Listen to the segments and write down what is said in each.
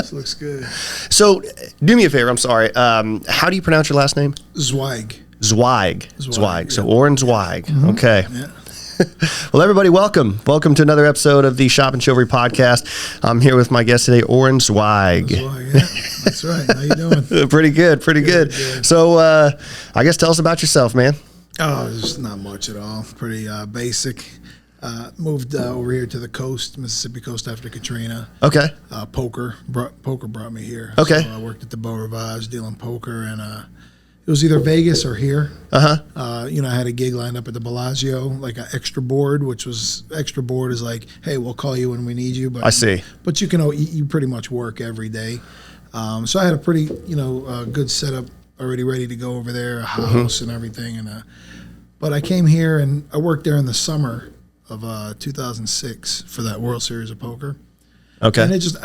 This looks good. So, do me a favor. I'm sorry. How do you pronounce your last name? Zweig. Zweig. Zweig. So, Oren Zweig. Mm-hmm. Okay. Yeah. Well, everybody, welcome. Welcome to another episode of the Shop and Chivalry podcast. I'm here with my guest today, Oren Zweig. Zweig, yeah. That's right. How you doing? Pretty good. So, I guess tell us about yourself, man. Oh, there's not much at all. Pretty basic. Moved over here to the coast, Mississippi coast after Katrina. Okay. Poker brought me here. Okay. So I worked at the Beau Rivage dealing poker, and it was either Vegas or here. I had a gig lined up at the Bellagio, like an extra board, extra board is like, hey, we'll call you when we need you. But I see. But you pretty much work every day. So I had a pretty good setup already ready to go over there, a house and everything. And but I came here and I worked there in the summer of 2006 for that World Series of Poker. Okay. And it just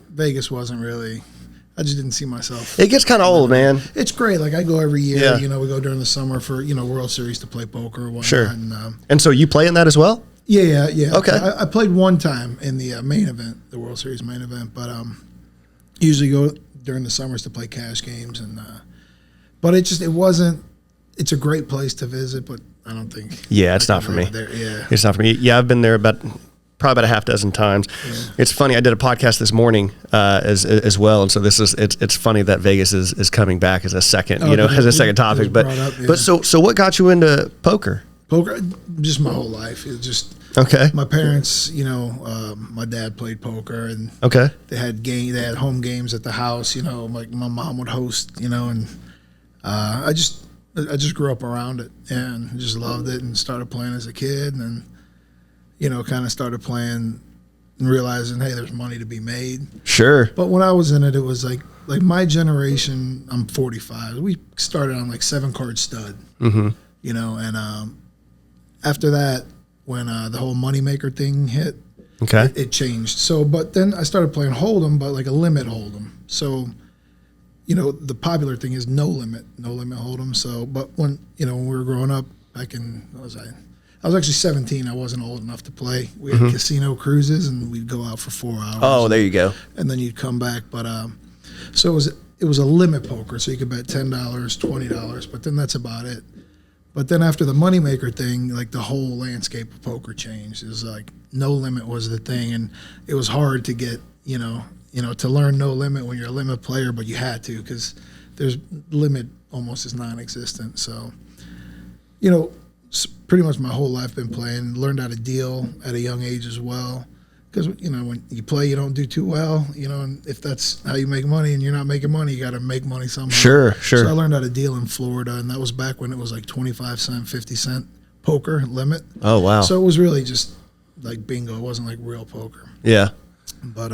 Vegas wasn't really. I just didn't see myself. It gets kind of old, man. It's great. Like I go every year. Yeah. We go during the summer for World Series to play poker or whatnot. Sure. And so you play in that as well? Yeah. Okay. I played one time in the main event, the World Series main event, but usually go during the summers to play cash games and. But it wasn't. It's a great place to visit, but I don't think. Yeah, it's not for me. There. Yeah. It's not for me. Yeah, I've been there probably about a half dozen times. Yeah. It's funny. I did a podcast this morning as well, and so it's funny that Vegas is coming back as a second, as a second topic. But so what got you into poker? Poker, just my whole life. It just okay. My parents, my dad played poker, and okay. They had home games at the house. Like my mom would host, and I just grew up around it and just loved it and started playing as a kid and then. Kind of started playing and realizing, hey, there's money to be made. Sure. But when I was in it was like my generation, I'm 45. We started on like 7-card stud, and after that, when the whole moneymaker thing hit, okay, it changed. So, but then I started playing Hold'em, but like a limit Hold'em. So, the popular thing is no limit Hold'em. So, but when we were growing up back in, I was actually 17. I wasn't old enough to play. We had casino cruises, and we'd go out for 4 hours. Oh, there you go. And then you'd come back. But so it was a limit poker, so you could bet $10, $20, but then that's about it. But then after the moneymaker thing, like the whole landscape of poker changed. It was like no limit was the thing, and it was hard to get to learn no limit when you're a limit player, but you had to because there's limit almost is non-existent. So pretty much my whole life been playing, learned how to deal at a young age as well. Because, when you play, you don't do too well, and if that's how you make money and you're not making money, you got to make money somehow. Sure. So I learned how to deal in Florida, and that was back when it was like 25 cent, 50 cent poker limit. Oh, wow. So it was really just like bingo. It wasn't like real poker. Yeah. But,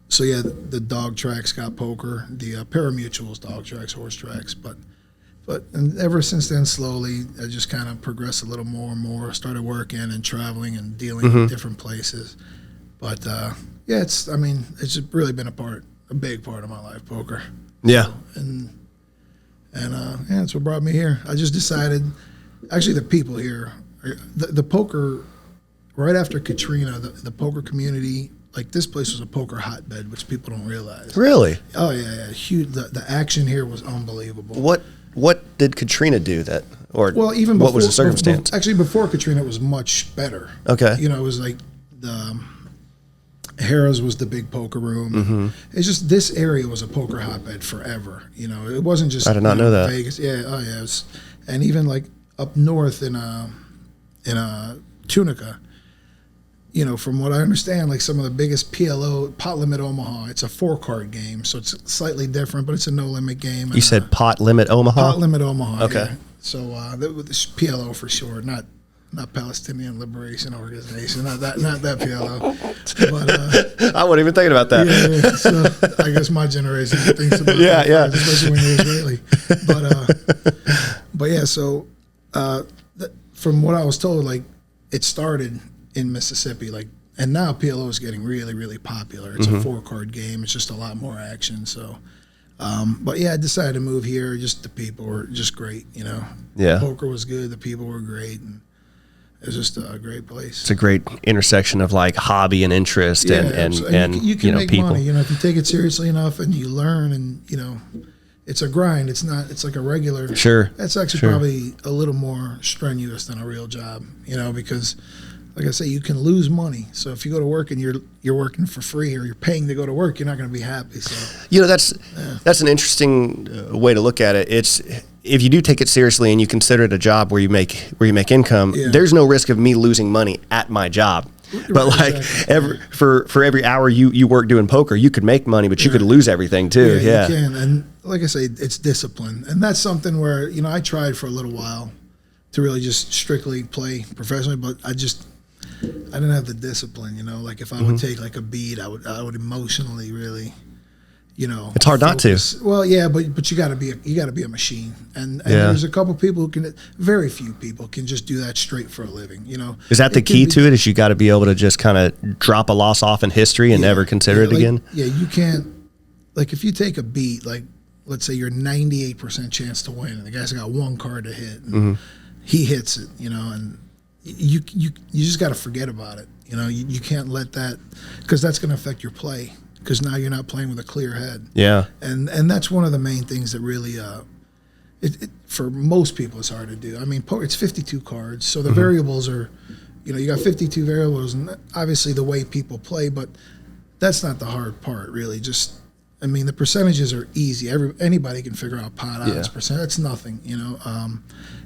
so yeah, the dog tracks got poker, the pari-mutuels, dog tracks, horse tracks, But and ever since then, slowly, I just kind of progressed a little more and more. Started working and traveling and dealing in different places. But it's really been a big part of my life, poker. Yeah. So, and that's what brought me here. I just decided, actually, the people here, the poker. Right after Katrina, the poker community. Like this place was a poker hotbed, which people don't realize. Really? Oh yeah. Huge. The action here was unbelievable. What did Katrina do that, or even what was the circumstance? Actually, before Katrina, it was much better. Okay. It was like the Harrah's was the big poker room. Mm-hmm. It's just this area was a poker hotbed forever. It wasn't just. I did not know that. Vegas, yeah, oh yeah, and even like up north in Tunica. From what I understand, like some of the biggest PLO, Pot Limit Omaha, it's a 4-card game, so it's slightly different, but it's a no-limit game. You said Pot Limit Omaha? Pot Limit Omaha, okay. Yeah. So this PLO for sure, not Palestinian Liberation Organization, not that PLO. But, I wasn't even thinking about that. Yeah. So I guess my generation thinks about that, yeah. Especially when you're Israeli. But yeah, so from what I was told, like it started in Mississippi, and now PLO is getting really, really popular. It's a 4-card game. It's just a lot more action. So, but yeah, I decided to move here. Just the people were just great, Yeah. The poker was good. The people were great, It's just a great place. It's a great intersection of like hobby and interest and you can make people. money. If you take it seriously enough and you learn, and it's a grind. It's not. It's like a regular. Sure. That's actually probably a little more strenuous than a real job. Because, like I say, you can lose money. So if you go to work and you're working for free, or you're paying to go to work, you're not going to be happy. So that's an interesting way to look at it. It's if you do take it seriously and you consider it a job where you make income, there's no risk of me losing money at my job. But like for every hour you work doing poker, you could make money, but you could lose everything too. Yeah, you can. And like I say, it's discipline, and that's something where I tried for a little while to really just strictly play professionally, but I didn't have the discipline. Like if I would take like a beat, I would emotionally really. It's hard focus. not to. Well, yeah, but you got to be a machine, and there's a couple people who can. Very few people can just do that straight for a living. Is that the key to it? Is you got to be able to just kind of drop a loss off in history and never consider it again? Yeah, you can't. Like if you take a beat, like let's say you're 98% chance to win, and the guy's got one card to hit, and he hits it, and you just got to forget about it. You can't let that, because that's going to affect your play. Because now you're not playing with a clear head. Yeah. And that's one of the main things that really, for most people, it's hard to do. I mean, it's 52 cards, so the variables are, you got 52 variables, and obviously the way people play, but that's not the hard part, really. The percentages are easy. Anybody can figure out pot odds, percent. That's nothing,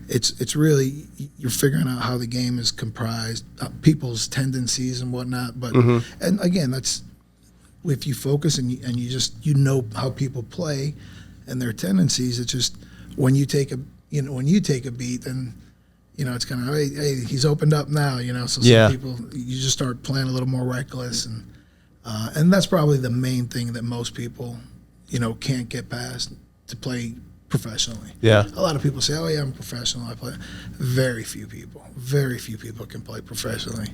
It's really, you're figuring out how the game is comprised, people's tendencies and whatnot. But, and again, that's, if you focus and you just how people play and their tendencies, it's just when you take a beat, then it's kind of hey, he's opened up now, so some people, you just start playing a little more reckless, and that's probably the main thing that most people can't get past to play professionally. Yeah. A lot of people say, oh yeah, I'm a professional, I play. Very few people can play professionally.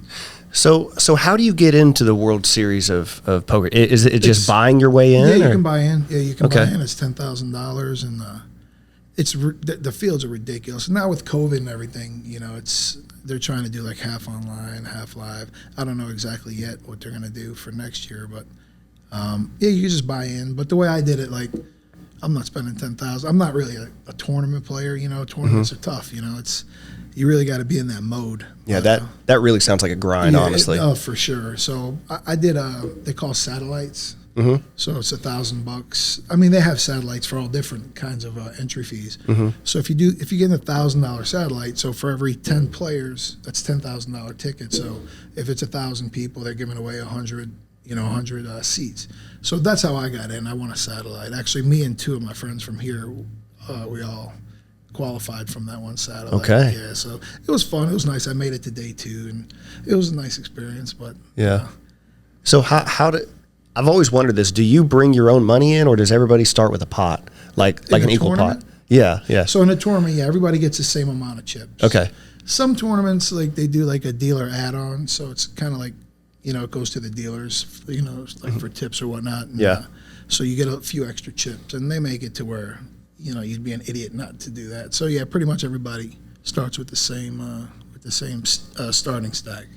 So how do you get into the World Series of poker? Is it just buying your way in? Yeah, you can buy in. Yeah, you can buy in. It's $10,000, and the fields are ridiculous. Now with COVID and everything, they're trying to do like half online, half live. I don't know exactly yet what they're going to do for next year, but you can just buy in. But the way I did it, like, I'm not spending $10,000. I'm not really a tournament player. Tournaments are tough. You really got to be in that mode. Yeah, that really sounds like a grind, honestly. For sure. So I did they call satellites. So it's $1,000. I mean, they have satellites for all different kinds of entry fees. So if you get a $1,000 satellite, so for every 10 players, that's $10,000 ticket. So if it's 1,000 people, they're giving away 100 seats. So that's how I got in. I won a satellite. Actually, me and two of my friends from here, we all qualified from that one satellite. Okay. Yeah, so it was fun. It was nice. I made it to day 2, and it was a nice experience. But so I've always wondered this. Do you bring your own money in, or does everybody start with a pot, like an equal pot? Yeah. So in a tournament, everybody gets the same amount of chips. Okay. Some tournaments, like they do like a dealer add-on, so it's kind of like, it goes to the dealers, like for tips or whatnot. And, so you get a few extra chips, and they make it to where, you'd be an idiot not to do that. So pretty much everybody starts with the same starting stack.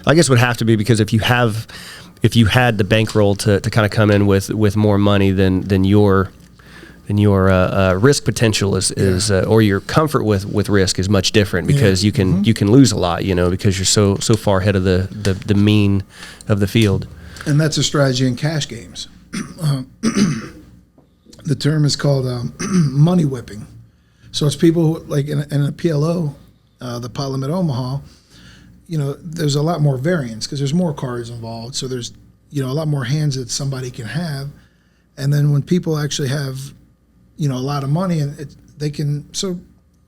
I guess it would have to be, because if you had the bankroll to kind of come in with more money than your risk potential is or your comfort with risk is much different, because you can lose a lot, because you're so far ahead of the mean of the field. And that's a strategy in cash games. The term is called money whipping. So it's people who, like in a PLO, the pot limit Omaha, there's a lot more variance because there's more cards involved. So there's a lot more hands that somebody can have, and then when people actually have a lot of money, and they can, so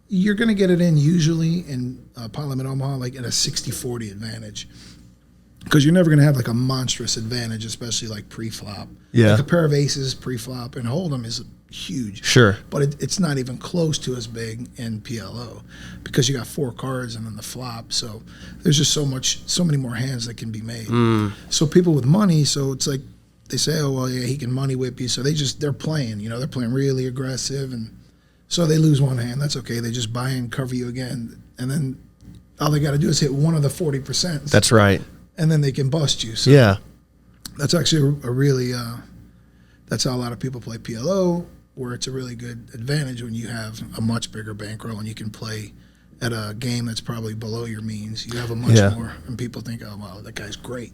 you're going to get it in usually in pot limit Omaha like in a 60-40 advantage, because you're never going to have like a monstrous advantage, especially like pre-flop. Yeah, like a pair of aces pre-flop and hold'em is huge. Sure, but it's not even close to as big in PLO, because you got 4 cards and then the flop. So there's just so many more hands that can be made. So people with money, so it's like, they say, oh, well, yeah, he can money whip you. So they're playing, they're playing really aggressive. And so they lose one hand. That's okay. They just buy and cover you again. And then all they got to do is hit one of the 40%. That's right. And then they can bust you. So Yeah. that's actually a really, that's how a lot of people play PLO, where it's a really good advantage when you have a much bigger bankroll and you can play at a game that's probably below your means. You have a much more, and people think, oh, wow, that guy's great.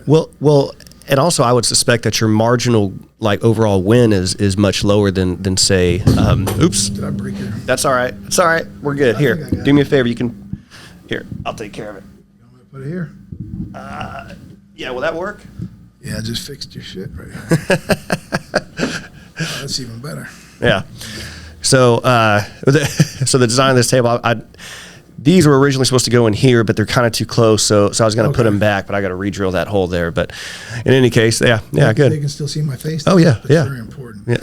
Well, and also I would suspect that your marginal like overall win is much lower than say. Oops. Did I break your? That's all right. It's all right. We're good. Here, do me a favor. You can. Here, I'll take care of it. You want me to put it here? Yeah. Will that work? Yeah, I just fixed your shit right here. Oh, that's even better. Yeah. So, so the design of this table, these were originally supposed to go in here, but they're kind of too close. So I was going to put them back, but I got to re-drill that hole there. But in any case, yeah, good. They can still see my face. Oh yeah, That's very important. Yeah.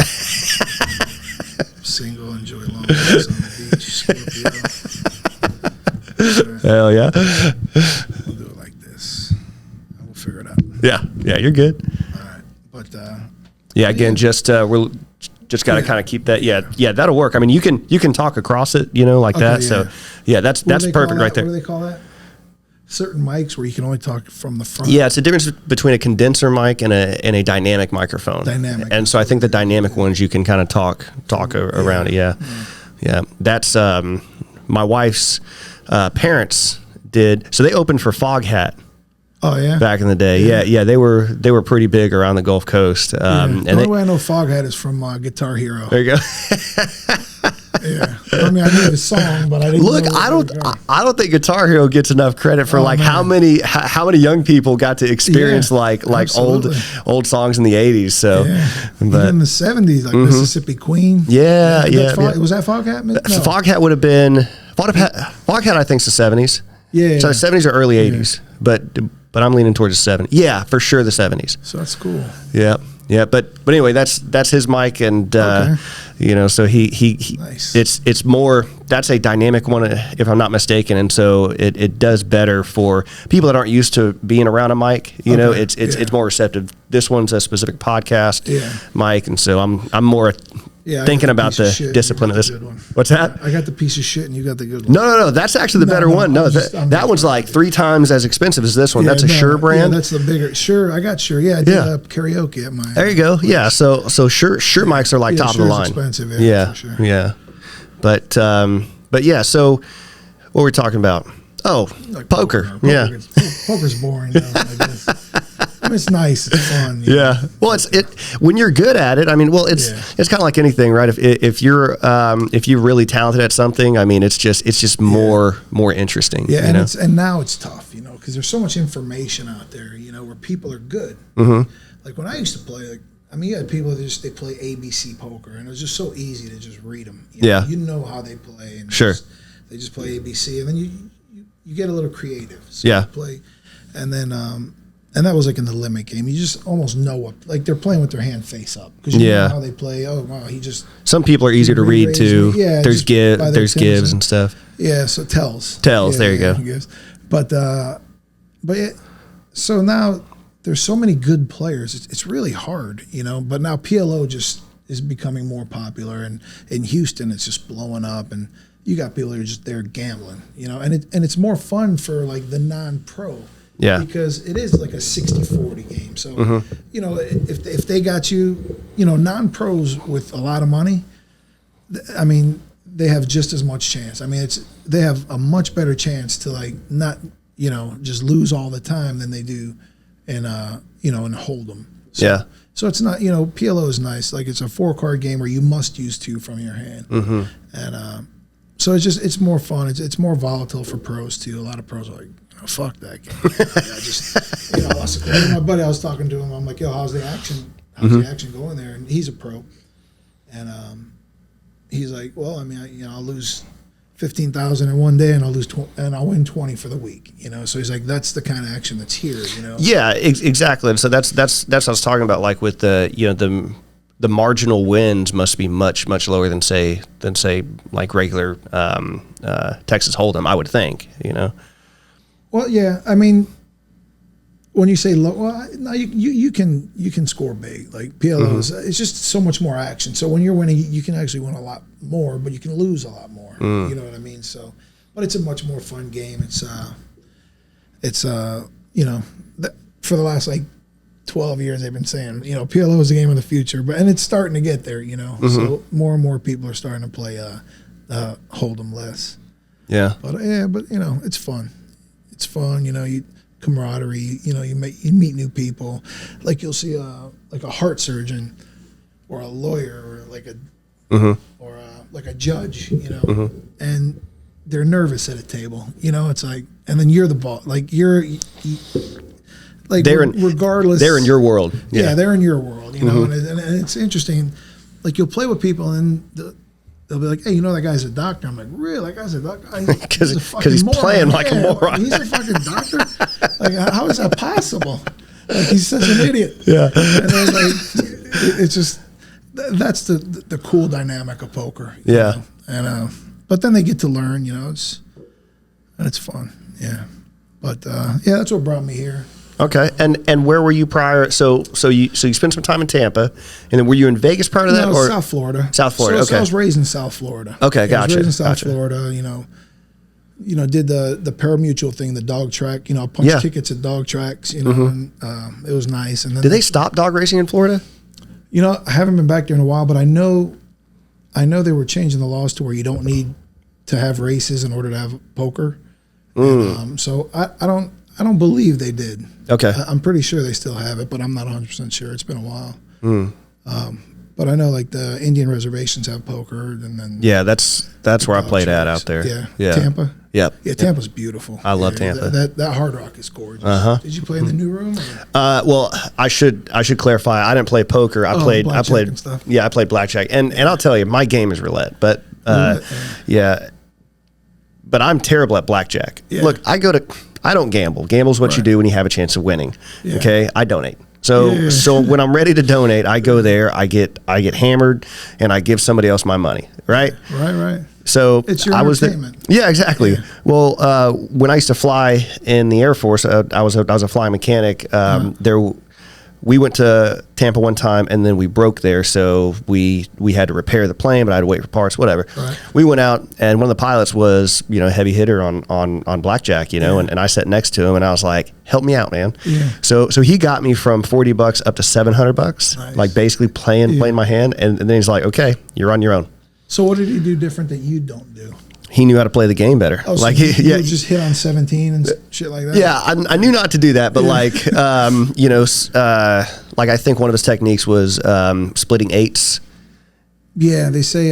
Single, enjoy long walks on the beach, Scorpio. Hell yeah. We'll do it like this. We'll figure it out. Yeah, you're good. All right, but again, we're just got to kind of keep that. Yeah, that'll work. I mean, you can talk across it, like that. Yeah. So yeah, that's perfect right there. What do they call that? Certain mics where you can only talk from the front. Yeah, it's a difference between a condenser mic and a dynamic microphone. Dynamic. And so I think the dynamic ones you can kind of talk around it. Yeah. That's my wife's parents did. So they opened for Foghat. Oh yeah. Back in the day, yeah, they were pretty big around the Gulf Coast. And the only way I know Foghat is from Guitar Hero. There you go. Yeah, I mean I knew the song, but I didn't. Look, I don't think Guitar Hero gets enough credit for how many young people got to experience like old songs in the '80s. So, but even in the '70s, like Mississippi Queen. Yeah. Was that Foghat? No. Foghat would have been Foghat. I think is the '70s. Yeah. So the '70s or early '80s, but I'm leaning towards the '70s. Yeah, for sure the '70s. So that's cool. Yeah, but anyway, that's his mic, and so he nice. It's more, that's a dynamic one, if I'm not mistaken, and so it does better for people that aren't used to being around a mic. It's more receptive. This one's a specific podcast mic, and so I'm more thinking about the discipline of this. What's that? I got the piece of shit, and you got the good one. No, that's actually the better one. No, that one's like 3 times as expensive as this one. That's a Shure brand. Yeah, that's the bigger Shure. I got Shure. Yeah, I did karaoke at my. There you go. Place. Yeah, so Shure mics are like top of the line. Expensive. Yeah, for sure. Yeah. But yeah. So what were we talking about? Oh, like poker. Yeah. Poker's boring. Though, I guess. I mean, it's nice. It's fun. Yeah. Well, when you're good at it. I mean, it's kind of like anything, right? If you're really talented at something, I mean, it's just more interesting. Yeah, and now it's tough, because there's so much information out there, where people are good. Mm-hmm. Like when I used to play, you had people that they play ABC poker, and it was just so easy to just read them. You know how they play, and sure, they just play ABC, and then you get a little creative. So you play, and then. And that was like in the limit game. You just almost know what, like they're playing with their hand face up because you know how they play. Oh wow, Some people are easier to read too. Yeah, there's gives and stuff. Yeah, so tells. There you go. Gives. But so now there's so many good players. It's really hard, But now PLO just is becoming more popular, and in Houston it's just blowing up, and you got people that are just there gambling, And it's more fun for like the non-pro. Yeah. Because it is like a 60-40 game. So, if they got you, non-pros with a lot of money, I mean, they have just as much chance. I mean, they have a much better chance to like not, just lose all the time than they do in Hold'em. So, yeah. So it's not, PLO is nice. Like it's a 4-card game where you must use 2 from your hand. Mm-hmm. And so it's more fun. It's more volatile for pros too. A lot of pros are like, fuck that game. I lost a my buddy, I was talking to him. I'm like, yo, how's the action? How's the action going there? And he's a pro, and he's like, well, I mean, I'll lose 15,000 in one day, and I'll win 20 for the week. So he's like, that's the kind of action that's here. Yeah, exactly. And so that's what I was talking about. Like with the marginal wins must be much lower than say like regular Texas Hold'em. I would think. Well, yeah. I mean, when you say low, no, you can score big. Like PLO it's just so much more action. So when you're winning, you can actually win a lot more, but you can lose a lot more. You know what I mean? So, but it's a much more fun game. It's you know, for the last like 12 years they've been saying, you know, PLO is the game of the future, and it's starting to get there, you know. So more and more people are starting to play Hold'em less. Yeah. But you know, it's fun. It's fun, you know, camaraderie, you know, you meet new people. Like you'll see like a heart surgeon or a lawyer or like a judge, you know, and they're nervous at a table, you know. It's like, and then you're the boss, like like regardless, they're in your world. Yeah, they're in your world, you know. And it's interesting. Like you'll play with people and they'll be like, "Hey, you know that guy's a doctor." I'm like, "Really? That guy's a doctor?" Because he's playing like a moron. He's a fucking doctor. Like, how is that possible? Like, he's such an idiot. Yeah. And then like, it's just that's the cool dynamic of poker. Yeah. Know? And but then they get to learn. You know, it's fun. Yeah. But yeah, that's what brought me here. Okay, and where were you prior? So you spent some time in Tampa, and then were you in Vegas prior to that, No, or South Florida? South Florida. So I was raised in South Florida. Okay, gotcha. I was raised in South Florida. You know, did the parimutuel thing, the dog track. You know, punch tickets at dog tracks. You know, and it was nice. And then did they stop dog racing in Florida? You know, I haven't been back there in a while, but I know they were changing the laws to where you don't need to have races in order to have poker. And, so I don't believe they did. Okay. I'm pretty sure they still have it, but I'm not 100% sure. It's been a while. But I know like the Indian reservations have poker, and then that's where I played out there. Yeah. Tampa. Yep. Yeah, Tampa's beautiful. I love Tampa. That Hard Rock is gorgeous. Did you play in the new room? Well, I should clarify. I didn't play poker. I played and stuff. Yeah, I played blackjack, and I'll tell you, my game is roulette. But yeah. But I'm terrible at blackjack. Yeah. Look, I don't gamble. Gamble's what you do when you have a chance of winning. Yeah. Okay, I donate. So when I'm ready to donate, I go there. I get hammered, and I give somebody else my money. Right. Right. So it's your entertainment. Yeah, exactly. Yeah. Well, when I used to fly in the Air Force, I was a flying mechanic. We went to Tampa one time, and then we broke there, so we had to repair the plane, but I had to wait for parts, whatever. Right. We went out, and one of the pilots was, you know, a heavy hitter on blackjack, you know, and I sat next to him, and I was like, "Help me out, man." Yeah. So he got me from $40 up to $700, nice. Like basically playing my hand, and then he's like, "Okay, you're on your own." So what did he do different that you don't do? He knew how to play the game better. Oh, so like you just hit on 17 and shit like that. Yeah, I knew not to do that, but like, you know, like I think one of his techniques was splitting eights. Yeah, they say.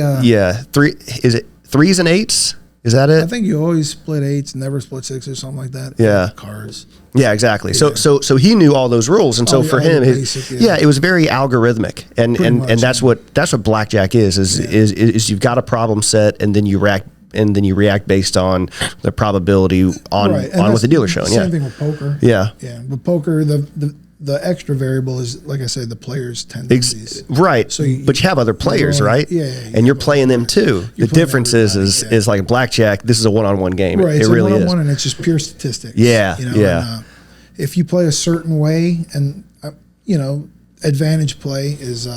Threes and eights? Is that it? I think you always split eights, never split sixes or something like that. Yeah, cards. Yeah, exactly. Yeah. So he knew all those rules, and so for him, it was very algorithmic, and that's what blackjack is you've got a problem set, and then you react based on the probability on what the dealer's showing. Same thing with poker. Yeah. With poker, the extra variable is, like I said, the players' tendencies. Right. So but you have other players, right? Yeah. And you're playing them too. The difference is like blackjack. This is a one-on-one game. Right. It really is. One-on-one, and it's just pure statistics. Yeah. You know, yeah. And, if you play a certain way, and you know, advantage play is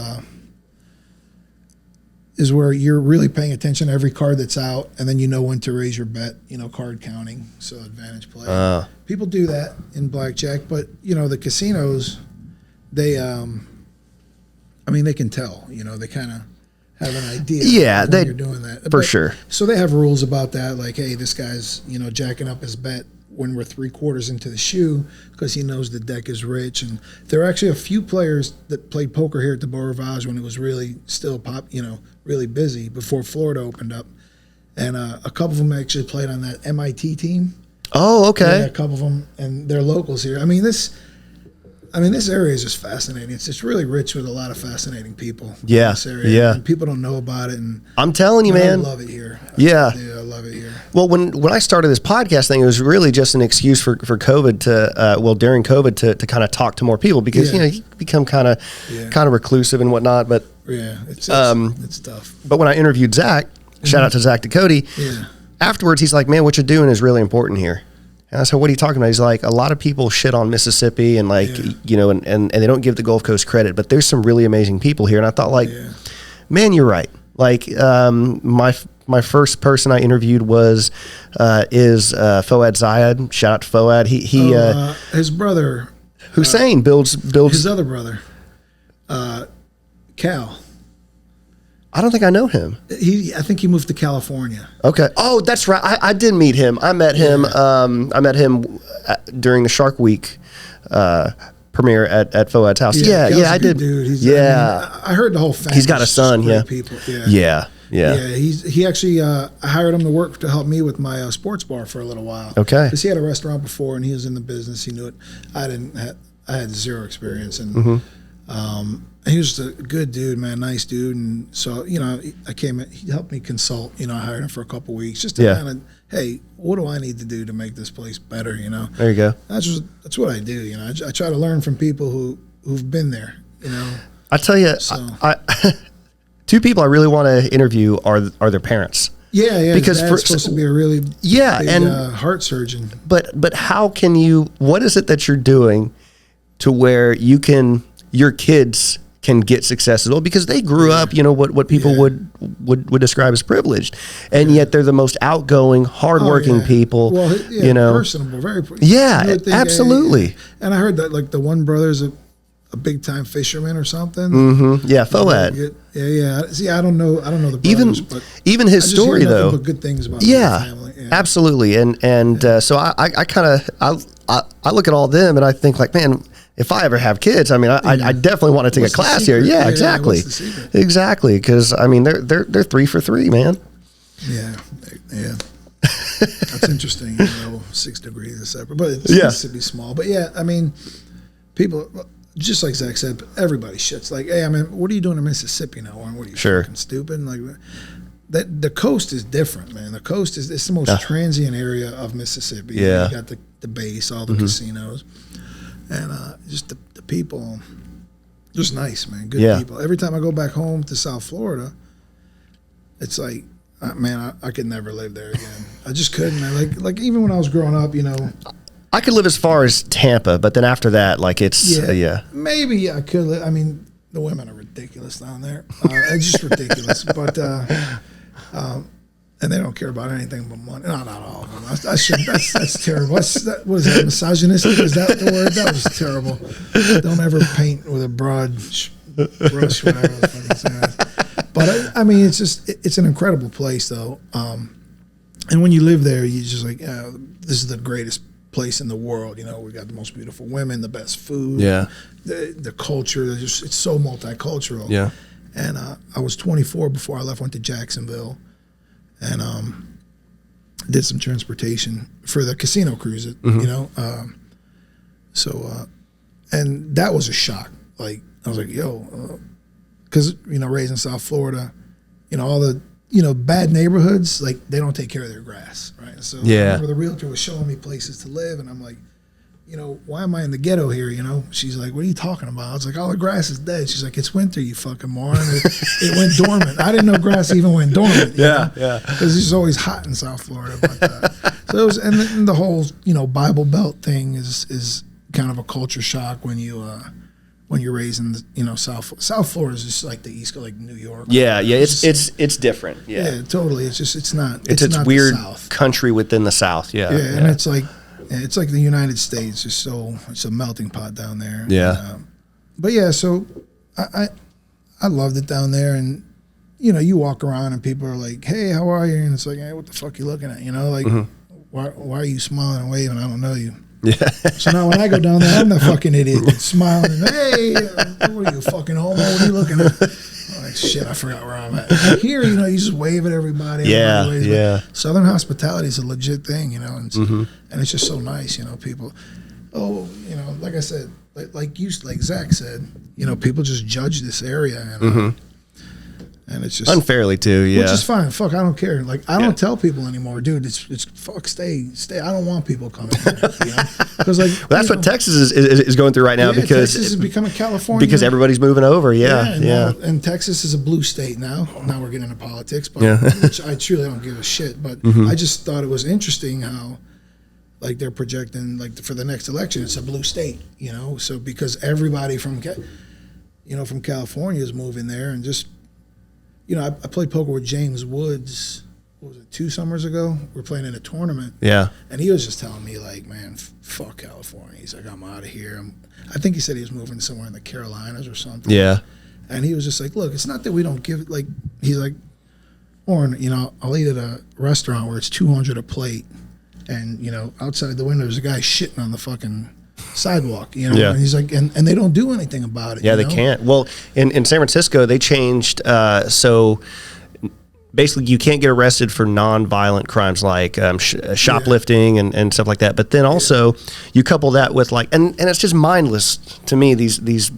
where you're really paying attention to every card that's out, and then you know when to raise your bet, you know, card counting, so advantage play. People do that in blackjack, but, you know, the casinos, they, they can tell, you know, they kind of have an idea when you're doing that. For sure. So they have rules about that, like, hey, this guy's, you know, jacking up his bet when we're 3/4 into the shoe because he knows the deck is rich. And there are actually a few players that played poker here at the Beau Rivage when it was really still really busy before Florida opened up. And a couple of them actually played on that MIT team. Oh, okay. Yeah, a couple of them, and they're locals here. I mean, this area is just fascinating. It's just really rich with a lot of fascinating people. Yeah, in this area. yeah. And people don't know about it, and I'm telling you, man, I love it here. I love it here. Well, when I started this podcast thing, it was really just an excuse for COVID during COVID to kind of talk to more people because you know you become kind of reclusive and whatnot. But it's tough. But when I interviewed Zach, shout out to Zach Ducote. Yeah. Afterwards, he's like, "Man, what you're doing is really important here." And I said, "What are you talking about?" He's like, "A lot of people shit on Mississippi and you know, and they don't give the Gulf Coast credit, but there's some really amazing people here." And I thought, like, man, you're right. Like, my my first person I interviewed is Foad Zayed. Shout out to Foad. He his brother Hussein builds his other brother, Cal. I don't think I know him. I think he moved to California. Okay. Oh, that's right. I did meet him. I met him. I met him during the Shark Week premiere at Foad's house. Yeah, I did. Dude. I heard the whole family. He's got a son. Yeah. People. Yeah. He actually I hired him to help me with my sports bar for a little while. Okay. Because he had a restaurant before and he was in the business. He knew it. I had zero experience and. He was a good dude, man, nice dude, and so he helped me consult. I hired him for a couple weeks just to kind of, hey, what do I need to do to make this place better? There you go. That's what I do. I try to learn from people who've been there. I tell you, so. Two people I really want to interview are their parents. Yeah, because it's supposed to be a really big, and heart surgeon. But how can you? What is it that you're doing to where your kids can get success as well, because they grew up, what people would describe as privileged, and yet they're the most outgoing, hardworking people. Well, personable, very. Absolutely. And I heard that like the one brother's a big time fisherman or something. Mm-hmm. Yeah, Foad. Yeah. See, I don't know the brothers, but even his story though. But good things about the family. Yeah, absolutely. And so I kind of I look at all them and I think like, man, if I ever have kids, I mean, I definitely want to take a class here. Yeah, exactly. Exactly. Because I mean, they're 3 for 3, man. Yeah. That's interesting. 6 degrees is separate, but it needs to be small. But yeah, I mean, people, just like Zach said, everybody shits. Like, hey, I mean, what are you doing in Mississippi now? What are you fucking stupid? Like, the coast is different, man. The coast it's the most transient area of Mississippi. Yeah. You got the base, all the casinos. And just the people, just nice, man. Good people. Every time I go back home to South Florida, it's like, man, I could never live there again. I just couldn't, man. Like even when I was growing up, I could live as far as Tampa, but then after that, like it's maybe I could live. I mean, the women are ridiculous down there. It's just ridiculous. But and they don't care about anything but money. No, not all of them. That's terrible. What is that, misogynistic? Is that the word? That was terrible. Don't ever paint with a broad brush, whatever the fuck it's saying. But I mean, it's an incredible place, though. And when you live there, you just like, this is the greatest place in the world. We got the most beautiful women, the best food. Yeah. The culture, it's so multicultural. Yeah. And I was 24 before I left, went to Jacksonville. And did some transportation for the casino cruise, and that was a shock. Like, I was like, yo, because, raised in South Florida, all the, bad neighborhoods, like, they don't take care of their grass, right? So I remember the realtor was showing me places to live, and I'm like, why am I in the ghetto here? She's like, what are you talking about? I was like, all the grass is dead. She's like, it's winter, you fucking moron. It went dormant. I didn't know grass even went dormant. Yeah. Because it's always hot in South Florida. But, so it was, and the whole, Bible Belt thing is kind of a culture shock when you're raised in, South Florida is just like the East Coast, like New York. Yeah. It's different. Yeah, totally. It's just, it's not weird the South. Country within the South. Yeah. And it's like the United States. It's a melting pot down there. Yeah. But yeah, so I loved it down there, and you walk around and people are like, "Hey, how are you?" And it's like, "Hey, what the fuck you looking at?" Like, why are you smiling and waving? I don't know you. Yeah. So now when I go down there, I'm the fucking idiot that's smiling. And, hey, what are you, fucking homo? What are you looking at? I'm like, shit, I forgot where I'm at. Here, you just wave at everybody. Yeah. Southern hospitality is a legit thing, and it's just so nice, people. Like I said, like Zach said, people just judge this area, and it's just unfairly too, yeah. Which is fine. Fuck, I don't care. Like, I don't tell people anymore, dude. It's fuck, stay. I don't want people coming here, because that's what Texas is going through right now, because Texas is becoming California because everybody's moving over. Yeah. And Texas is a blue state now. Now we're getting into politics, but which I truly don't give a shit. But I just thought it was interesting how, like, they're projecting, like, for the next election, it's a blue state, So because everybody from California is moving there, and just. I played poker with James Woods what was it, 2 summers ago? We're playing in a tournament. Yeah. And he was just telling me, like, man, fuck California. He's like, I'm out of here. I think he said he was moving somewhere in the Carolinas or something. Yeah. And he was just like, look, it's not that we don't give, like, he's like, Oren, you know, I'll eat at a restaurant where it's $200 a plate. And, you know, outside the window, there's a guy shitting on the fucking sidewalk, you know? Yeah. And he's like, and they don't do anything about it. Yeah, you they know? can't. Well, in San Francisco, they changed, so basically you can't get arrested for non-violent crimes like shoplifting and stuff like that. But then also you couple that with like, and it's just mindless to me, these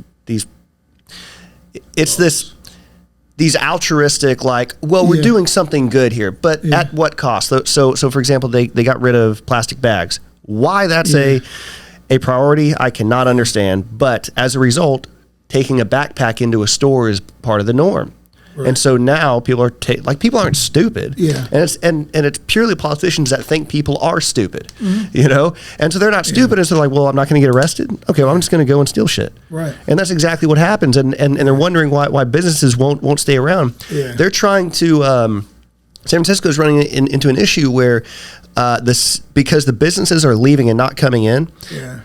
it's these altruistic, like, well, we're doing something good here, but at what cost? So for example, they got rid of plastic bags. Why that's a priority, I cannot understand. But as a result, taking a backpack into a store is part of the norm. Right. And so now people are people aren't stupid. Yeah. And it's purely politicians that think people are stupid. Mm-hmm. You know? And so they're not stupid, and so they're like, well, I'm not going to get arrested. Okay, well, I'm just going to go and steal shit. Right. And that's exactly what happens. And they're wondering why businesses won't stay around. Yeah. They're trying to San Francisco is running into an issue where because the businesses are leaving and not coming in. Yeah.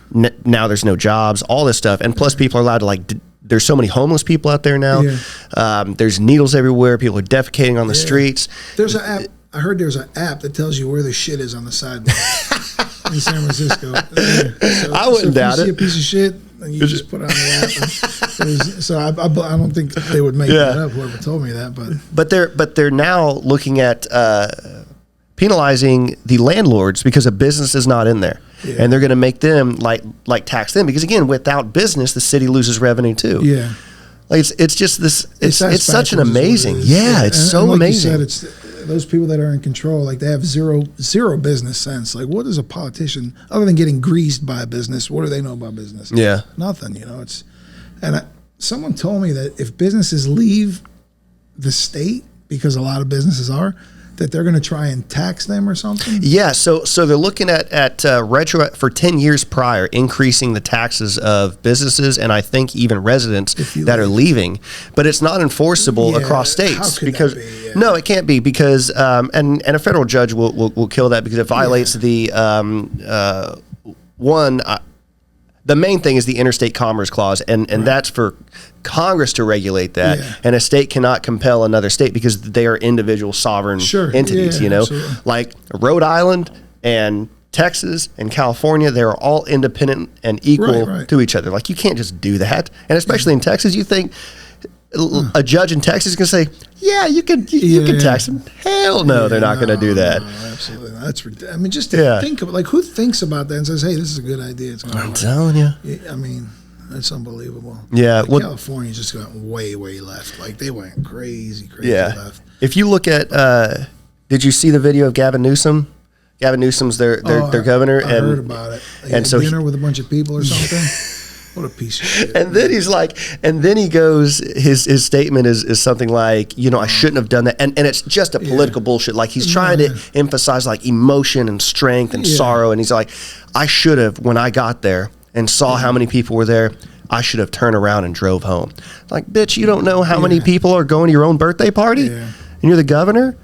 Now there's no jobs, all this stuff, and plus people are allowed to there's so many homeless people out there now. Yeah. There's needles everywhere. People are defecating on the streets. There's an app. I heard there's an app that tells you where the shit is on the sidewalk in San Francisco. So, I wouldn't doubt it. If you see a piece of shit, and you just put it on the app. So I don't think they would make that up. Whoever told me that, but they're now looking at penalizing the landlords because a business is not in there. Yeah. And they're going to make them like tax them because, again, without business, the city loses revenue too. Yeah, like it's just this. It's such an amazing. It's so like amazing. You said, it's those people that are in control. Like they have zero business sense. Like what is a politician other than getting greased by a business? What do they know about business? Yeah, nothing. You know, someone told me that if businesses leave the state, because a lot of businesses are, that they're going to try and tax them or something? Yeah, so they're looking at retro for 10 years prior, increasing the taxes of businesses and I think even residents that are leaving. But it's not enforceable across states because no, it can't be because and a federal judge will kill that because it violates the the main thing is the Interstate Commerce Clause, and that's for Congress to regulate that, and a state cannot compel another state because they are individual sovereign entities, you know? Absolutely. Like Rhode Island and Texas and California, they're all independent and equal to each other. Like, you can't just do that. And especially in Texas, you think a judge in Texas can say, you can tax them. Hell no, they're not going to do that. No, absolutely. That's ridiculous. I mean, just to think of it, like, who thinks about that and says, hey, this is a good idea. I'm telling you. I mean, that's unbelievable. Yeah. Like, California just got way, way left. Like, they went crazy left. If you look at, did you see the video of Gavin Newsom? Gavin Newsom's their governor. I heard about it. And so dinner with a bunch of people or something. What a piece of shit. And then he's like, and then he goes, his statement is something like, you know, I shouldn't have done that. And it's just a political bullshit. Like he's trying to emphasize like emotion and strength and sorrow. And he's like, I should have, when I got there and saw how many people were there, I should have turned around and drove home. Like, bitch, you don't know how many people are going to your own birthday party? Yeah. And you're the governor?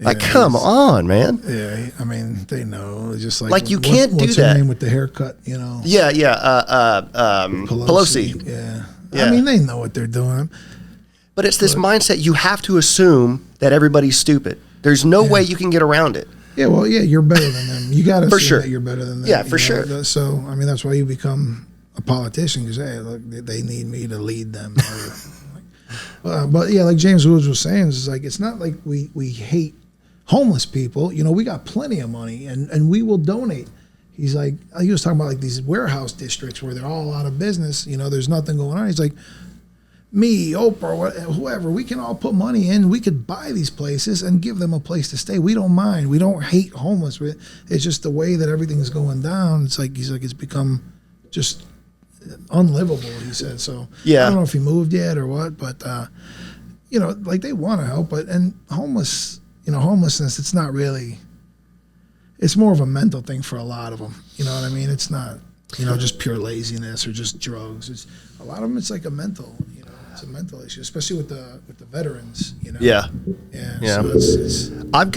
Like, come on, man. Yeah, I mean, they know. It's just like you can't do that. What's her name with the haircut, you know? Yeah. Pelosi. Yeah. I mean, they know what they're doing. But it's this mindset. You have to assume that everybody's stupid. There's no way you can get around it. Yeah, well, you're better than them. You got to assume that you're better than them. Yeah, for sure. So, I mean, that's why you become a politician because, hey, look, they need me to lead them. But, yeah, like James Woods was saying, it's like it's not like we hate homeless people. You know, we got plenty of money and we will donate. He's like, he was talking about like these warehouse districts where they're all out of business. You know, there's nothing going on. He's like, me, Oprah, whoever, we can all put money in. We could buy these places and give them a place to stay. We don't mind. We don't hate homeless. It's just the way that everything's going down. It's like, he's like, it's become just unlivable, he said. So I don't know if he moved yet or what, but, you know, like they want to help, and homelessness, it's not really, it's more of a mental thing for a lot of them. You know what I mean? It's not, just pure laziness or just drugs. It's a lot of them, it's like a mental, It's a mental issue, especially with the veterans. Yeah. So it's I've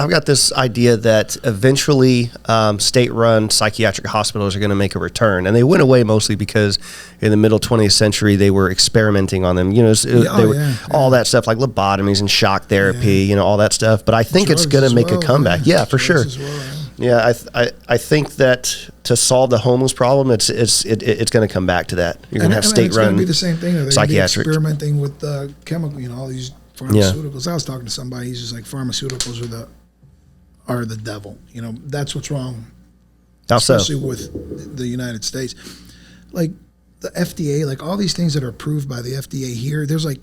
got this idea that eventually state-run psychiatric hospitals are going to make a return, and they went away mostly because in the middle 20th century they were experimenting on them. All that stuff like lobotomies and shock therapy, all that stuff. But I think it's going to make a comeback. Yeah, for sure. Yeah, I think that to solve the homeless problem, it's going to come back to that. You're going to have state-run. It's going to be the same thing. They're psychiatric experimenting with chemical, all these pharmaceuticals. I was talking to somebody. He's just like, pharmaceuticals are the devil. That's what's wrong. How so? Especially with the United States, like the FDA, like all these things that are approved by the FDA here. There's like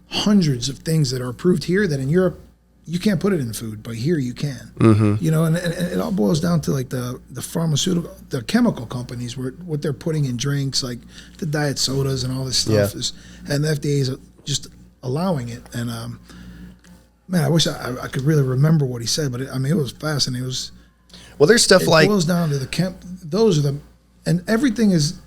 hundreds of things that are approved here that in Europe you can't put it in food, but here you can. Mm-hmm. And it all boils down to like the pharmaceutical, the chemical companies, what they're putting in drinks, like the diet sodas and all this stuff and the FDA is just allowing it. And man, I wish I could really remember what he said, but it was fascinating. It was there's stuff it like boils down to those are and everything is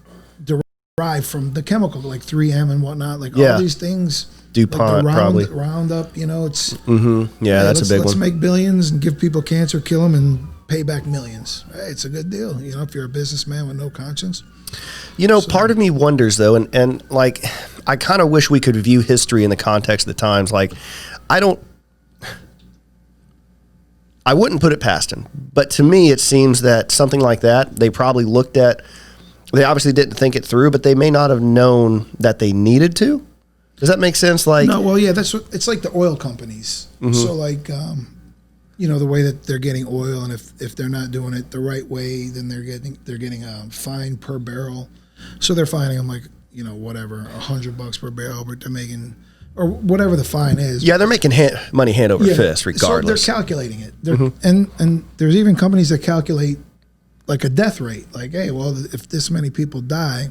derived from the chemical, like 3M and whatnot, like all these things. DuPont, like probably. Roundup, it's... Mm-hmm. Yeah, that's a big one. Let's make billions and give people cancer, kill them, and pay back millions. Hey, it's a good deal, if you're a businessman with no conscience. Part of me wonders, though, and like, I kind of wish we could view history in the context of the times. Like, I wouldn't put it past him, but to me, it seems that something like that, they probably looked at... They obviously didn't think it through, but they may not have known that they needed to. Does that make sense? Like, no, well, yeah, it's like the oil companies. Mm-hmm. So like, the way that they're getting oil, and if they're not doing it the right way, then they're getting a fine per barrel. So they're fining them like, whatever, $100 per barrel, but they're making, or whatever the fine is. Yeah, they're making money hand over fist, regardless. So they're calculating it. And there's even companies that calculate like a death rate. Like, hey, well, if this many people die,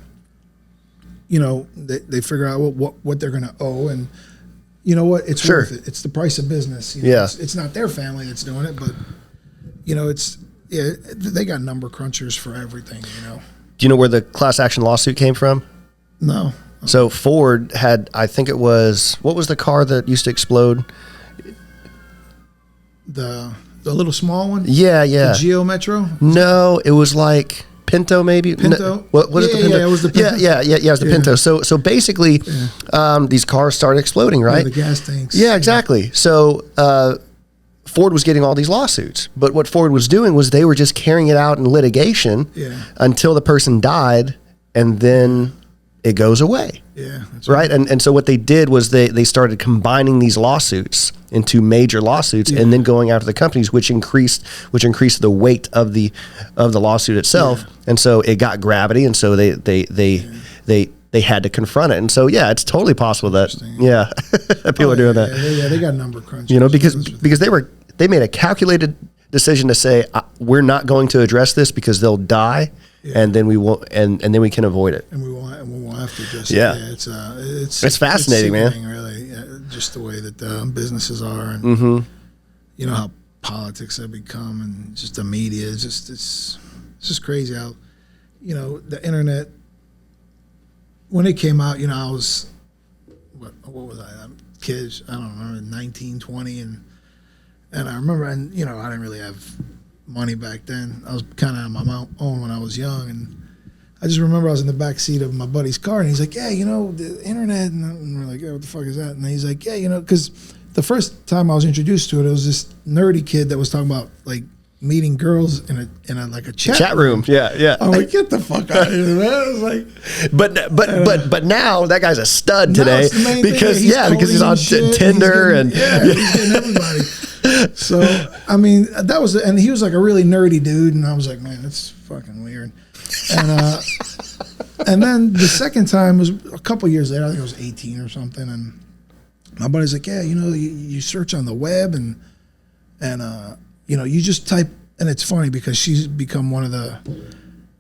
they figure out what they're going to owe, and it's worth it. It's the price of business. It's not their family that's doing it, but they got number crunchers for everything. Do you know where the class action lawsuit came from? No. So Ford had, I think it was, what was the car that used to explode? The little small one. Yeah. The Geo Metro. No, it was like Pinto, maybe. Pinto. No, what was it? The Pinto. Yeah, it was the Pinto. Yeah. It was the Pinto. So basically, these cars started exploding, right? The gas tanks. Yeah, exactly. So Ford was getting all these lawsuits, but what Ford was doing was they were just carrying it out in litigation until the person died, and then it goes away. Yeah, that's right. And so what they did was they started combining these lawsuits into major lawsuits, and then going after the companies, which increased the weight of the lawsuit itself, and so it got gravity, and so they had to confront it, and so it's totally possible that people are doing that. They got number crunch. Because they made a calculated decision to say we're not going to address this because they'll die. And then we won't, and then we can avoid it. And we won't have to address it. It's fascinating, man. Really, just the way that the businesses are, and how politics have become, and just the media. It's just crazy how, the internet. When it came out, I was, what was I? Kids, I don't remember, 19, 20, and I remember, and I didn't really have money back then. I was kind of on my own when I was young, and I just remember I was in the back seat of my buddy's car, and he's like, "Yeah, the internet," and we're like, "Yeah, what the fuck is that?" And he's like, "Yeah, because the first time I was introduced to it was this nerdy kid that was talking about like meeting girls in a like a chat room. Yeah. I'm like, get the fuck out of here, man. I was like, but now that guy's a stud today because he's on Tinder and he's getting everybody. So I mean, that was, and he was like a really nerdy dude, and I was like, man, that's fucking weird. And then the second time was a couple years later. I think I was 18 or something, and my buddy's like, yeah, you search on the web, and you just type, and it's funny because she's become one of the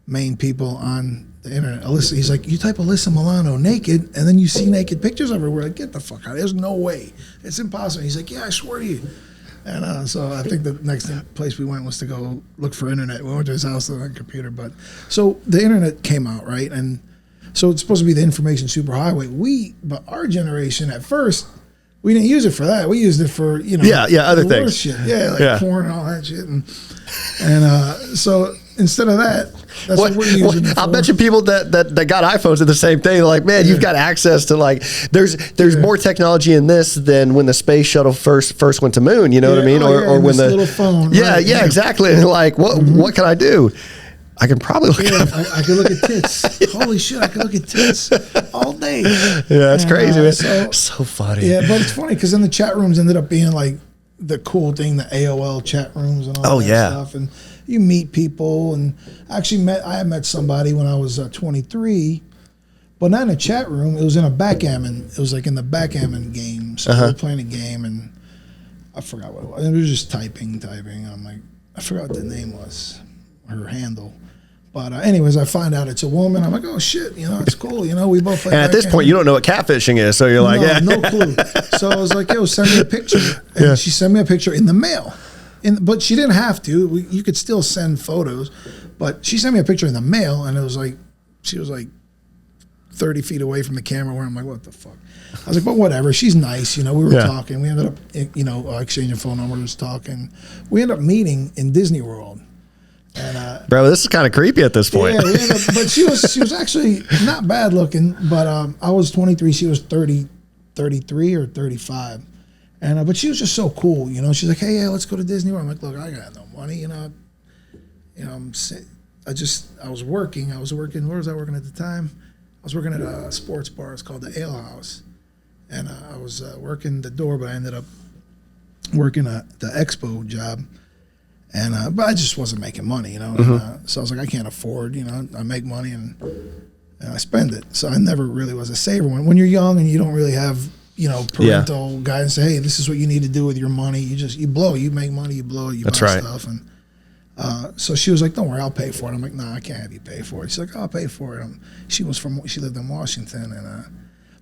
main people on the internet. Alyssa, he's like, you type Alyssa Milano naked, and then you see naked pictures of her. We're like, get the fuck out! There's no way. It's impossible. He's like, yeah, I swear to you. And so I think the next place we went was to go look for internet. We went to his house on a computer. But so the internet came out, right? And So it's supposed to be the information superhighway. But our generation at first, we didn't use it for that. We used it for, other things. Shit. Yeah, like porn and all that shit. And so instead of that, that's what we're using it for. I'll bet you people that got iPhones are the same thing. They're like, man, you've got access to there's more technology in this than when the space shuttle first went to moon. You know what I mean? Or when the little phone. Yeah, exactly. And like, what can I do? I can probably look at I can look at tits. Holy shit, I can look at tits all day. Yeah, that's crazy, man. So funny. Yeah, but it's funny because then the chat rooms ended up being like the cool thing, the AOL chat rooms and all that stuff. And you meet people. And actually I had met somebody when I was 23, but not in a chat room. It was in a backgammon. It was like in the backgammon game. So we were playing a game and I forgot what it was. And we were just typing. And I'm like, I forgot what the name was, her handle. But anyways, I find out it's a woman. I'm like, oh shit, it's cool. We both play. And at this point, you don't know what catfishing is, so you're like, no clue. So I was like, yo, send me a picture. And she sent me a picture in the mail. But she didn't have to. You could still send photos. But she sent me a picture in the mail, and it was like, she was like 30 feet away from the camera where I'm like, what the fuck? I was like, but whatever. She's nice. We were talking. We ended up, exchanging phone numbers, talking. We ended up meeting in Disney World. And, bro, this is kind of creepy at this point. Yeah, but she was actually not bad looking, but I was 23, she was 33 or 35. And but she was just so cool, She's like, hey, let's go to Disney World. I'm like, look, I got no money, I was working. Where was I working at the time? I was working at a sports bar. It's called the Ale House. And I was working the door, but I ended up working at the expo job. And but I just wasn't making money, And, so I was like, I can't afford, I make money and I spend it. So I never really was a saver. When you're young and you don't really have, parental guidance, say, hey, this is what you need to do with your money. You blow, you make money, you blow, you buy stuff. And so she was like, don't worry, I'll pay for it. I'm like, no, I can't have you pay for it. She's like, I'll pay for it. She lived in Washington, and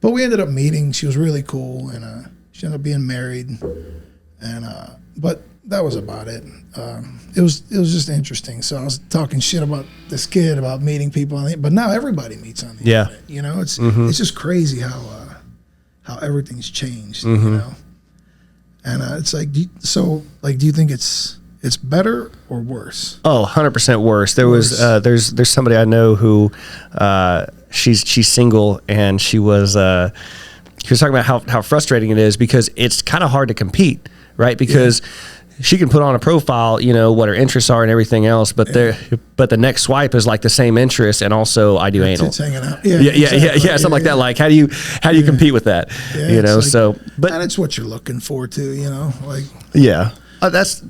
but we ended up meeting. She was really cool, and she ended up being married, and but that was about it. It was just interesting. So I was talking shit about this kid about meeting people on the, but now everybody meets on the internet. It's just crazy how everything's changed. And it's like, do you think it's better or worse? Oh, 100% worse. There was there's somebody I know who she's single, and she was talking about how frustrating it is because it's kind of hard to compete, right? Because she can put on a profile, what her interests are and everything else, but but the next swipe is like the same interest, and also I do anal. It's hanging out. Something like that. Like how do you compete with that? But and it's what you're looking for too. That's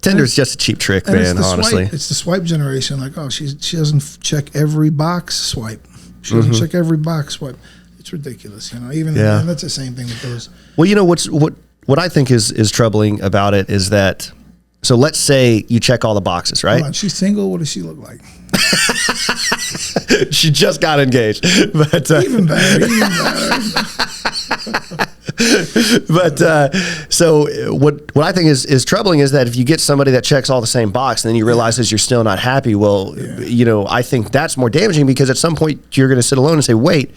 Tinder's just a cheap trick, man. Honestly, it's the swipe generation. Like, oh, she doesn't check every box. Swipe. She doesn't check every box. Swipe. It's ridiculous. Even and that's the same thing with those. Well, what I think is troubling about it is that, so let's say you check all the boxes, right? Hold on, she's single. What does she look like? She just got engaged, but even better. But so what I think is troubling is that if you get somebody that checks all the same box and then you realize that you're still not happy, I think that's more damaging because at some point you're going to sit alone and say, wait,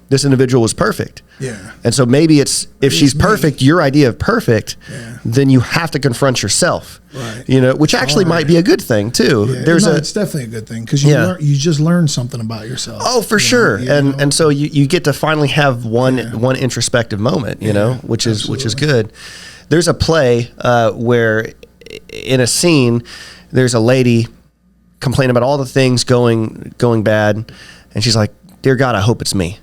this individual was perfect. Yeah. And so maybe if she's perfect, your idea of perfect, then you have to confront yourself. Right. Which actually might be a good thing too. Yeah. It's definitely a good thing because you just learn something about yourself. Oh, for sure. And so you get to finally have one introspective moment, which is good. There's a play where in a scene there's a lady complaining about all the things going bad, and she's like, "Dear God, I hope it's me."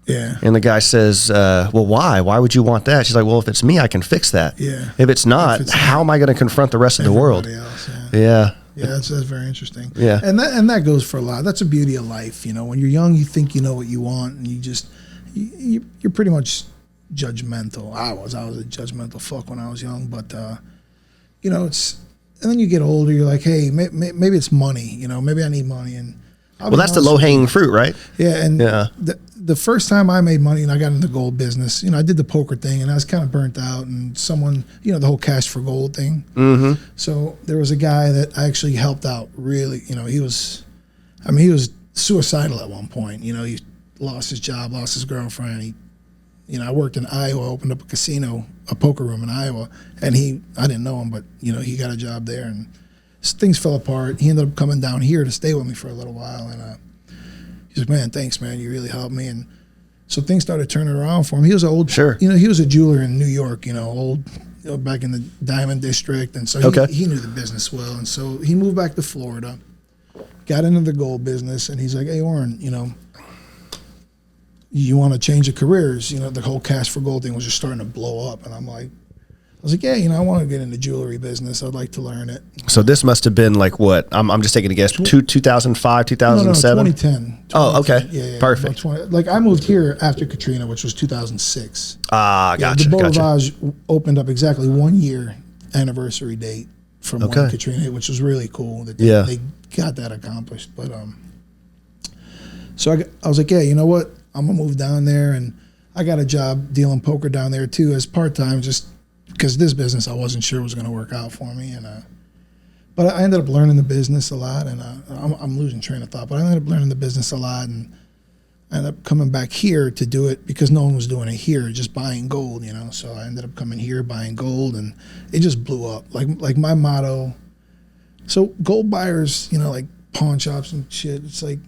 Yeah. And the guy says, well, why? Why would you want that? She's like, well, if it's me, I can fix that. Yeah. If it's not, how am I going to confront the rest of the world? Else, yeah. Yeah, that's very interesting. Yeah. And that goes for a lot. That's the beauty of life. When you're young, you think you know what you want, and you're pretty much judgmental. I was a judgmental fuck when I was young, but it's, and then you get older, you're like, hey, maybe it's money. Maybe I need money, and that's the low hanging fruit, right? Yeah, and the first time I made money and I got into the gold business, I did the poker thing and I was kind of burnt out, and someone, the whole cash for gold thing. Mm-hmm. So there was a guy that I actually helped out really, he was suicidal at one point. He lost his job, lost his girlfriend. He, you know, I worked in Iowa, opened up a casino, a poker room in Iowa, and I didn't know him, but, you know, he got a job there, and things fell apart. He ended up coming down here to stay with me for a little while, and he's like, man, thanks, man, you really helped me. And so things started turning around for him. He was old, you know, he was a jeweler in New York, you know, back in the Diamond District, and so he knew the business well, and so he moved back to Florida, got into the gold business, and he's like, hey, Oren, you know, you want to change your careers? You know, the whole cash for gold thing was just starting to blow up, and I was like, yeah, you know, I want to get into jewelry business. I'd like to learn it. So this must have been like what? I'm just taking a guess. 2005, 2007? No, 2010. Oh, okay. Yeah, perfect. Like I moved here after Katrina, which was 2006. Ah, gotcha. The Beau Rivage opened up exactly 1 year anniversary date from when Katrina hit, which was really cool that they got that accomplished. But so I was like, yeah, you know what? I'm gonna move down there, and I got a job dealing poker down there too as part-time, just because this business I wasn't sure was going to work out for me, and but I ended up learning the business a lot, and I'm losing train of thought, but I ended up learning the business a lot, and I ended up coming back here to do it because no one was doing it here, just buying gold, you know. So I ended up coming here buying gold, and it just blew up. Like my motto. So gold buyers, you know, like pawn shops and shit. It's like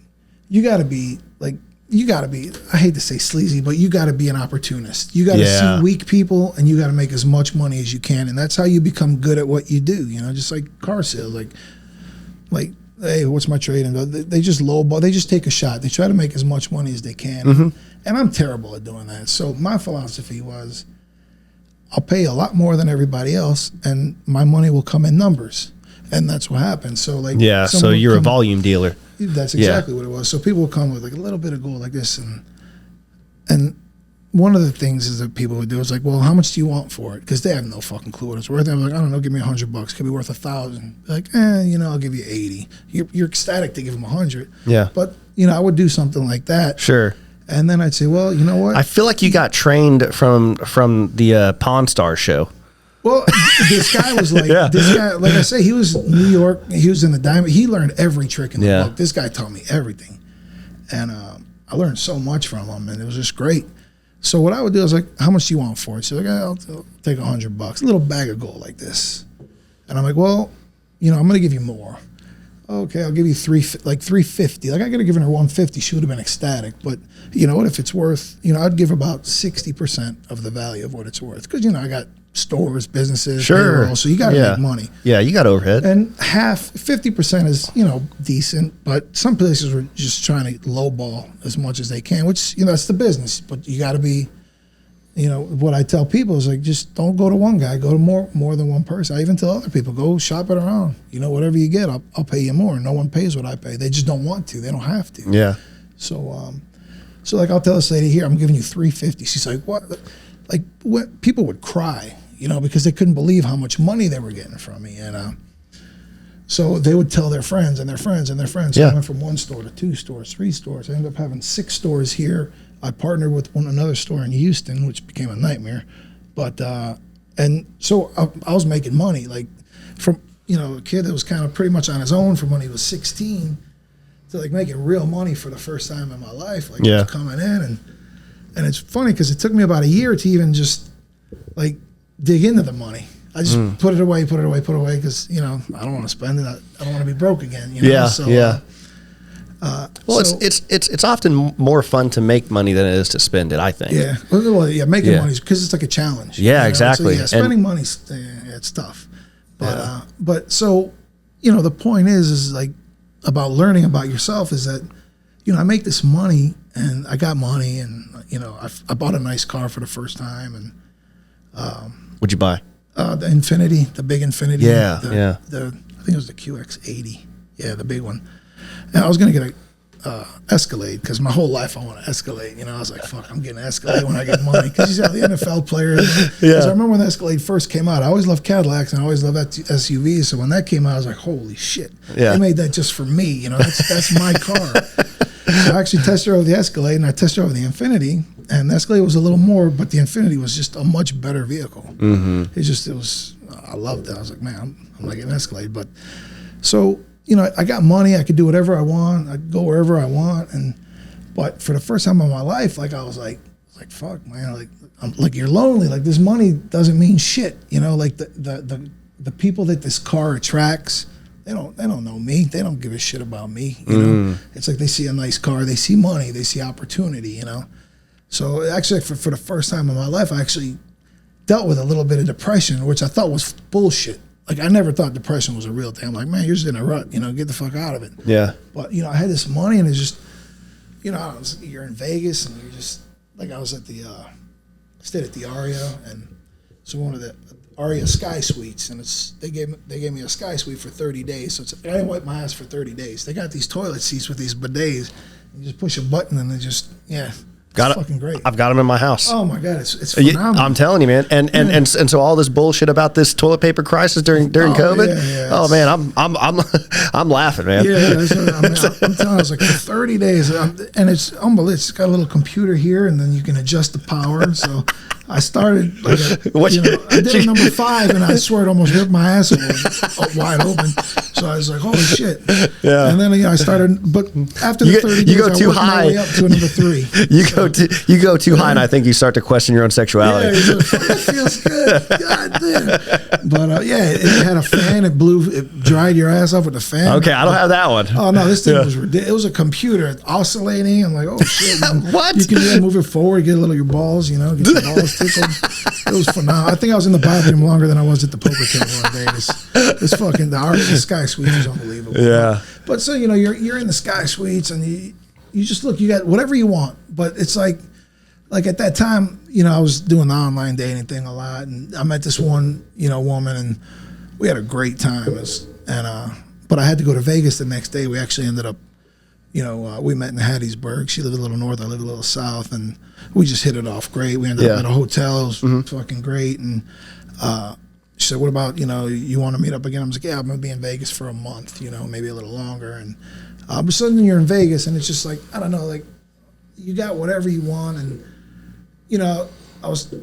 you got to be like. You got to be, I hate to say sleazy, but you got to be an opportunist. You got to see weak people, and you got to make as much money as you can. And that's how you become good at what you do, you know, just like car sales. Like hey, what's my trade? And they just lowball. They just take a shot. They try to make as much money as they can. And I'm terrible at doing that. So my philosophy was, I'll pay a lot more than everybody else, and my money will come in numbers. And that's what happened. So like, so you're a volume dealer. That's exactly what it was. So people would come with like a little bit of gold like this, and one of the things is that people would do is like, well, how much do you want for it? Because they have no fucking clue what it's worth. I'm like, I don't know, give me $100. Could be worth 1,000. Like, you know, I'll give you 80. You're ecstatic to give them 100. Yeah. But you know, I would do something like that. Sure. And then I'd say, well, you know what? I feel like you got trained from the Pawn Star show. Well, this guy was like, this guy, like I say, he was in New York. He was in the Diamond. He learned every trick in the book. This guy taught me everything. And I learned so much from him, and it was just great. So what I would do is like, how much do you want for it? So like, I'll take $100, a little bag of gold like this. And I'm like, well, you know, I'm going to give you more. Okay, I'll give you $350. Like I could have given her $150. She would have been ecstatic. But you know what? If it's worth, you know, I'd give about 60% of the value of what it's worth. Because, you know, I got stores, businesses, payroll, so you got to make money. Yeah, you got overhead. And 50% is, you know, decent, but some places were just trying to lowball as much as they can, which, you know, that's the business. But you got to be, you know, what I tell people is like, just don't go to one guy, go to more than one person. I even tell other people, go shop it around. You know, whatever you get, I'll pay you more. No one pays what I pay. They just don't want to. They don't have to. Yeah. So, like I'll tell this lady here, I'm giving you $350. She's like, what? Like, what? People would cry, you know, because they couldn't believe how much money they were getting from me. And so they would tell their friends and their friends and their friends. So I went from one store to 2 stores, 3 stores. I ended up having 6 stores here. I partnered with another store in Houston, which became a nightmare. But, and so I was making money, like from, you know, a kid that was kind of pretty much on his own from when he was 16 to like making real money for the first time in my life. Like it was coming in. And it's funny because it took me about a year to even just like dig into the money. I just put it away because, you know, I don't want to spend it. I don't want to be broke again. You know? Well, it's often more fun to make money than it is to spend it, I think. Yeah. Well, making money because it's like a challenge. Yeah, you know? exactly. So, spending money, it's tough. But so, you know, the point is like about learning about yourself is that, you know, I make this money and I got money and, you know, I bought a nice car for the first time. And what'd you buy? The Infinity, the big Infinity. I think it was the QX80. Yeah, the big one. And I was going to get a Escalade because my whole life I want an Escalade. You know, I was like, fuck, I'm getting an Escalade when I get money. Because you see the NFL players. I remember when the Escalade first came out, I always loved Cadillacs and I always loved SUVs. So when that came out, I was like, holy shit. They made that just for me. You know, that's my car. So I actually test drove the Escalade and I test drove the Infinity. And the Escalade was a little more, but the Infinity was just a much better vehicle. I loved it. I was like, man, I'm not getting an Escalade. But so, you know, I got money. I could do whatever I want. I could go wherever I want. But for the first time in my life, like I was like fuck, man, like you're lonely. Like this money doesn't mean shit. You know, like the people that this car attracts, they don't know me. They don't give a shit about me. You know, it's like they see a nice car, they see money, they see opportunity. You know, so actually for the first time in my life, I actually dealt with a little bit of depression, which I thought was bullshit. Like I never thought depression was a real thing. I'm like, man, you're just in a rut. You know, get the fuck out of it. Yeah. But you know, I had this money, and it's just, you know, you're in Vegas, and you're just like I was at the stayed at the Aria, and so one of the Aria Sky Suites, and they gave me a Sky Suite for 30 days. So I didn't wipe my ass for 30 days. They got these toilet seats with these bidets. You just push a button, and they just got it. Fucking great. I've got them in my house. Oh my god, it's phenomenal. I'm telling you, man. And so all this bullshit about this toilet paper crisis during COVID. Yeah, oh man, I'm laughing, man. Yeah, that's what, I'm telling you, I was like for 30 days, and it's unbelievable. It's got a little computer here, and then you can adjust the power. So I started like I did a number 5, and I swear it almost ripped my ass wide open. So I was like, holy shit. Yeah. And then I started, but after the 30 days, you go too high. My way up to a number 3. You go too high, and I think you start to question your own sexuality. Yeah, it feels good. God damn. But it had a fan. It dried your ass off with the fan. Okay, I don't have that one. Oh no, this thing was ridiculous. It was a computer oscillating. I'm like, oh shit. What? You can move it forward, get a little your balls, get your balls tickled. It was phenomenal. I think I was in the bathroom longer than I was at the poker table in Vegas. The Sky Suites is unbelievable. Yeah. But so you're in the Sky Suites, and you just look. You got whatever you want, but it's like at that time, I was doing the online dating thing a lot, and I met this one, woman, and we had a great time. But I had to go to Vegas the next day. We actually ended up, we met in Hattiesburg. She lived a little north, I lived a little south, and we just hit it off great. We ended up at a hotel. It was fucking great, and she said, "What about you want to meet up again?" I was like, "Yeah, I'm gonna be in Vegas for a month, maybe a little longer." And all of a sudden, you're in Vegas, and it's just like I don't know, like you got whatever you want, and I was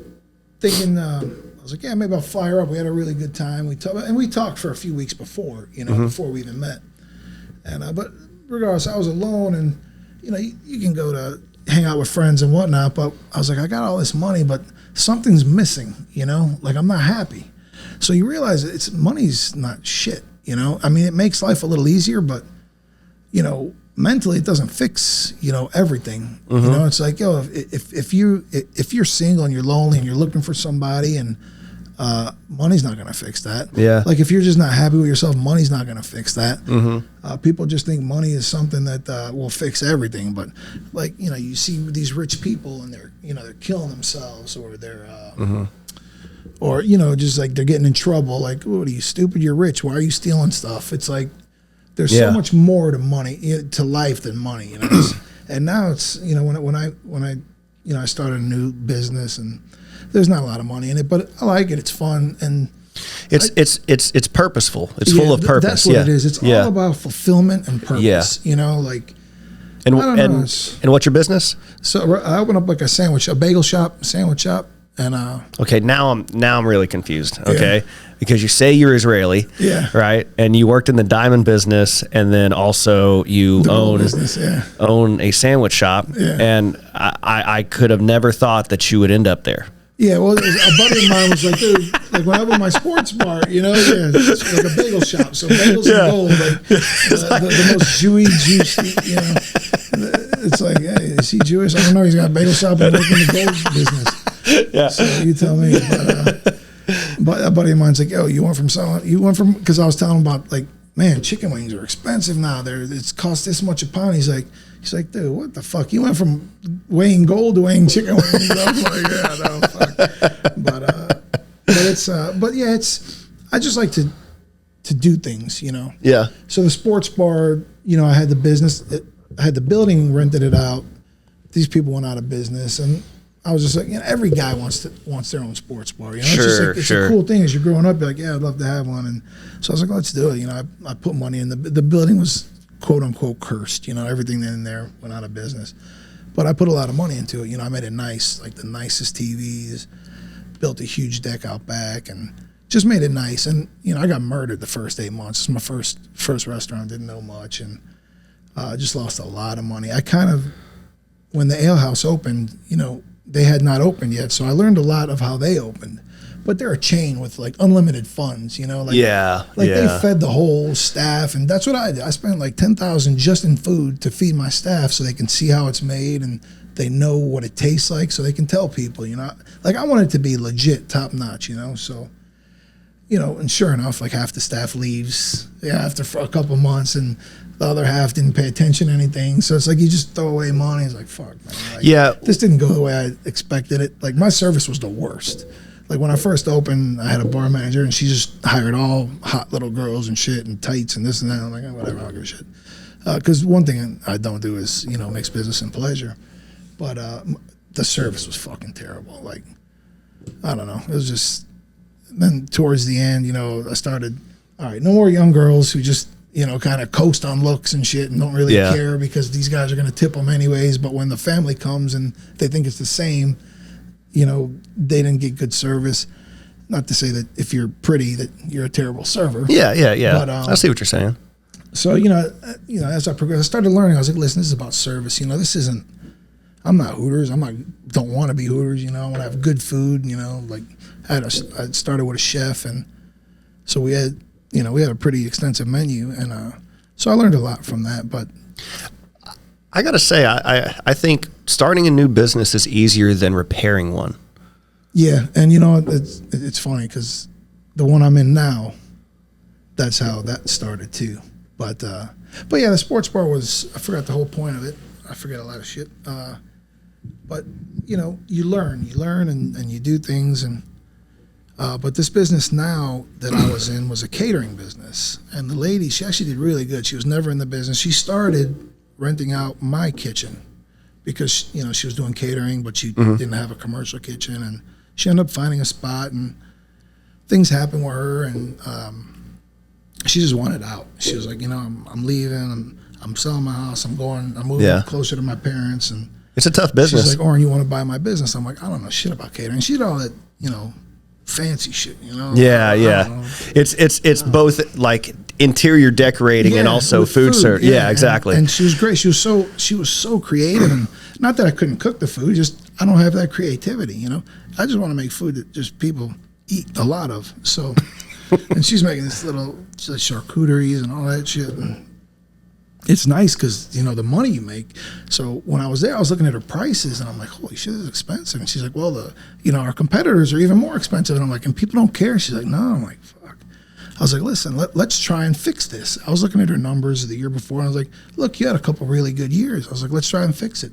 thinking, I was like, yeah, maybe I'll fly her up. We had a really good time. We talked for a few weeks before, before we even met. And but regardless, I was alone, and you can go to hang out with friends and whatnot. But I was like, I got all this money, but something's missing. Like I'm not happy. So you realize money's not shit. I mean, it makes life a little easier, but mentally it doesn't fix everything. It's like if you're single and you're lonely and you're looking for somebody, and money's not going to fix that. Like if you're just not happy with yourself, money's not going to fix that. People just think money is something that will fix everything, but like you see these rich people, and they're killing themselves, or they're or just like they're getting in trouble. Like, what are you, stupid? You're rich, why are you stealing stuff? It's like there's so much more to money, to life than money, And now it's when I started a new business, and there's not a lot of money in it, but I like it. It's fun, and it's purposeful. It's full of purpose. That's what it is. It's all about fulfillment and purpose. And what's your business? So I opened up like a bagel shop, sandwich shop. And okay, now I'm really confused. Okay, because you say you're Israeli, right? And you worked in the diamond business, and then also you own a sandwich shop. And I could have never thought that you would end up there. Yeah, well, a buddy of mine was like, dude, like when I opened my sports bar, it's like a bagel shop. So bagels and gold, like the most Jewy, It's like, hey, is he Jewish? I don't know. He's got a bagel shop and working in the gold business. So you tell me. But a buddy of mine's like, yo, you went from because I was telling him about like, man, chicken wings are expensive now. It's cost this much a pound. He's like, dude, what the fuck? You went from weighing gold to weighing chicken wings. I'm like, yeah, no, fuck. But I just like to do things, Yeah. So the sports bar, I had the business. I had the building, rented it out. These people went out of business, and I was just like, every guy wants their own sports bar. It's a cool thing. As you're growing up, you're like, yeah, I'd love to have one. And so I was like, let's do it. I put money in the building was quote unquote cursed. Everything in there went out of business, but I put a lot of money into it. I made it nice, like the nicest TVs, built a huge deck out back, and just made it nice. And I got murdered the first 8 months. It's my first restaurant. Didn't know much, and just lost a lot of money. I kind of when the ale house opened, they had not opened yet. So I learned a lot of how they opened. But they're a chain with like unlimited funds, They fed the whole staff, and that's what I did. I spent like $10,000 just in food to feed my staff, so they can see how it's made and they know what it tastes like, so they can tell people. Like I want it to be legit, top notch. So, and sure enough, like half the staff leaves after for a couple months, and the other half didn't pay attention to anything. So it's like you just throw away money. It's like fuck, man. Like, this didn't go the way I expected it. Like my service was the worst. Like when I first opened, I had a bar manager, and she just hired all hot little girls and shit and tights and this and that. I'm like, whatever, I don't give a shit. Because one thing I don't do is, mix business and pleasure. But the service was fucking terrible. Like, I don't know. It was just, then towards the end, I started, all right, no more young girls who just, kind of coast on looks and shit and don't really care because these guys are going to tip them anyways. But when the family comes and they think it's the same, they didn't get good service. Not to say that if you're pretty that you're a terrible server. Yeah. But, I see what you're saying. So, as I progressed, I started learning. I was like, listen, this is about service. This isn't, I'm not Hooters. Don't want to be Hooters. I want to have good food. Like I started with a chef, and so we had a pretty extensive menu, and so I learned a lot from that. But I gotta say, I think starting a new business is easier than repairing one. Yeah, and it's funny because the one I'm in now, that's how that started too. But yeah, the sports bar was, I forgot the whole point of it. I forget a lot of shit. But you learn and you do things, and but this business now that I was in was a catering business, and the lady, she actually did really good. She was never in the business. She started renting out my kitchen because she was doing catering, but she didn't have a commercial kitchen, and she ended up finding a spot, and things happened with her, and she just wanted out. She was like, I'm leaving, I'm selling my house, I'm moving closer to my parents, and it's a tough business. She's like, Oren, you want to buy my business? I'm like, I don't know shit about catering. She did all that, fancy shit, Yeah. It's both like interior decorating and also food service. Yeah, exactly. And she was great. She was so creative, and not that I couldn't cook the food, just I don't have that creativity, I just want to make food that just people eat a lot of. So, and she's making this little charcuteries and all that shit. And it's nice because, the money you make. So when I was there, I was looking at her prices, and I'm like, holy shit, this is expensive. And she's like, well, our competitors are even more expensive. And I'm like, and people don't care. She's like, no. I'm like, fuck. I was like, listen, let's try and fix this. I was looking at her numbers the year before, and I was like, look, you had a couple really good years. I was like, let's try and fix it.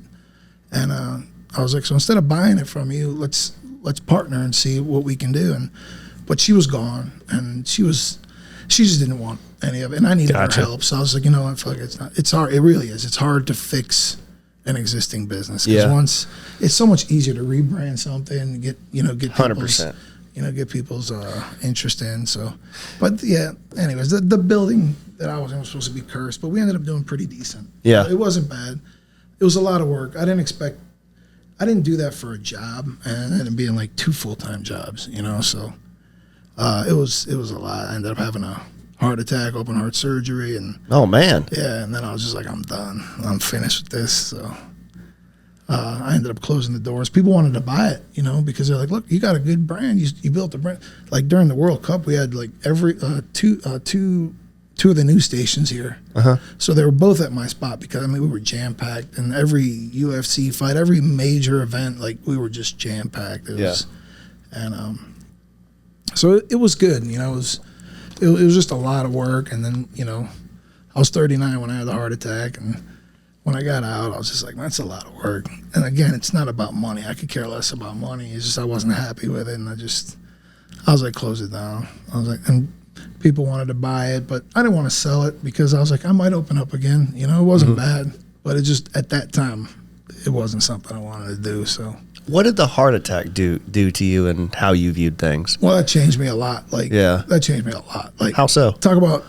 And I was like, so instead of buying it from you, let's partner and see what we can do. But she was gone, and she just didn't want any of it, and I needed her help. So I was like, what, fuck it, it's hard. It really is. It's hard to fix an existing business because once it's so much easier to rebrand something and get people's, 100%. Get people's interest in. So, but yeah, anyways, the building that I was in was supposed to be cursed, but we ended up doing pretty decent. Yeah, it wasn't bad. It was a lot of work. I didn't do that for a job, and it ended up being like 2 full-time jobs, so it was a lot. I ended up having a heart attack, open heart surgery, and oh man, yeah. And then I was just like, I'm done. I'm finished with this. So I ended up closing the doors. People wanted to buy it, because they're like, look, you got a good brand. You built a brand. Like during the World Cup, we had like every two of the news stations here. So they were both at my spot because we were jam packed, and every UFC fight, every major event, like we were just jam packed. It was, and so it was good. It was just a lot of work. And then I was 39 when I had the heart attack, and when I got out, I was just like, that's a lot of work. And again, it's not about money. I could care less about money. It's just I wasn't happy with it, and I was like, close it down. I was like, and people wanted to buy it, but I didn't want to sell it because I was like, I might open up again. It wasn't bad, but it just, at that time, it wasn't something I wanted to do. So what did the heart attack do to you and how you viewed things? Well, that changed me a lot. That changed me a lot. Like, how so? Talk about,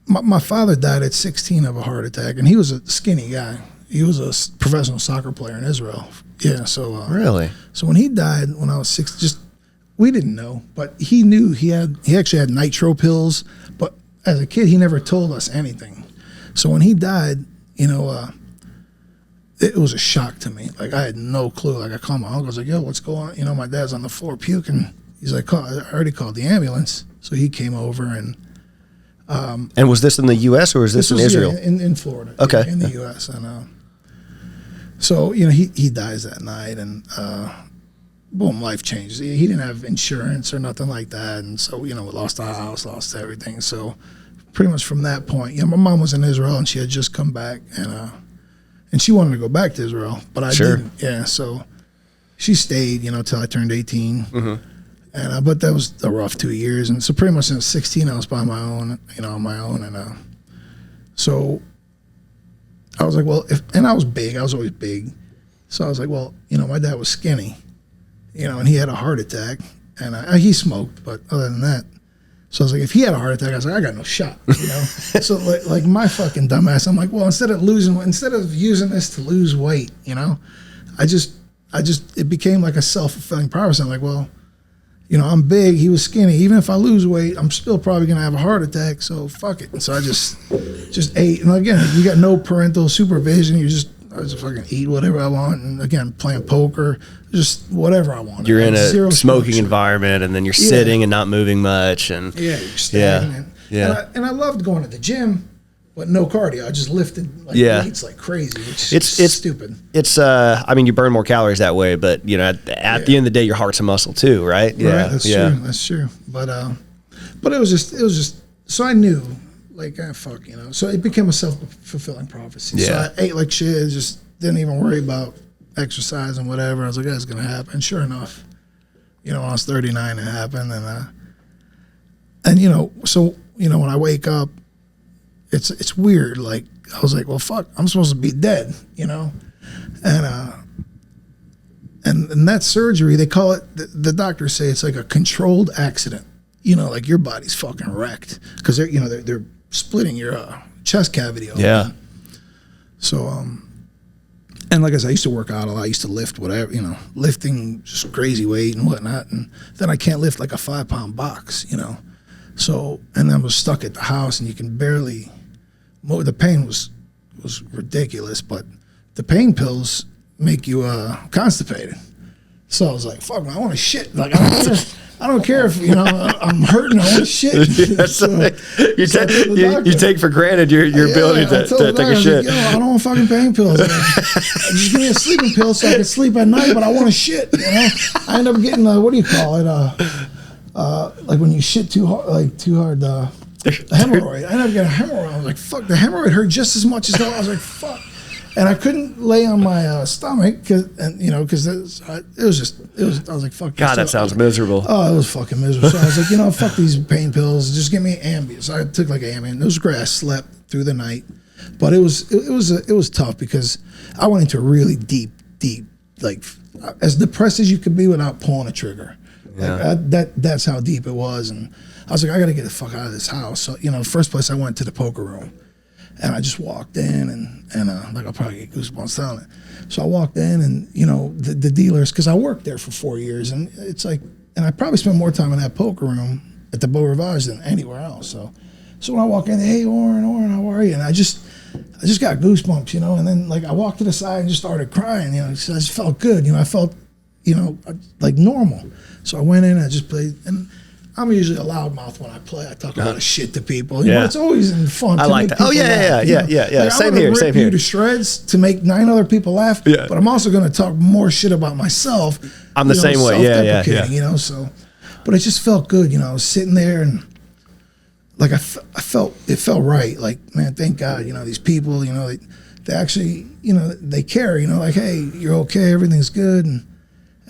my father died at 16 of a heart attack, and he was a skinny guy. He was a professional soccer player in Israel. Yeah, so really. So when he died, when I was 6, we didn't know, but he knew he actually had nitro pills. But as a kid, he never told us anything. So when he died, it was a shock to me. Like, I had no clue. Like, I called my uncle. I was like, yo, what's going on? My dad's on the floor puking. He's like, I already called the ambulance. So he came over and... and was this in the U.S. or was this in Israel? In Florida. Okay. In the U.S. And so, he dies that night, and boom, life changes. He didn't have insurance or nothing like that. And so, we lost the house, lost everything. So pretty much from that point, my mom was in Israel, and she had just come back, and she wanted to go back to Israel, but I didn't. Yeah, so she stayed, till I turned 18. Mm-hmm. And but that was a rough 2 years. And so pretty much since 16, I was by my own, on my own. And so I was like, well, and I was big. I was always big. So I was like, well, my dad was skinny, and he had a heart attack. And he smoked, but other than that, so I was like, if he had a heart attack, I was like, I got no shot, So like my fucking dumbass, I'm like, well, instead of using this to lose weight, it became like a self-fulfilling prophecy. I'm like, well, I'm big, he was skinny. Even if I lose weight, I'm still probably gonna have a heart attack. So fuck it. And so I just ate. And again, you got no parental supervision. I just fucking eat whatever I want. And again, playing poker, just whatever I want. You're in a smoking environment, and then you're sitting and not moving much, and you're stagnant. Yeah. And I loved going to the gym, but no cardio. I just lifted weights like crazy, which is stupid. It's you burn more calories that way, but at the end of the day, your heart's a muscle too, right? Yeah, right, that's true. But it was just so I knew. Like, fuck, So it became a self-fulfilling prophecy. Yeah. So I ate like shit, just didn't even worry about exercise and whatever. I was like, that's going to happen. Sure enough, when I was 39, it happened. So when I wake up, it's weird. Like, I was like, well, fuck, I'm supposed to be dead, And that surgery, they call it, the doctors say it's like a controlled accident. Like your body's fucking wrecked because they're splitting your chest cavity open. Yeah. So, and like I said, I used to work out a lot. I used to lift whatever, lifting just crazy weight and whatnot. And then I can't lift like a 5-pound box, So, and I was stuck at the house, and you can barely move. The pain was ridiculous, but the pain pills make you constipated. So I was like, fuck, man, I want to shit. Like, I don't care if, I'm hurting, I want to shit. You take for granted your ability to take a shit. Like, I don't want fucking pain pills. Just give me a sleeping pill so I can sleep at night, but I want to shit, I end up getting, what do you call it? Like when you shit too hard, the hemorrhoid. I ended up getting a hemorrhoid. I was like, fuck, the hemorrhoid hurt just as much as though. I was like, fuck. And I couldn't lay on my stomach because I was like, fuck. God, that sounds miserable. Oh, it was fucking miserable. So I was like, fuck these pain pills. Just give me Ambien. So I took like Ambien. It was great. I slept through the night, but it was tough because I went into a really deep, like as depressed as you could be without pulling a trigger. Yeah. Like that's how deep it was. And I was like, I got to get the fuck out of this house. So the first place I went to the poker room. And I just walked in, and like I'll probably get goosebumps telling it. So I walked in, and the dealers, because I worked there for 4 years, and it's like, and I probably spent more time in that poker room at the Beau Rivage than anywhere else. So when I walk in, hey Oren, how are you? And I just got goosebumps, And then like I walked to the side and just started crying, So I just felt good, I felt, like normal. So I went in, I just played, and I'm usually a loudmouth when I play. I talk a lot of shit to people. It's always in fun. I like that. Oh yeah. Like, Same here. You to shreds to make 9 other people laugh. Yeah. But I'm also going to talk more shit about myself. I'm the same way. Yeah. So, but it just felt good. I was sitting there and like I felt it felt right. Like, man, thank God. These people. They actually. They care. Like, hey, you're okay. Everything's good. And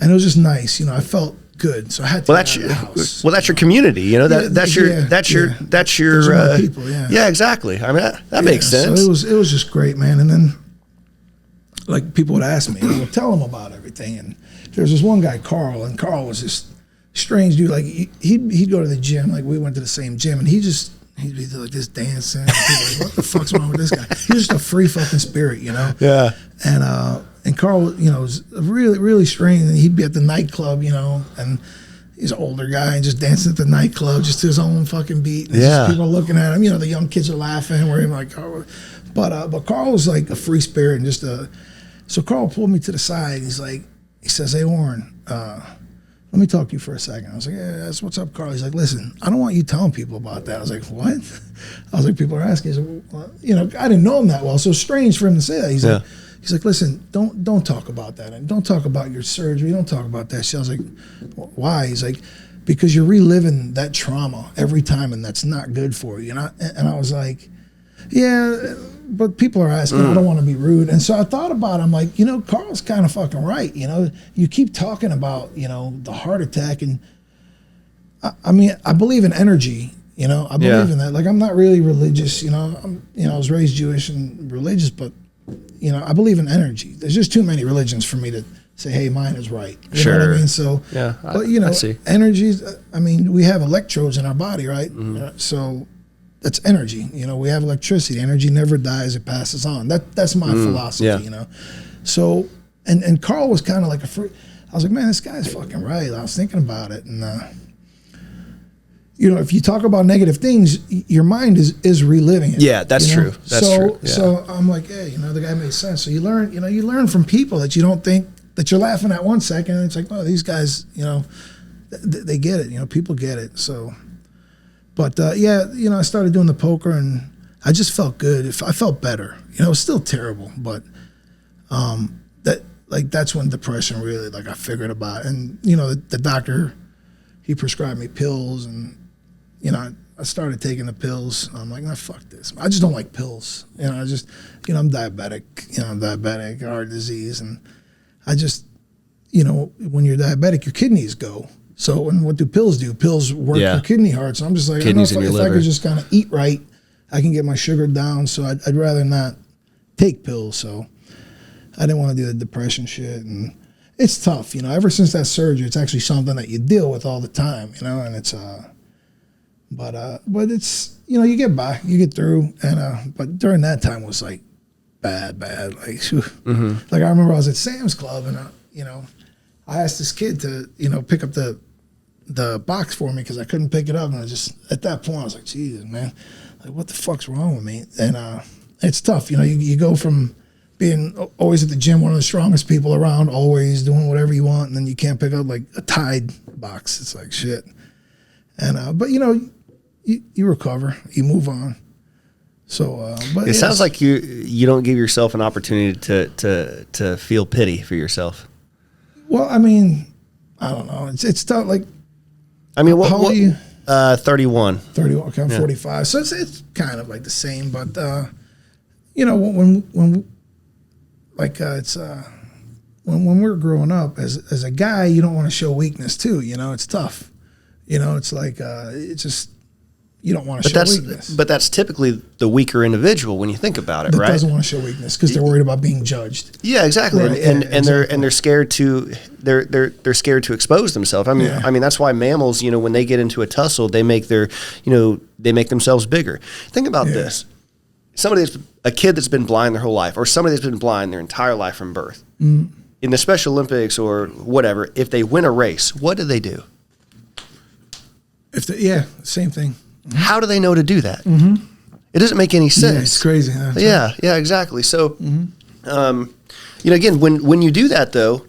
it was just nice. I felt good, so I had to. That's your community, That's your people. Yeah, exactly. I mean, that makes sense. So it was just great, man. And then, like, people would ask me, and I would tell them about everything. And there's this one guy, Carl, and Carl was this strange dude. Like, he'd go to the gym. Like, we went to the same gym, and he'd be like this dancing. And people were like, what the fuck's wrong with this guy? He was just a free fucking spirit, Yeah. And Carl, was really, really strange. And he'd be at the nightclub, and he's an older guy and just dancing at the nightclub, just to his own fucking beat. And just people looking at him. You know, the young kids are laughing. We're like, oh. But Carl was like a free spirit and just a. So Carl pulled me to the side. He says, "Hey Oren, let me talk to you for a second." I was like, "Yeah, that's what's up, Carl." He's like, "Listen, I don't want you telling people about that." I was like, "What?" I was like, "People are asking." He's like, well, you know, I didn't know him that well, so it's strange for him to say that. He's like, "Listen, don't talk about that, and don't talk about your surgery. Don't talk about that shit." I was like, "Why?" He's like, "Because you're reliving that trauma every time, and that's not good for you." And I was like, "Yeah, but people are asking. I don't want to be rude." And so I thought about it. I'm like, you know, Carl's kind of fucking right. You know, you keep talking about, you know, the heart attack, and I mean, I believe in energy. You know, I believe in that. Like, I'm not really religious. You know, I was raised Jewish and religious, but you know, I believe in energy. There's just too many religions for me to say, hey, mine is right. You know what I mean? So, but you know, energies. I mean, we have electrodes in our body, right? So. That's energy. You know, we have electricity. Energy never dies, it passes on. That's my philosophy, you know. So, and Carl was kind of like a freak. I was like, man, this guy's fucking right. I was thinking about it. And, you know, if you talk about negative things, your mind is reliving it. Yeah, that's true. That's true. Yeah. So I'm like, hey, you know, the guy made sense. So you learn from people that you don't think, that you're laughing at one second. And it's like, oh, these guys, you know, they get it. You know, people get it. So. But yeah, you know, I started doing the poker and I just felt good. I felt better. You know, it was still terrible, but that's when depression really, like, I figured about it. And you know, the doctor, he prescribed me pills, and you know, I started taking the pills. I'm like, nah, fuck this. I just don't like pills. You know, I'm diabetic. You know, I'm diabetic, heart disease, and I just, you know, when you're diabetic, your kidneys go. So, and what do pills do? Pills work your kidney hard. So I'm just like, kidneys if I could just kind of eat right, I can get my sugar down. So I'd rather not take pills. So I didn't want to do the depression shit. And it's tough, you know, ever since that surgery, it's actually something that you deal with all the time, you know, and it's, but it's, you know, you get by, you get through. And, but during that time was like bad. Like, like I remember I was at Sam's Club and, you know, I asked this kid to, you know, pick up the box for me because I couldn't pick it up. And I just, at that point, I was like, Jesus, man, like, what the fuck's wrong with me? And it's tough. You know, you go from being always at the gym, one of the strongest people around, always doing whatever you want, and then you can't pick up, like, a Tide box. It's like shit. And, but, you know, you recover. You move on. So, but it sounds like you don't give yourself an opportunity to feel pity for yourself. Well, I mean, I don't know. It's tough. Like, I mean, how old are you? 31. 31. Okay, I'm 45. So it's kind of like the same. But you know, when we're growing up as a guy, you don't want to show weakness too. You know, it's tough. You know, it's like it's just. You don't want to show weakness. But that's typically the weaker individual when you think about it, that right? Doesn't want to show weakness because they're worried about being judged. Yeah, exactly. Right. And they're scared to scared to expose themselves. I mean that's why mammals, you know, when they get into a tussle, they make themselves bigger. Think about this. A kid that's been blind their whole life, or somebody that's been blind their entire life from birth. In the Special Olympics or whatever, if they win a race, what do? Same thing. How do they know to do that? It doesn't make any sense. Yeah, it's crazy. Yeah, exactly. So, you know, again, when you do that, though,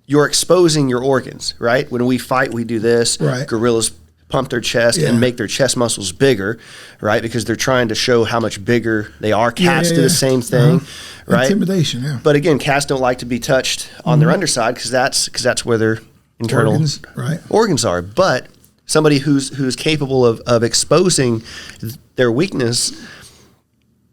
you're exposing your organs, right? When we fight, we do this. Right. Gorillas pump their chest and make their chest muscles bigger, right? Because they're trying to show how much bigger they are. Cats do the same thing, right? Intimidation, yeah. But again, cats don't like to be touched on their underside because that's where their internal organs are. But somebody who's capable of exposing their weakness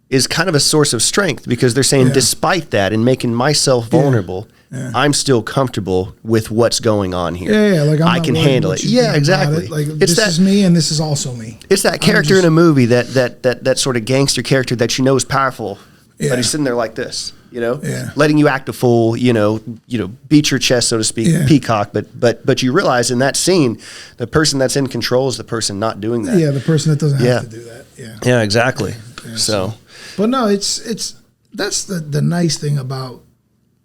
is kind of a source of strength because they're saying, despite that and making myself vulnerable, I'm still comfortable with what's going on here. Yeah, like I can handle it. Yeah, exactly. Like this is me and this is also me. It's that character in a movie that sort of gangster character that you know is powerful, but he's sitting there like this. You know, letting you act a fool, you know, beat your chest, so to speak, peacock. But you realize in that scene, the person that's in control is the person not doing that. Yeah, the person that doesn't have to do that. Yeah, exactly. So, but no, it's that's the nice thing about,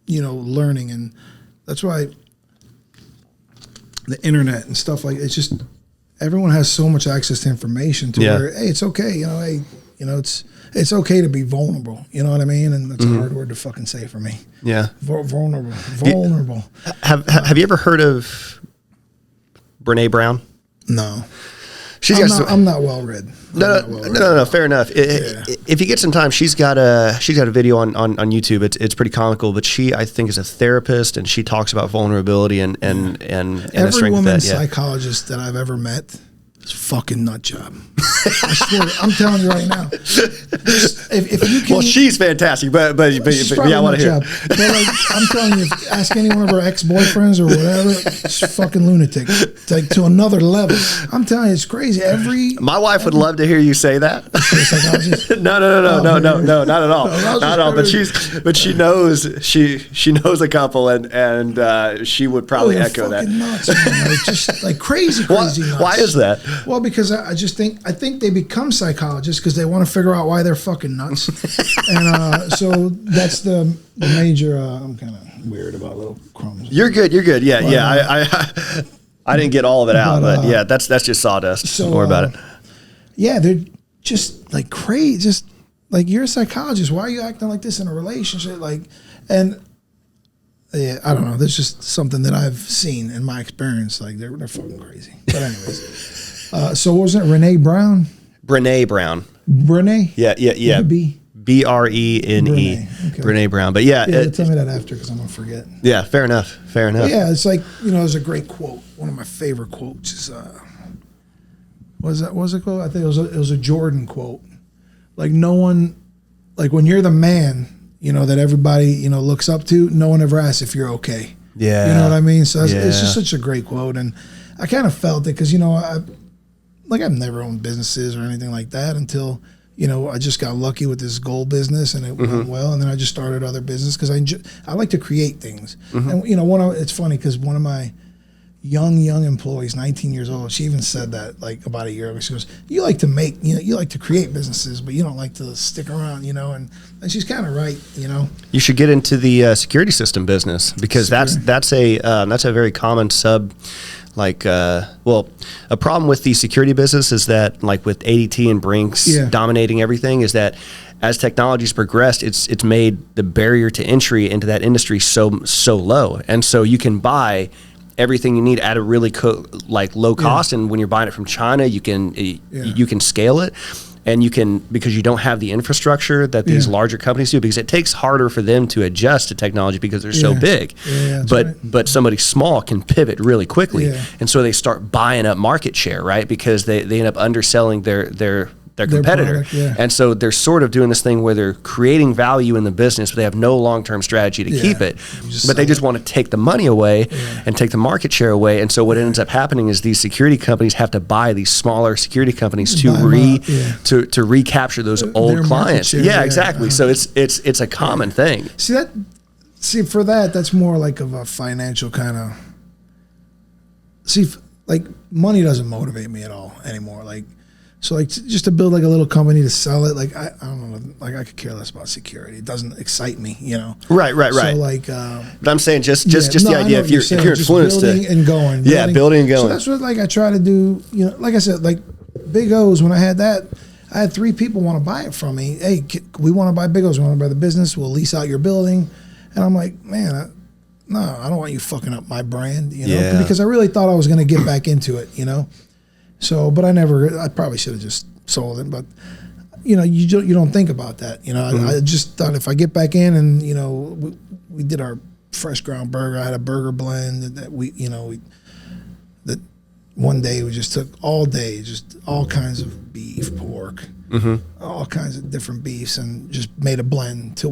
you know, learning, and that's why the internet and stuff like it's just everyone has so much access to information to where hey, it's okay, it's okay to be vulnerable. You know what I mean? And that's a hard word to fucking say for me. Yeah, vulnerable. Have you ever heard of Brene Brown? No. I'm not well read. No. Fair enough. If you get some time, she's got a video on YouTube. It's pretty comical, but I think is a therapist, and she talks about vulnerability and every woman psychologist that I've ever met. It's a fucking nut job. I swear, I'm telling you right now. If you can, well, she's fantastic, but yeah, I want to hear. But like, I'm telling you, ask any one of her ex-boyfriends or whatever, it's fucking lunatic. It's like to another level. I'm telling you, it's crazy. My wife would love to hear you say that. No, not at all, not at all. But she knows a couple, and she would probably echo that. Nuts, man. Like, just like crazy nuts. Why is that? Well, because I think they become psychologists because they want to figure out why they're fucking nuts, and so that's the major. I'm kind of weird about little crumbs. You're good. Yeah, but, I didn't get all of it out, but yeah, that's just sawdust. So, don't worry about it. Yeah, they're just like crazy. Just like you're a psychologist. Why are you acting like this in a relationship? Like, and yeah, I don't know. There's just something that I've seen in my experience. Like they're fucking crazy. But anyways. So what was it? Brene Brown? Brene Brown. Brene? Yeah. B-R-E-N-E. Okay. Brene Brown. But yeah. Tell me that after because I'm going to forget. Yeah, fair enough. But yeah, it's like, there's a great quote. One of my favorite quotes is, what was it quote? I think it was a Jordan quote. Like no one, like when you're the man, that everybody, looks up to, no one ever asks if you're okay. Yeah. You know what I mean? So it's just such a great quote. And I kind of felt it because, I've never owned businesses or anything like that until, I just got lucky with this gold business and it went well. And then I just started other business because I like to create things. And, it's funny because one of my young employees, 19 years old, she even said that like about a year ago. She goes, you like to make, you like to create businesses, but you don't like to stick around, and she's kind of right, You should get into the security system business because that's a very common a problem with the security business is that like with ADT and Brinks dominating everything is that as technology's progressed, it's made the barrier to entry into that industry so low. And so you can buy everything you need at a really low cost. And when you're buying it from China, you can scale it. And you can, because you don't have the infrastructure that these larger companies do, because it takes harder for them to adjust to technology because they're so big. But somebody small can pivot really quickly. And so they start buying up market share, right? Because they end up underselling their competitor. Product, and so they're sort of doing this thing where they're creating value in the business, but they have no long-term strategy to keep it. But they just want to take the money away and take the market share away. And so what ends up happening is these security companies have to buy these smaller security companies to recapture those old clients. Exactly. So it's a common thing. For that's more like of a financial kind of like money doesn't motivate me at all anymore. So just to build like a little company to sell it, like I don't know, like I could care less about security. It doesn't excite me, Right. So like, but I'm saying just the idea if you're influenced building and going. Building and going. So that's what like I try to do. Like I said, like Big O's. When I had that, I had 3 people want to buy it from me. Hey, we want to buy Big O's. We want to buy the business. We'll lease out your building. And I'm like, man, no, I don't want you fucking up my brand. Because I really thought I was going to get back into it. So, but I probably should have just sold it, but you don't think about that. I just thought if I get back in and, we did our fresh ground burger. I had a burger blend that that one day we just took all day, just all kinds of beef, pork, all kinds of different beefs, and just made a blend till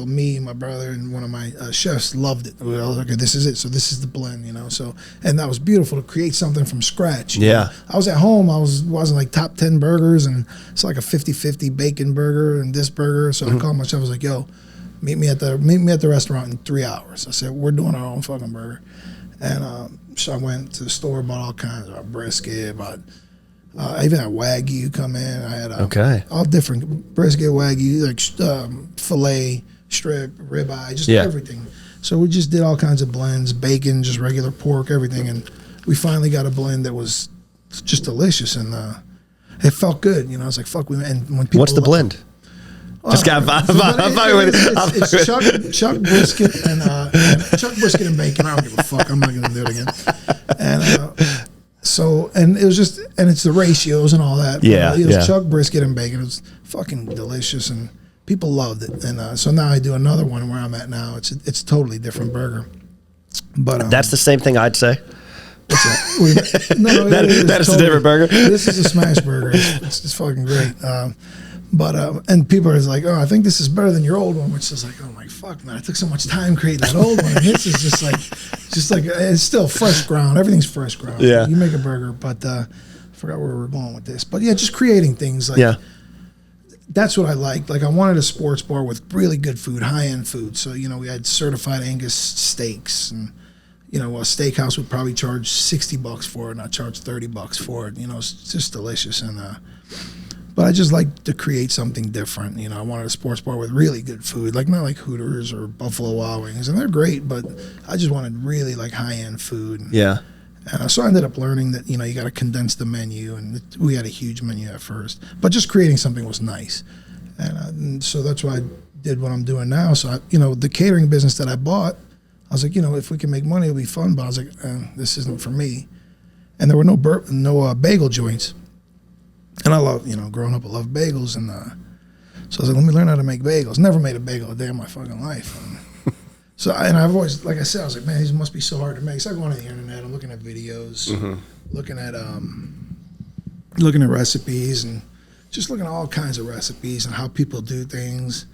me, my brother, and one of my chefs loved it. We were like, okay, this is it. So this is the blend, So, and that was beautiful to create something from scratch. Yeah. I was at home. I wasn't like top 10 burgers, and it's like a 50-50 bacon burger and this burger. So I called my chef. I was like, yo, meet me at the restaurant in 3 hours. I said, we're doing our own fucking burger. And so I went to the store, bought all kinds of brisket, I even had Wagyu come in. I had all different brisket, Wagyu, like filet, strip, ribeye, just everything. So we just did all kinds of blends, bacon, just regular pork, everything. And we finally got a blend that was just delicious, and it felt good. You know, I was like, fuck. And when people, what's the blend? Just got it's Chuck brisket and Chuck brisket and bacon. I don't give a fuck. I'm not gonna do it again. And so, and it was just, and it's the ratios and all that. Yeah, it was Chuck brisket and bacon. It was fucking delicious, and people loved it. And so now I do another one where I'm at now. It's a totally different burger. But that's the same thing I'd say. What's that? No, that is totally, a different burger. This is a smash burger. It's fucking great. And people are like, oh, I think this is better than your old one, which is like, oh my fuck, man, I took so much time creating that old one. And this is just like it's still fresh ground. Everything's fresh ground. Yeah. You make a burger, but I forgot where we're going with this. But yeah, just creating things like that's what I like. Like I wanted a sports bar with really good food, high end food. So, you know, we had certified Angus steaks, and you know, a steakhouse would probably charge $60 for it, and I charge $30 for it. You know, it's just delicious. And but I just like to create something different. You know, I wanted a sports bar with really good food, like not like Hooters or Buffalo Wild Wings, and they're great, but I just wanted really like high end food. Yeah. So I ended up learning that, you know, you got to condense the menu, and we had a huge menu at first, but just creating something was nice. And so that's why I did what I'm doing now. So, you know, the catering business that I bought, I was like, you know, if we can make money, it'll be fun. But I was like, this isn't for me. And there were no bagel joints. And I love, you know, growing up, I loved bagels. And so I was like, let me learn how to make bagels. Never made a bagel a day in my fucking life. And I've always, like I said, I was like, man, these must be so hard to make. So I go on the internet, I'm looking at videos, looking at recipes, and just looking at all kinds of recipes and how people do things.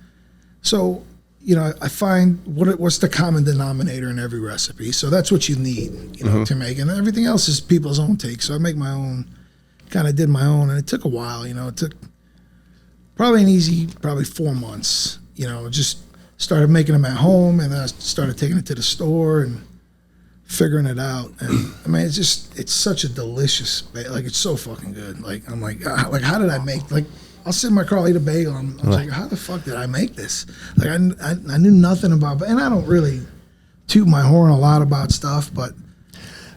So, you know, I find what's the common denominator in every recipe. So that's what you need, you know, to make. And everything else is people's own take. So I make my own, kind of did my own. And it took a while, you know. It took probably 4 months, you know, just started making them at home. And then I started taking it to the store and figuring it out. And I mean, it's such a delicious, like, it's so fucking good. Like, I'm like, how did I make, like, I'll sit in my car, I'll eat a bagel. I'm like, how the fuck did I make this? Like, I knew nothing about, and I don't really toot my horn a lot about stuff, but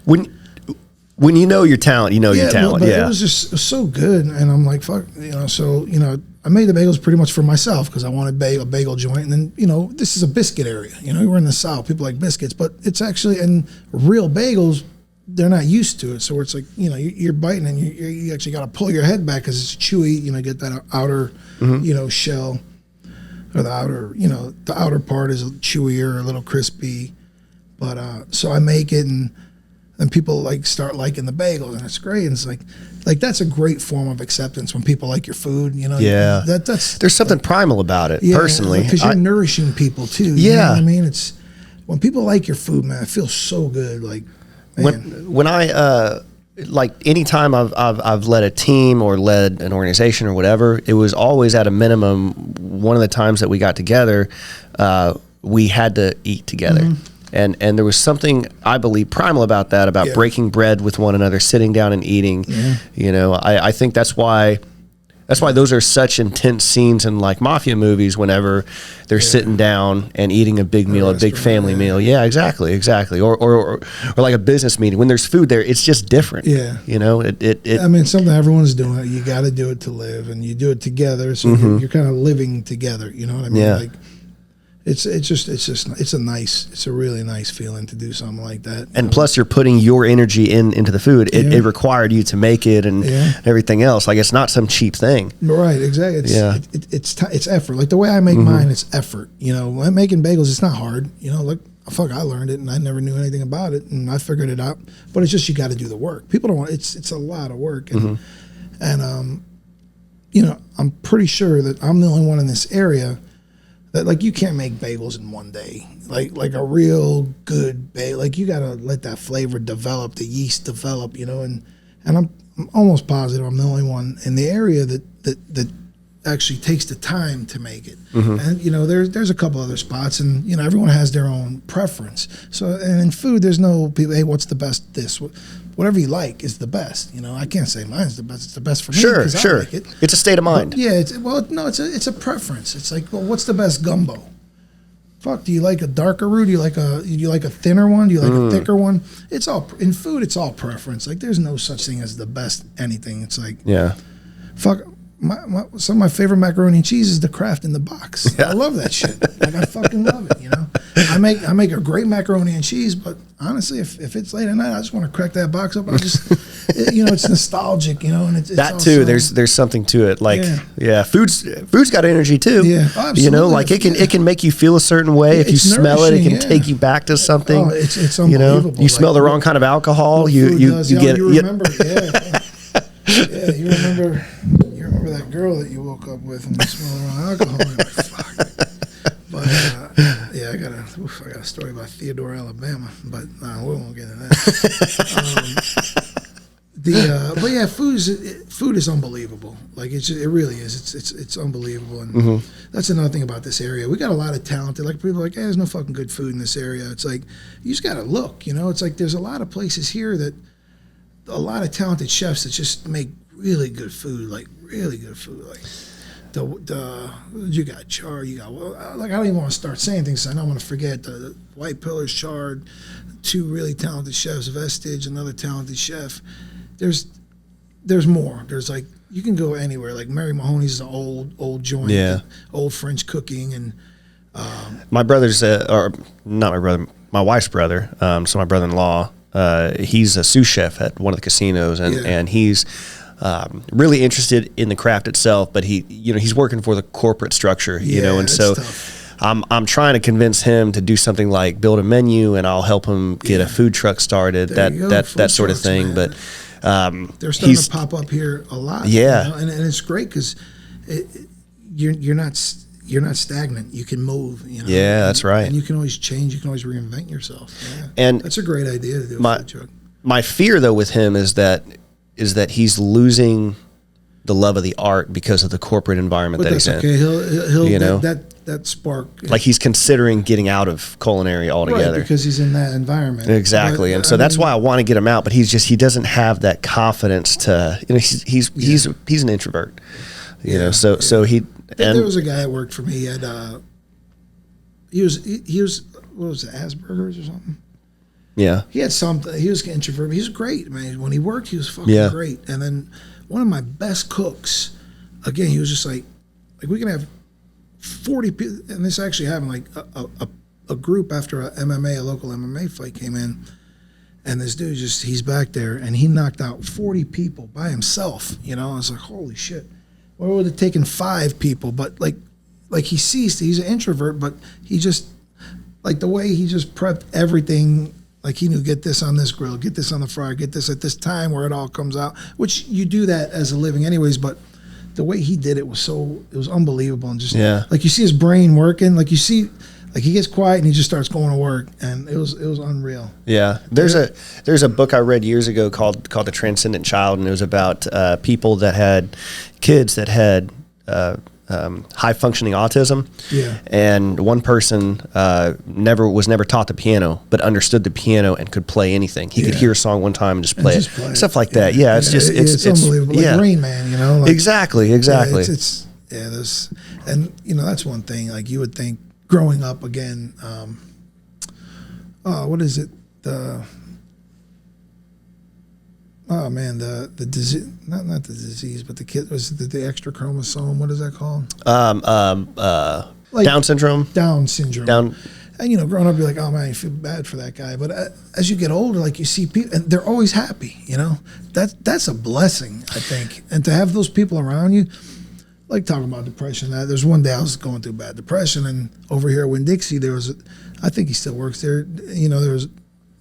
when you know your talent, you know your talent. But it was just so good, and I'm like, fuck, you know. So, you know, I made the bagels pretty much for myself because I wanted a bagel joint, and then, you know, this is a biscuit area. You know, we're in the South, people like biscuits, but it's actually, and real bagels, they're not used to it. So it's like, you know, you're biting and you actually got to pull your head back because it's chewy. You know, get that outer, you know, shell, or the outer, you know, the outer part is chewier, a little crispy. But so I make it, and people like start liking the bagels, and it's great. And it's like that's a great form of acceptance when people like your food. You know, that's there's something primal about it. Personally, because you're nourishing people too. You know what I mean? It's when people like your food, man, it feels so good. Like. When I like anytime I've led a team or led an organization or whatever, it was always at a minimum. One of the times that we got together, we had to eat together, and there was something, I believe, primal about that, about breaking bread with one another, sitting down and eating. You know, I think that's why those are such intense scenes in like mafia movies whenever they're sitting down and eating a big meal, a big family meal. Yeah, exactly. Or like a business meeting. When there's food there, it's just different. Yeah. You know, it I mean, something everyone's doing. You got to do it to live, and you do it together. So you're kind of living together. You know what I mean? Yeah. Like, it's a really nice feeling to do something like that. And plus, you're putting your energy into the food. It required you to make it and everything else. Like, it's not some cheap thing. Right, exactly. It's effort. Like the way I make mine, it's effort. You know, when I'm making bagels, it's not hard. You know, like, fuck, I learned it, and I never knew anything about it, and I figured it out. But it's just, you got to do the work. People don't want. It's a lot of work, and you know, I'm pretty sure that I'm the only one in this area that, like, you can't make bagels in one day. Like a real good bagel, like, you gotta let that flavor develop, the yeast develop, you know. And I'm almost positive I'm the only one in the area that actually takes the time to make it. And, you know, there's a couple other spots, and, you know, everyone has their own preference. So, and in food, there's no people, hey, what's the best this? Whatever you like is the best. You know, I can't say mine's the best. It's the best for me. Sure. I like it. It's a state of mind. But yeah, it's a preference. It's like, well, what's the best gumbo? fuck, do you like a darker roux? Do you like a thinner one? Do you like a thicker one? It's all in food. It's all preference. Like there's no such thing as the best anything. It's like fuck. Some of my favorite macaroni and cheese is the Kraft in the box. I love that shit. Like I fucking love it. You know, I make a great macaroni and cheese, but honestly, if it's late at night, I just want to crack that box up. I just, it's nostalgic. You know, and it's that too. There's something to it. Like food's got energy too. Yeah, absolutely. You know, like it can make you feel a certain way. If you smell it, it can take you back to something. Oh, it's unbelievable. You know, you smell the wrong kind of alcohol. You remember. Yeah, you remember that girl that you woke up with and you smell the wrong alcohol. You're like, fuck. But I got a story about Theodore, Alabama, but we won't get into that. But yeah, food is unbelievable. Like it really is. It's unbelievable, and that's another thing about this area. We got a lot of talented. Like people are like, hey, there's no fucking good food in this area. It's like you just gotta look. You know, it's like there's a lot of places here that a lot of talented chefs that just make really good food, like really good food. Like you got Char, you got like I don't even want to start saying things. I don't want to forget the White Pillars, Chard, two really talented chefs, Vestige, another talented chef. There's more. There's like you can go anywhere. Like Mary Mahoney's is an old joint, old French cooking, and my brother's or not my brother, my wife's brother. So my brother-in-law. He's a sous chef at one of the casinos, and he's really interested in the craft itself. But he's working for the corporate structure, and so tough. I'm trying to convince him to do something like build a menu, and I'll help him get a food truck started, that sort of thing. Man. But they're starting to pop up here a lot. Yeah, and it's great because you're not stagnant. You can move. You know? Yeah, that's right. And you can always change. You can always reinvent yourself. Yeah. And that's a great idea to do a food truck. My fear, though, with him is that he's losing the love of the art because of the corporate environment that he's in. Okay, he'll that spark. Like he's considering getting out of culinary altogether, right, because he's in that environment. Exactly, and so that's why I want to get him out. But he doesn't have that confidence to. He's an introvert. So he. There was a guy that worked for me. He had he was what was it, Asperger's or something? Yeah. He had something. He was an introvert. He was great, man. When he worked, he was fucking great. And then one of my best cooks, again, he was just like we can have 40 people. And this actually happened like a group after a local MMA fight came in. And this dude he's back there and he knocked out 40 people by himself. I was like, holy shit. Or it would have taken 5 people, but like he ceased. He's an introvert, but he just like the way he just prepped everything. Like he knew, get this on this grill, get this on the fryer, get this at this time where it all comes out. Which you do that as a living, anyways. But the way he did it was unbelievable, and just like you see his brain working. Like you see, like he gets quiet and he just starts going to work, and it was unreal. Yeah, there's a book I read years ago called The Transcendent Child, and it was about people that had kids that had high functioning autism. Yeah, and one person was never taught the piano, but understood the piano and could play anything. He could hear a song one time and just play it, stuff like that. Yeah, it's unbelievable. Like Rain Man, like, exactly. Yeah, and that's one thing. Like you would think. Growing up again, what is it? The disease, not the disease, but the kid was the extra chromosome. What is that called? Like Down syndrome. Down syndrome. And growing up, you're like, oh man, you feel bad for that guy. But as you get older, like you see people, and they're always happy. That's a blessing, I think. And to have those people around you. Like talking about depression. There's one day I was going through bad depression, and over here at Winn-Dixie, I think he still works there. There was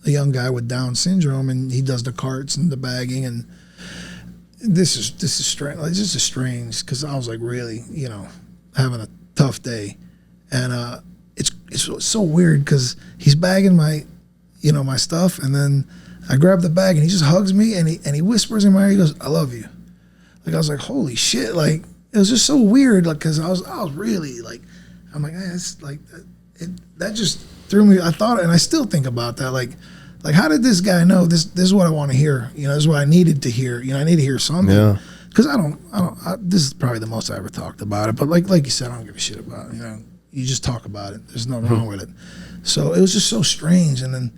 a young guy with Down syndrome, and he does the carts and the bagging, and this is strange. Like, this is strange because I was like really, having a tough day, and it's so weird because he's bagging my stuff, and then I grab the bag and he just hugs me and he whispers in my ear. He goes, "I love you." Like I was like, holy shit, like. It was just so weird, like, cause I was really like, I'm like, it's like that just threw me. I thought, and I still think about that, like how did this guy know this is what I want to hear? This is what I needed to hear. I need to hear something. Yeah. Cause I don't. This is probably the most I ever talked about it, but like you said, I don't give a shit about it. you just talk about it. There's nothing wrong with it. So it was just so strange. And then,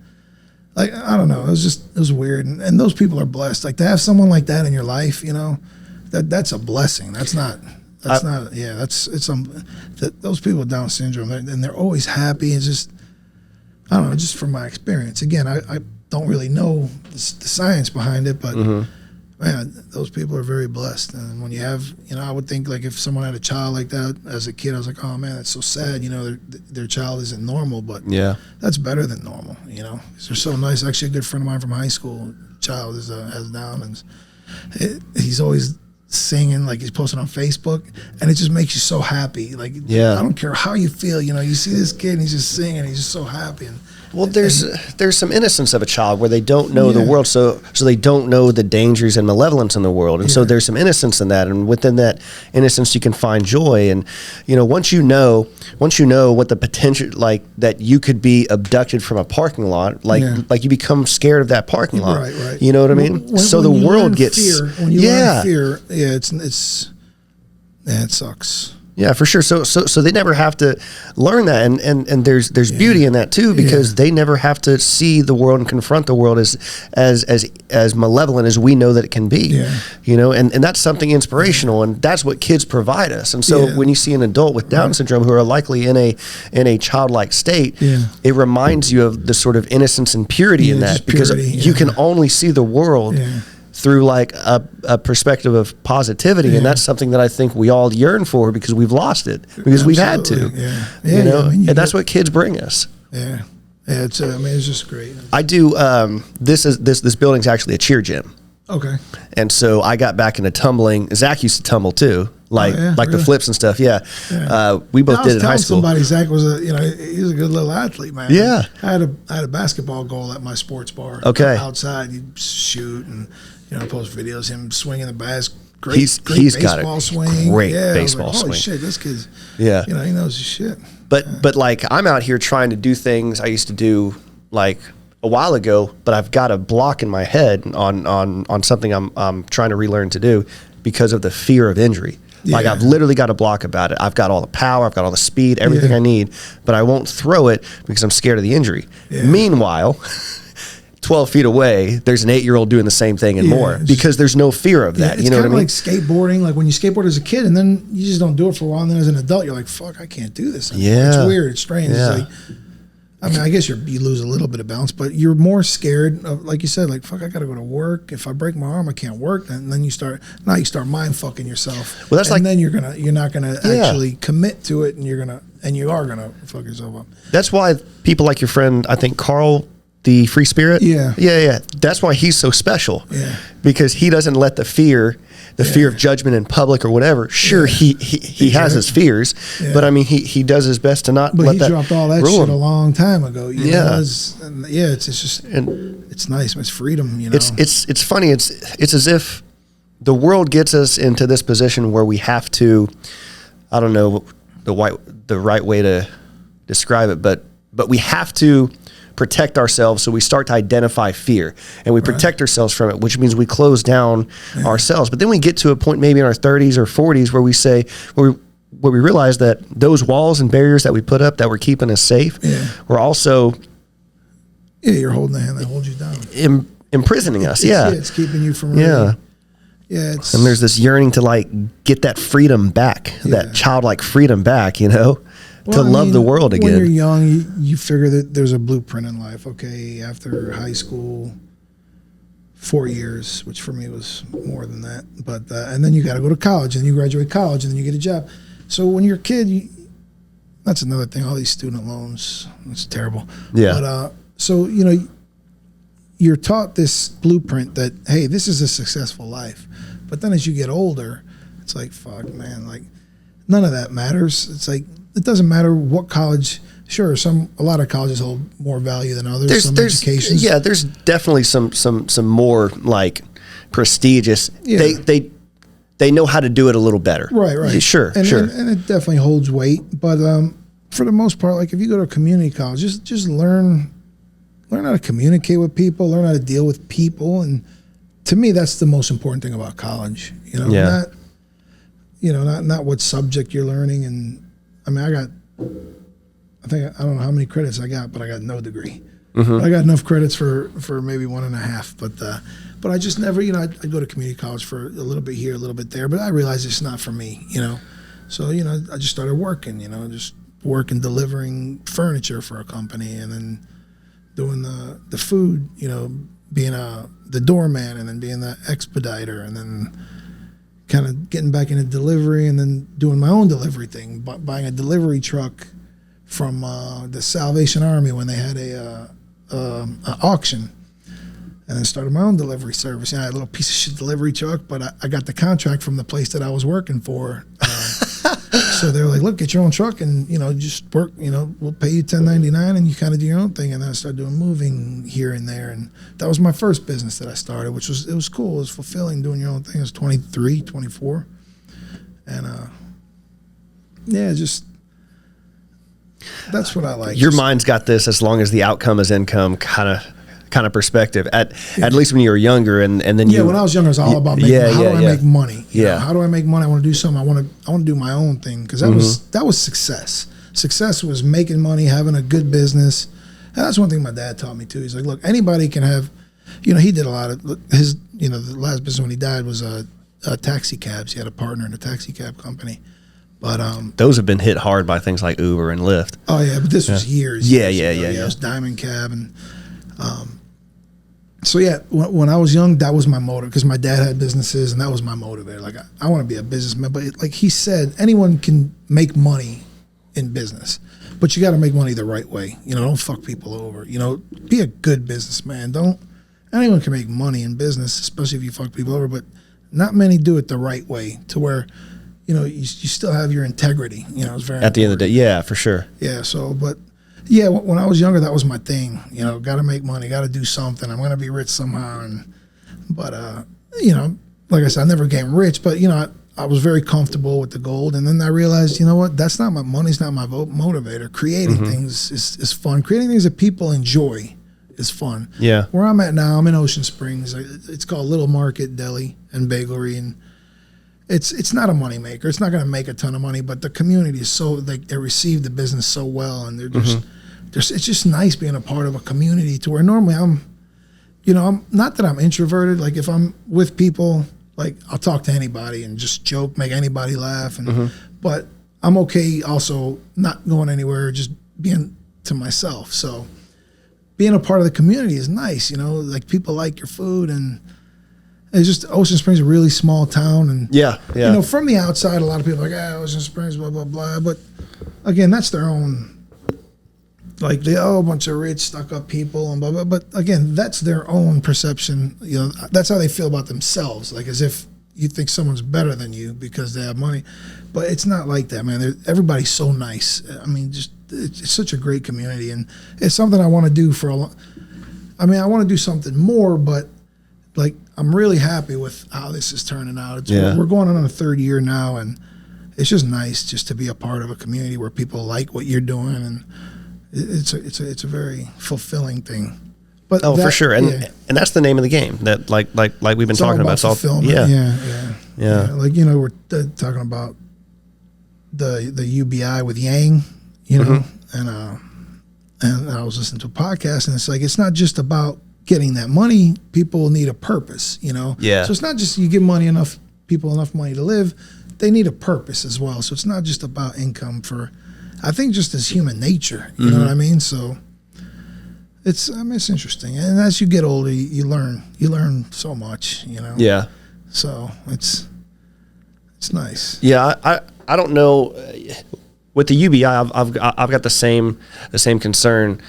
like, I don't know, it was weird. And those people are blessed. Like, to have someone like that in your life, you know, that's a blessing. Those people with Down syndrome, and they're always happy. It's just, I don't know, just from my experience. Again, I don't really know the science behind it, but man, those people are very blessed. And when you have, you know, I would think, like, if someone had a child like that as a kid, I was like, oh man, that's so sad. You know, their child isn't normal, but that's better than normal. You know, they're so nice. Actually, a good friend of mine from high school, child has Down, and he's always singing, like, he's posting on Facebook, and it just makes you so happy. Like, I don't care how you feel, you know, you see this kid and he's just singing, he's just so happy. And well, there's some innocence of a child where they don't know the world, so they don't know the dangers and malevolence in the world, and so there's some innocence in that, and within that innocence you can find joy. And you know, once you know what the potential, like, that you could be abducted from a parking lot, like you become scared of that parking lot. Right. You know what I mean? So the world gets fear. When you learn fear, it sucks. Yeah, for sure. So they never have to learn that, and there's beauty in that too, because they never have to see the world and confront the world as malevolent as we know that it can be. Yeah. You know, and that's something inspirational, and that's what kids provide us. And so when you see an adult with Down syndrome who are likely in a childlike state, it reminds you of the sort of innocence and purity in that, because you can only see the world through, like, a perspective of positivity, and that's something that I think we all yearn for, because we've lost it, because we've had to. You know, and that's what kids bring us. It's it's just great. I do. This building's actually a cheer gym. Okay. And so I got back into tumbling. Zach used to tumble too, like the flips and stuff. We both did it in high school. Somebody, Zach was he's a good little athlete, man. Yeah. I had a basketball goal at my sports bar. Okay. Outside, you'd shoot and, you know, post videos him swinging the basket. He's got a swing. Great baseball like, swing. Holy shit, this kid's, you know, he knows his shit. But like, I'm out here trying to do things I used to do, like, a while ago, but I've got a block in my head on something I'm trying to relearn to do, because of the fear of injury. Like, I've literally got a block about it. I've got all the power, I've got all the speed, everything I need, but I won't throw it because I'm scared of the injury. Meanwhile, 12 feet away, there's an 8-year-old doing the same thing and more, because there's no fear of that. You know what I mean? It's kind of like skateboarding. Like, when you skateboard as a kid and then you just don't do it for a while, and then as an adult, you're like, fuck, I can't do this anymore. It's weird. It's strange. It's like, I mean, I guess you lose a little bit of balance, but you're more scared of, like you said, like, fuck, I got to go to work. If I break my arm, I can't work. And then you start mind fucking yourself. Well, that's you're not gonna actually commit to it, and you are gonna fuck yourself up. That's why people like your friend, I think Carl, the free spirit. Yeah. That's why he's so special. Yeah. Because he doesn't let the fear of judgment in public or whatever. Sure, he has his fears, but I mean, he does his best to not let that. But he dropped all that shit a long time ago. You know, it's just, and it's nice. It's freedom. You know, it's funny. It's as if the world gets us into this position where we have to, I don't know the right way to describe it, but we have to protect ourselves, so we start to identify fear, and we protect ourselves from it, which means we close down ourselves. But then we get to a point, maybe in our 30s or 40s, where we say, where we realize that those walls and barriers that we put up that were keeping us safe were also you're holding the hand that holds you down, imprisoning us. It's keeping you from really, and there's this yearning to, like, get that freedom back, that childlike freedom back, you know. Well, to love the world again. When you're young, you figure that there's a blueprint in life. Okay, after high school, 4 years, which for me was more than that. But and then you got to go to college, and you graduate college, and then you get a job. So when you're a kid, that's another thing. All these student loans, it's terrible. Yeah. But so, you know, you're taught this blueprint that, hey, this is a successful life. But then as you get older, it's like, fuck, man, like, none of that matters. It's like, it doesn't matter what college. Sure, a lot of colleges hold more value than others. Some educations. Yeah, there's definitely some more, like, prestigious. Yeah. They know how to do it a little better. Right. Sure. And it definitely holds weight. But for the most part, like, if you go to a community college, just learn how to communicate with people, learn how to deal with people, and to me, that's the most important thing about college. You know, not what subject you're learning. And I mean, I got I don't know how many credits I got, but I got no degree. I got enough credits for maybe 1.5, but I just never, I'd go to community college for a little bit here, a little bit there, but I realized it's not for me, So, I just started working, just working, delivering furniture for a company, and then doing the food, being the doorman, and then being the expediter, and then kind of getting back into delivery, and then doing my own delivery thing, buying a delivery truck from the Salvation Army when they had a auction, and then started my own delivery service. I had a little piece of shit delivery truck, but I got the contract from the place that I was working for. So they were like, look, get your own truck and, just work, we'll pay you $10.99 and you kind of do your own thing. And then I started doing moving here and there. And that was my first business that I started, it was cool. It was fulfilling doing your own thing. I was 23, 24. And, just, that's what I like. Your mind's got this, as long as the outcome is income, kind of perspective at least when you were younger, and then when I was younger, it was all about making how do I make money? How do I make money? I want to do something. I want to do my own thing, because that was success. Success was making money, having a good business, and that's one thing my dad taught me too. He's like, look, anybody can have, he did a lot of his, the last business when he died was taxi cabs. He had a partner in a taxi cab company. But those have been hit hard by things like Uber and Lyft. Oh yeah, but this was years. Yeah. It was Diamond Cab, and so when I was young, that was my motive, because my dad had businesses, and that was my motivator. Like, I want to be a businessman, but like he said, anyone can make money in business, but you got to make money the right way. Don't fuck people over. Be a good businessman. Anyone can make money in business, especially if you fuck people over, but not many do it the right way, to where you still have your integrity. It's very at the end of the day. Yeah, for sure. Yeah. So, but yeah, when I was younger, that was my thing. Got to make money, got to do something. I'm gonna be rich somehow. But like I said, I never became rich. But I was very comfortable with the gold. And then I realized, what? That's not my money's not my motivator. Creating things is fun. Creating things that people enjoy is fun. Yeah. Where I'm at now, I'm in Ocean Springs. It's called Little Market Deli and Bagelry, and it's not a money maker. It's not going to make a ton of money, but the community is so, they receive the business so well, and they're just, it's just nice being a part of a community, to where normally I'm not that I'm introverted. Like, if I'm with people, like, I'll talk to anybody and just joke, make anybody laugh, and but I'm okay also not going anywhere, just being to myself. So being a part of the community is nice, like, people like your food, and it's just, Ocean Springs is a really small town, and from the outside, a lot of people are like, Ocean Springs, blah blah blah. But again, that's their own, like, a bunch of rich, stuck up people and blah blah. But again, that's their own perception. That's how they feel about themselves, like, as if you think someone's better than you because they have money. But it's not like that, man. Everybody's so nice. I mean, just it's such a great community, and it's something I want to do for a long. I mean, I want to do something more, but like, I'm really happy with how this is turning out. We're going on a third year now, and it's just nice just to be a part of a community where people like what you're doing, and it's a very fulfilling thing. But for sure, and that's the name of the game. That like we've been talking about. Fulfillment. Yeah. Like, we're talking about the UBI with Yang, and I was listening to a podcast, and it's like, it's not just about getting that money. People need a purpose, Yeah. So it's not just you give people enough money to live. They need a purpose as well. So it's not just about income I think just as human nature, you know what I mean? So it's interesting. And as you get older, you learn so much, Yeah. So it's nice. Yeah. I don't know, with the UBI, I've got the same concern.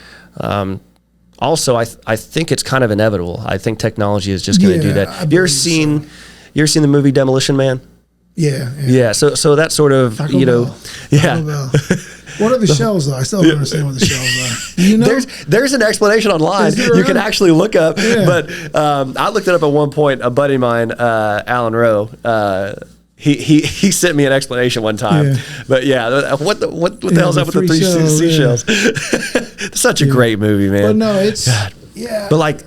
Also, I think it's kind of inevitable. I think technology is just going to do that. Have you ever seen the movie Demolition Man? Yeah. So that sort of, Taco Bell. What are the shells, though? I still don't understand what the shells are. There's an explanation online. You can actually look up. Yeah. But I looked it up at one point. A buddy of mine, Alan Rowe, he sent me an explanation one time. Yeah. But what the hell's up with the three seashells? Such a great movie, man. But no, it's Yeah. But like,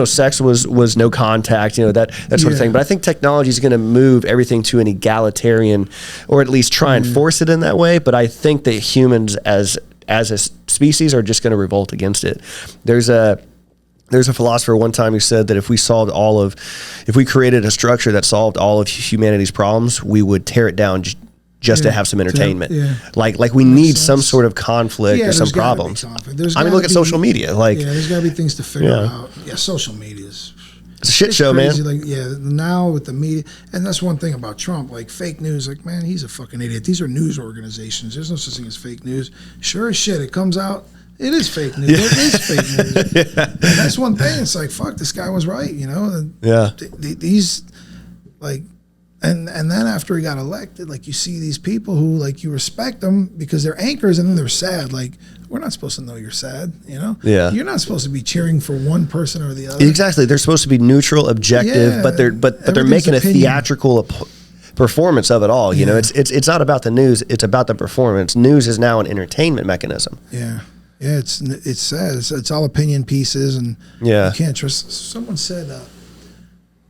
sex was no contact, that sort of thing. But I think technology is going to move everything to an egalitarian, or at least try and force it in that way. But I think that humans as a species are just going to revolt against it. There's a philosopher one time who said that if we created a structure that solved all of humanity's problems, we would tear it down just to have some entertainment. Like we need some sort of conflict or some problems. Look at social media. There's got to be things to figure out. Yeah, social media is... It's a shit show, crazy. man. Now with the media, and that's one thing about Trump, fake news, man, he's a fucking idiot. These are news organizations. There's no such thing as fake news. Sure as shit, it comes out, it is fake news. It is fake news. And that's one thing. It's fuck, this guy was right, These, and then after he got elected, you see these people who, you respect them because they're anchors, and then they're sad. We're not supposed to know you're sad, Yeah. You're not supposed to be cheering for one person or the other. Exactly. They're supposed to be neutral, objective, but they're making a theatrical performance of it all. It's not about the news; it's about the performance. News is now an entertainment mechanism. Yeah. Yeah, it's sad. It's all opinion pieces, and you can't trust. Someone said,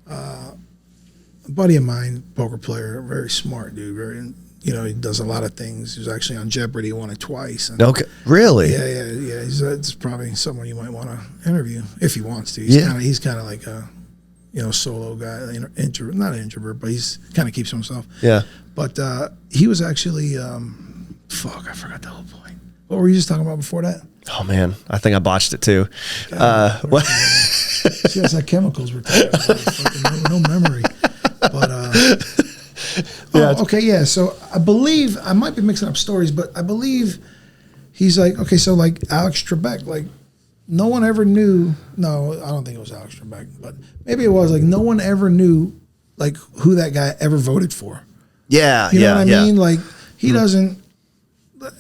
a buddy of mine, poker player, very smart dude, he does a lot of things. He was actually on Jeopardy, he won it twice. And okay, really? Yeah. It's probably someone you might want to interview if he wants to. He's kind of like a, solo guy, not an introvert, but he's kind of keeps to himself. Yeah. But he was actually, I forgot the whole point. What were you just talking about before that? Oh man, I think I botched it too. What? See, that's like chemicals we're talking about. No memory. But okay, yeah. So I believe I might be mixing up stories, but I believe he's Alex Trebek, no one ever knew. No, I don't think it was Alex Trebek, but maybe it was. No one ever knew who that guy ever voted for. Yeah, you know what I mean? He doesn't.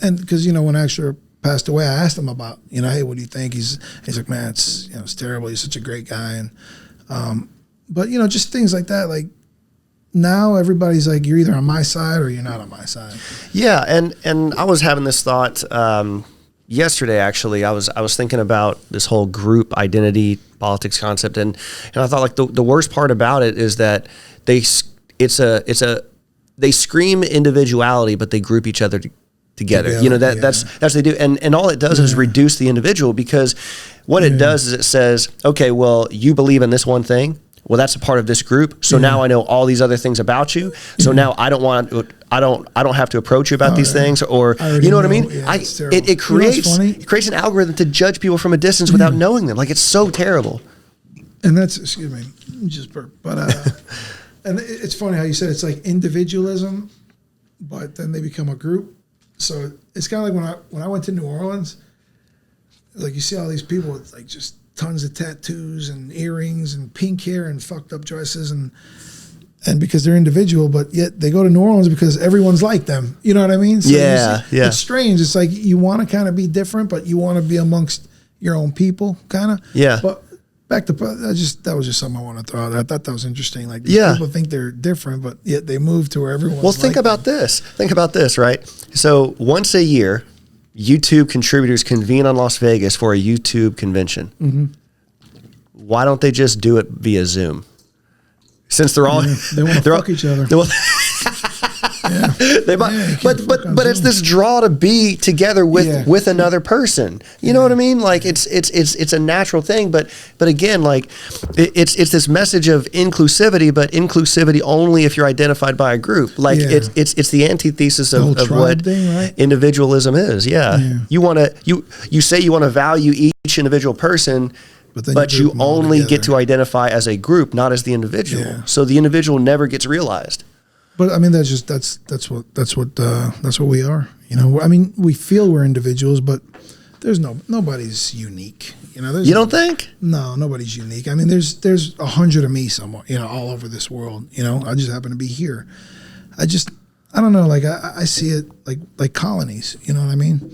And because when Alex passed away, I asked him about hey, what do you think? He's like, man, it's terrible. He's such a great guy, and but just things like that. Now everybody's you're either on my side or you're not on my side. Yeah, and I was having this thought yesterday. Actually, I was thinking about this whole group identity politics concept, and I thought the worst part about it is that they scream individuality, but they group each other together. That's what they do, and all it does is reduce the individual, because what it does is it says, okay, well, you believe in this one thing. Well, that's a part of this group. So now I know all these other things about you. So now I don't have to approach you about these things, or you know what I mean? Yeah, it creates an algorithm to judge people from a distance without knowing them. It's so terrible. And that's, excuse me, just burp. But and it's funny how you said it's individualism, but then they become a group. So it's kind of when I went to New Orleans, you see all these people with just tons of tattoos and earrings and pink hair and fucked up dresses, and because they're individual, but yet they go to New Orleans because everyone's like them. You know what I mean? So it's strange. It's you want to kind of be different, but you want to be amongst your own people, kind of. Yeah. But back to that was just something I want to throw out there. I thought that was interesting. People think they're different, but yet they move to where everyone's. Well, think about this. Think about this, right? So once a year, YouTube contributors convene on Las Vegas for a YouTube convention. Mm-hmm. Why don't they just do it via Zoom? Since they're all they want to fuck each other. They might, but it's this draw to be together with another person. You know what I mean? It's a natural thing, but again, it's this message of inclusivity, but inclusivity only if you're identified by a group. It's the antithesis of what thing, right? Individualism is. You say you want to value each individual person, but you only get to identify as a group, not as the individual. Yeah. So the individual never gets realized. But I mean, that's what we are. We feel we're individuals, but nobody's unique. You don't think? No, nobody's unique. I mean, there's 100 of me somewhere, all over this world. I just happen to be here. I don't know. I see it like colonies. You know what I mean?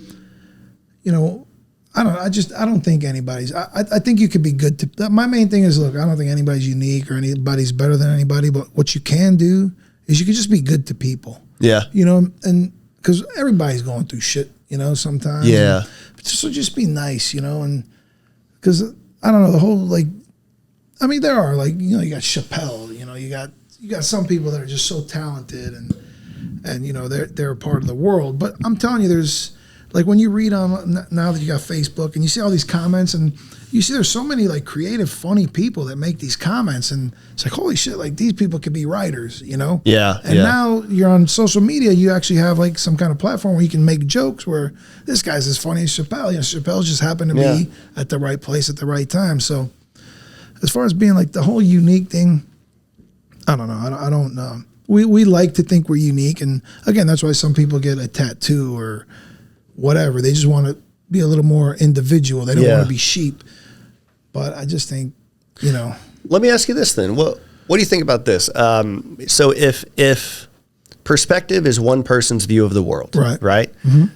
I don't think anybody's. I think you could be good to. My main thing is, look, I don't think anybody's unique or anybody's better than anybody. But what you can do is you can just be good to people. Yeah. And because everybody's going through shit, sometimes. Yeah. So just be nice, and because I don't know, the whole, like, I mean, there are, like, you know, you got Chappelle, you know, you got some people that are just so talented and you know, they're a part of the world. But I'm telling you, there's, like, when you read on, now that you got Facebook and you see all these comments and you see there's so many, like, creative, funny people that make these comments, and it's like, holy shit, like, these people could be writers, you know? Yeah. And now you're on social media, you actually have, like, some kind of platform where you can make jokes where this guy's as funny as Chappelle. You know, Chappelle just happened to be at the right place at the right time. So as far as being, like, the whole unique thing, I don't know. I don't know. We like to think we're unique. And again, that's why some people get a tattoo or whatever. They just want to be a little more individual. They don't want to be sheep. But I just think, you know. Let me ask you this then. What do you think about this? So if perspective is one person's view of the world, right? Mm-hmm.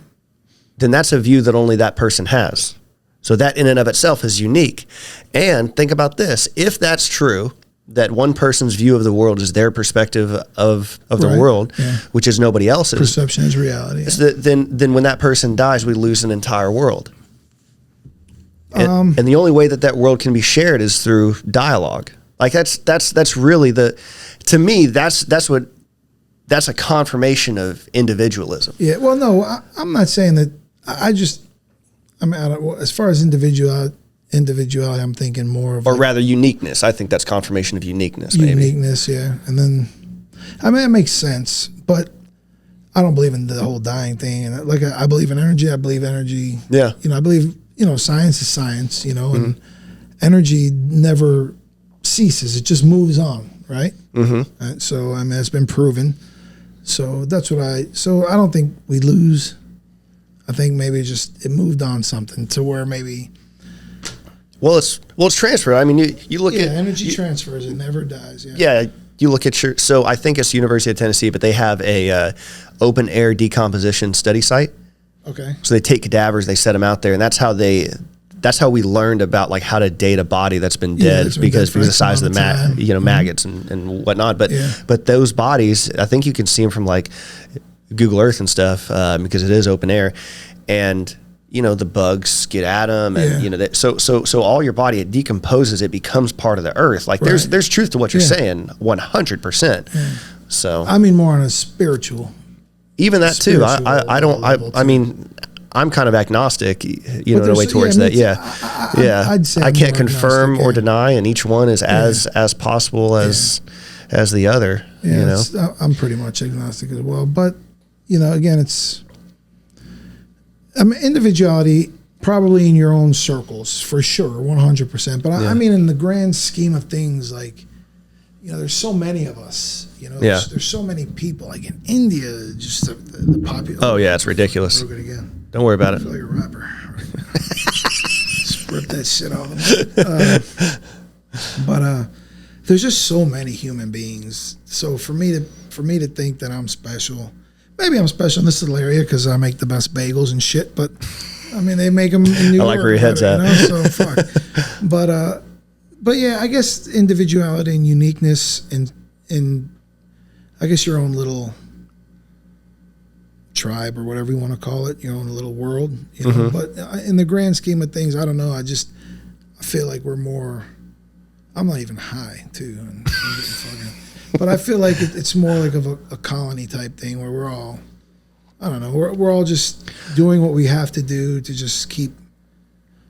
Then that's a view that only that person has. So that in and of itself is unique. And think about this. If that's true, that one person's view of the world is their perspective of the world, which is nobody else's. Perception is reality. So then when that person dies, we lose an entire world. And the only way that world can be shared is through dialogue. Like that's really to me, that's a confirmation of individualism. Yeah. Well, no, I'm not saying that. As far as individuality, I'm thinking more of, or like, rather uniqueness. I think that's confirmation of uniqueness. Uniqueness, yeah. And then, I mean, it makes sense, but I don't believe in the whole dying thing. And like, I believe in energy. I believe energy. Yeah. You know, I believe, you know, science is science, you know, and energy never ceases. It just moves on, right? Mm-hmm. Right? So, I mean, it's been proven. So that's what I don't think we lose. I think maybe it moved on something to where maybe. Well, it's transferred. I mean, you look at energy transfers. It never dies. Yeah. You look at so I think it's the University of Tennessee, but they have a open air decomposition study site. Okay. So they take cadavers, they set them out there, and that's how we learned about, like, how to date a body that's been dead because of the size of the maggots and whatnot. But those bodies, I think you can see them from, like, Google Earth and stuff because it is open air, and you know the bugs get at them, and you know so all your body, it decomposes, it becomes part of the earth. Like there's truth to what you're saying, 100%. So I mean more on a spiritual. Even that too. I mean, I'm kind of agnostic, you know, in a way towards that. I'd say I can't confirm or deny, and each one is as possible as the other. Yeah, you know, I'm pretty much agnostic as well. But you know, again, individuality probably in your own circles for sure, 100%. But I mean, in the grand scheme of things, like, you know, there's so many of us. You know, there's so many people. Like in India, just the population. Oh yeah, it's ridiculous. Again. Don't worry about it. I feel like a rapper. Just rip that shit off of me. But there's just so many human beings. So for me to think that I'm special, maybe I'm special in this little area because I make the best bagels and shit. But I mean, they make them in New York. I like where your head's at. You know? So fuck. But yeah, I guess individuality and uniqueness in I guess your own little tribe or whatever you want to call it, your own little world, you know. But in the grand scheme of things, I don't know. I feel like we're more. I'm not even high too, and I'm getting fucking. But I feel like it's more like of a colony type thing where we're all, I don't know, we're all just doing what we have to do to just keep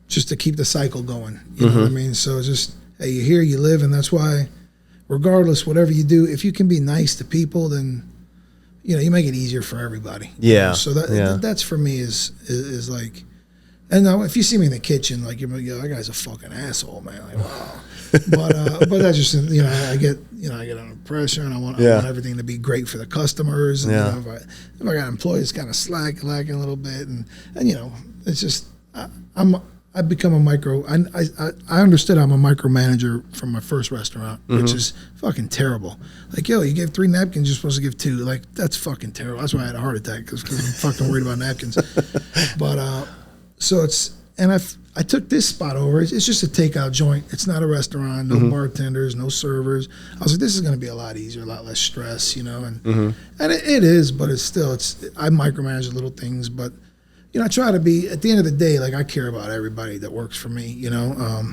the cycle going. You know what I mean? So it's just, hey, you're here, you live, and that's why, regardless, whatever you do, if you can be nice to people, then, you know, you make it easier for everybody. Yeah. You know? So that's for me is like, and now if you see me in the kitchen, like, you're like, yo, that guy's a fucking asshole, man. Like, wow. But that's just, you know, I get under pressure, and I want everything to be great for the customers. And you know, if I got employees kind of lacking a little bit, and you know, it's just I've become a micro. I understood I'm a micromanager from my first restaurant, which is fucking terrible. Like, yo, you gave 3 napkins, you're supposed to give 2. Like, that's fucking terrible. That's why I had a heart attack because I'm fucking worried about napkins. But so it's, and I took this spot over. It's just a takeout joint. It's not a restaurant. No bartenders, no servers. I was like, this is going to be a lot easier, a lot less stress, you know. And it is, but it's still I micromanage little things, but. You know, I try to be, at the end of the day, like, I care about everybody that works for me, you know.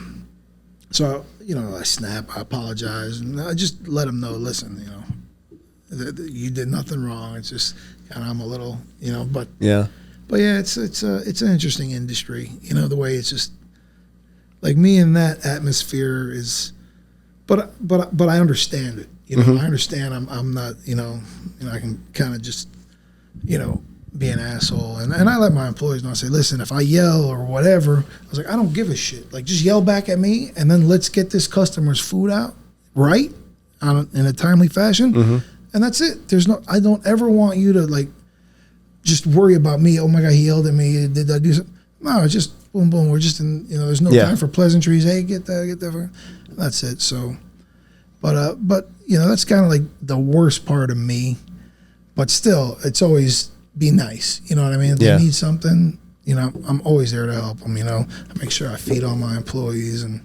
So, I snap, I apologize, and I just let them know, listen, that you did nothing wrong. It's just kind of I'm a little, but Yeah. But yeah, it's an interesting industry. The way it's just like me in that atmosphere is, but I understand it. I understand I'm not, I can kind of just, be an asshole. And I let my employees know, I say, listen, if I yell or whatever, I was like, I don't give a shit. Like, just yell back at me, and then let's get this customer's food out right in a timely fashion. And that's it. I don't ever want you to like just worry about me. Oh my God, he yelled at me. Did I do something? No, it's just boom, boom. We're just in, there's no time for pleasantries. Hey, get that. That's it. So, but that's kind of like the worst part of me. But still, it's always be nice. You know what I mean? If they need something, I'm always there to help them. I make sure I feed all my employees, and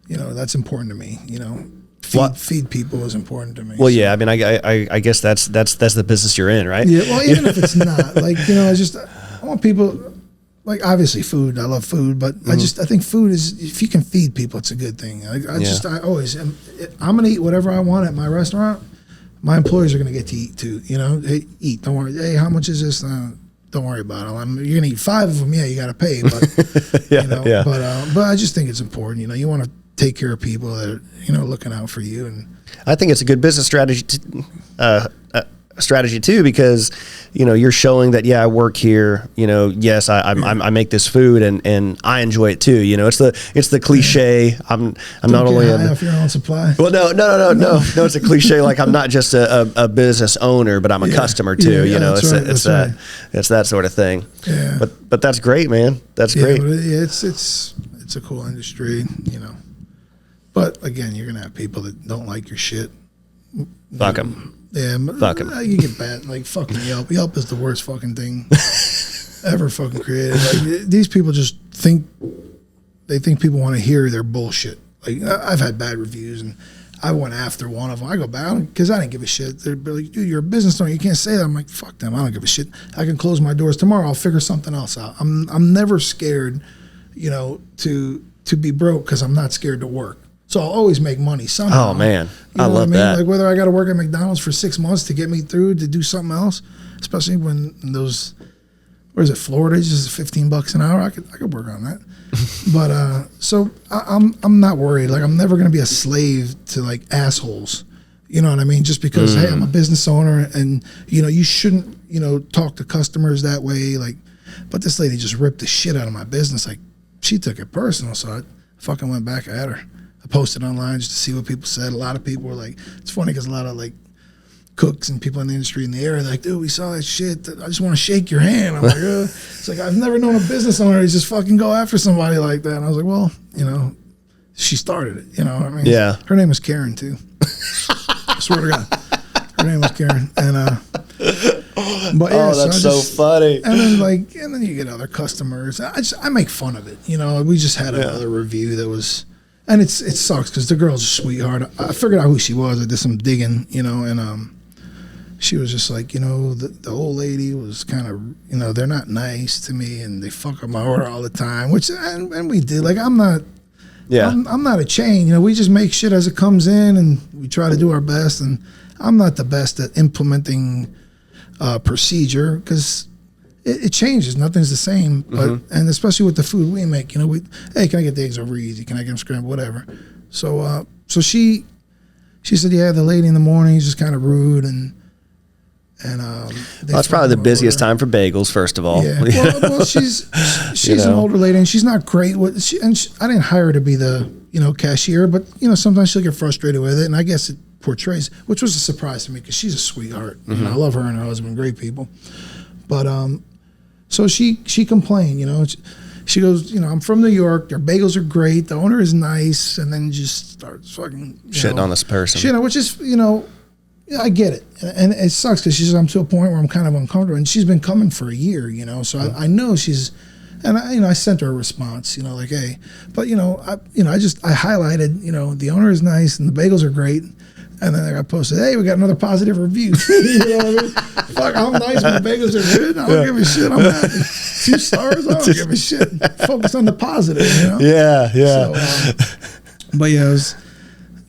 that's important to me. Feed people is important to me. Well, yeah, I mean, I guess that's the business you're in, right? Yeah. Well, even if it's not, like, I want people, like, obviously food. I love food, but I think food is, if you can feed people, it's a good thing. I always, I'm gonna eat whatever I want at my restaurant. My employees are gonna get to eat too. Hey, eat. Don't worry. Hey, how much is this? Don't worry about it. You're gonna eat 5 of them. Yeah, you got to pay. But but I just think it's important. You want to take care of people that are looking out for you. And I think it's a good business strategy too, because you're showing that I work here. Yes, I make this food and I enjoy it too. It's the cliche. I'm not only off your own supply. Well, no. It's a cliche. Like, I'm not just a business owner, but I'm a customer too. It's that sort of thing. Yeah. But that's great, man. That's great. But it's a cool industry. But again, you're gonna have people that don't like your shit. Fuck them. Yeah, fuck them. You get bad. Like, fucking Yelp. Yelp is the worst fucking thing ever fucking created. Like, these people just think people want to hear their bullshit. Like, I've had bad reviews, and I went after one of them. I go back because I didn't give a shit. They're like, dude, you're a business owner. You can't say that. I'm like, fuck them. I don't give a shit. I can close my doors tomorrow. I'll figure something else out. I'm never scared, to be broke, because I'm not scared to work. So I'll always make money somehow. Oh man, I love that. Like, whether I got to work at McDonald's for 6 months to get me through to do something else, especially when those, where is it, Florida, it's just $15 an hour. I could work on that. But so I'm not worried. Like, I'm never gonna be a slave to like assholes. You know what I mean? Just because hey, I'm a business owner, and you shouldn't talk to customers that way. Like, but this lady just ripped the shit out of my business. Like, she took it personal, so I fucking went back at her. I posted online just to see what people said. A lot of people were like, it's funny because a lot of like cooks and people in the industry in the area are like, dude, we saw that shit. I just want to shake your hand. I'm like, it's like, I've never known a business owner to just fucking go after somebody like that. And I was like, well, she started it. I mean, yeah. Her name was Karen too. I swear to God, her name was Karen. And but yeah, that's so funny. And then you get other customers. I make fun of it. We just had another review that was. And it sucks because the girl's a sweetheart. I figured out who she was. I did some digging, and she was just like, the old lady was kind of, they're not nice to me, and they fuck up my order all the time, which, and we did. Like, I'm not a chain. We just make shit as it comes in, and we try to do our best. And I'm not the best at implementing procedure, because it changes. Nothing's the same. But and especially with the food we make, hey, can I get the eggs over easy? Can I get them scrambled? Whatever. So she said, yeah, the lady in the morning is just kind of rude, and that's probably the busiest time for bagels. First of all, yeah. Well, she's an older lady, and she's not great with. I didn't hire her to be the cashier, but sometimes she'll get frustrated with it, and I guess it portrays, which was a surprise to me because she's a sweetheart. I love her and her husband, great people, but so she complained, she goes, I'm from New York, their bagels are great, the owner is nice, and then just starts fucking shitting on this person. Which is, I get it. And it sucks because she says, I'm to a point where I'm kind of uncomfortable, and she's been coming for a year, so I know she's, and I sent her a response, like, hey, but I highlighted, the owner is nice and the bagels are great. And then I posted, hey, we got another positive review. You know what I mean? Fuck, I'm nice when bagels are good. I don't give a shit. I'm happy. 2 stars, I don't give a shit. Focus on the positive, you know? Yeah. So, but yeah, it was,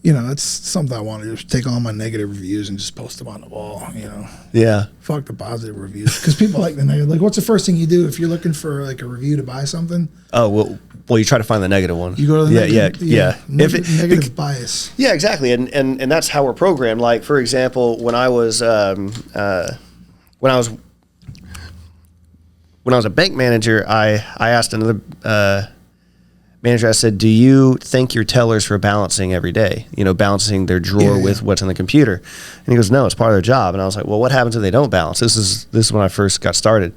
you know, it's something I want to just take all my negative reviews and just post them on the wall, you know? Yeah. Fuck the positive reviews. Because people like the negative. Like, what's the first thing you do if you're looking for, like, a review to buy something? Oh, well, you try to find the negative one. You go to the negative. Yeah. Negative bias. Yeah, exactly. And that's how we're programmed. Like, for example, when I was a bank manager, I asked another manager, I said, do you thank your tellers for balancing every day? You know, balancing their drawer with what's on the computer. And he goes, no, it's part of their job. And I was like, well, what happens if they don't balance? This is when I first got started.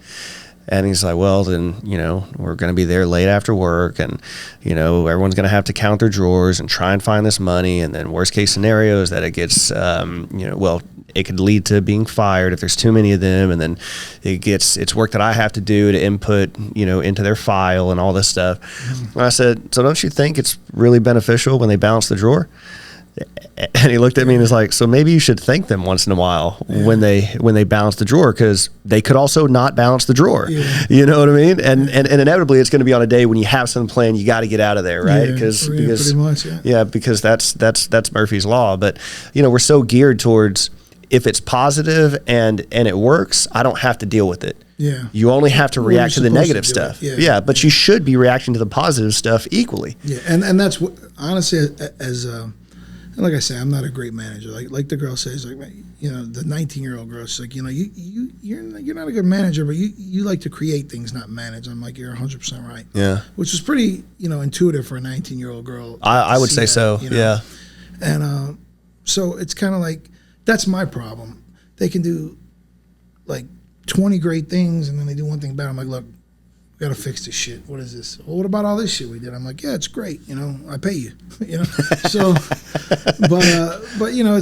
And he's like, well, then, you know, we're going to be there late after work, and, you know, everyone's going to have to count their drawers and try and find this money. And then worst case scenario is that it gets, it could lead to being fired if there's too many of them. And then it's work that I have to do to input, you know, into their file and all this stuff. Mm-hmm. And I said, so don't you think it's really beneficial when they balance the drawer? And he looked at me and was like, so maybe you should thank them once in a while when they balance the drawer, because they could also not balance the drawer. Yeah. You know what I mean? And inevitably it's going to be on a day when you have something planned, you got to get out of there, right? Because pretty much, because that's Murphy's Law. But, you know, we're so geared towards, if it's positive and it works, I don't have to deal with it. Yeah. You only have to react to the negative stuff. Yeah. But you should be reacting to the positive stuff equally. Yeah. And that's what, honestly, and like I say, I'm not a great manager. Like the girl says, like, you know, the 19-year-old girl, she's like, you know, you're not a good manager, but you like to create things, not manage. I'm like, you're 100% right. Yeah. Which is pretty, you know, intuitive for a 19-year-old girl. I would say that, so. You know? Yeah. And so it's kind of like, that's my problem. They can do like 20 great things, and then they do one thing bad. I'm like, look, we got to fix this shit. What is this? Well, what about all this shit we did? I'm like, yeah, it's great. You know, I pay you. You know, so, but you know,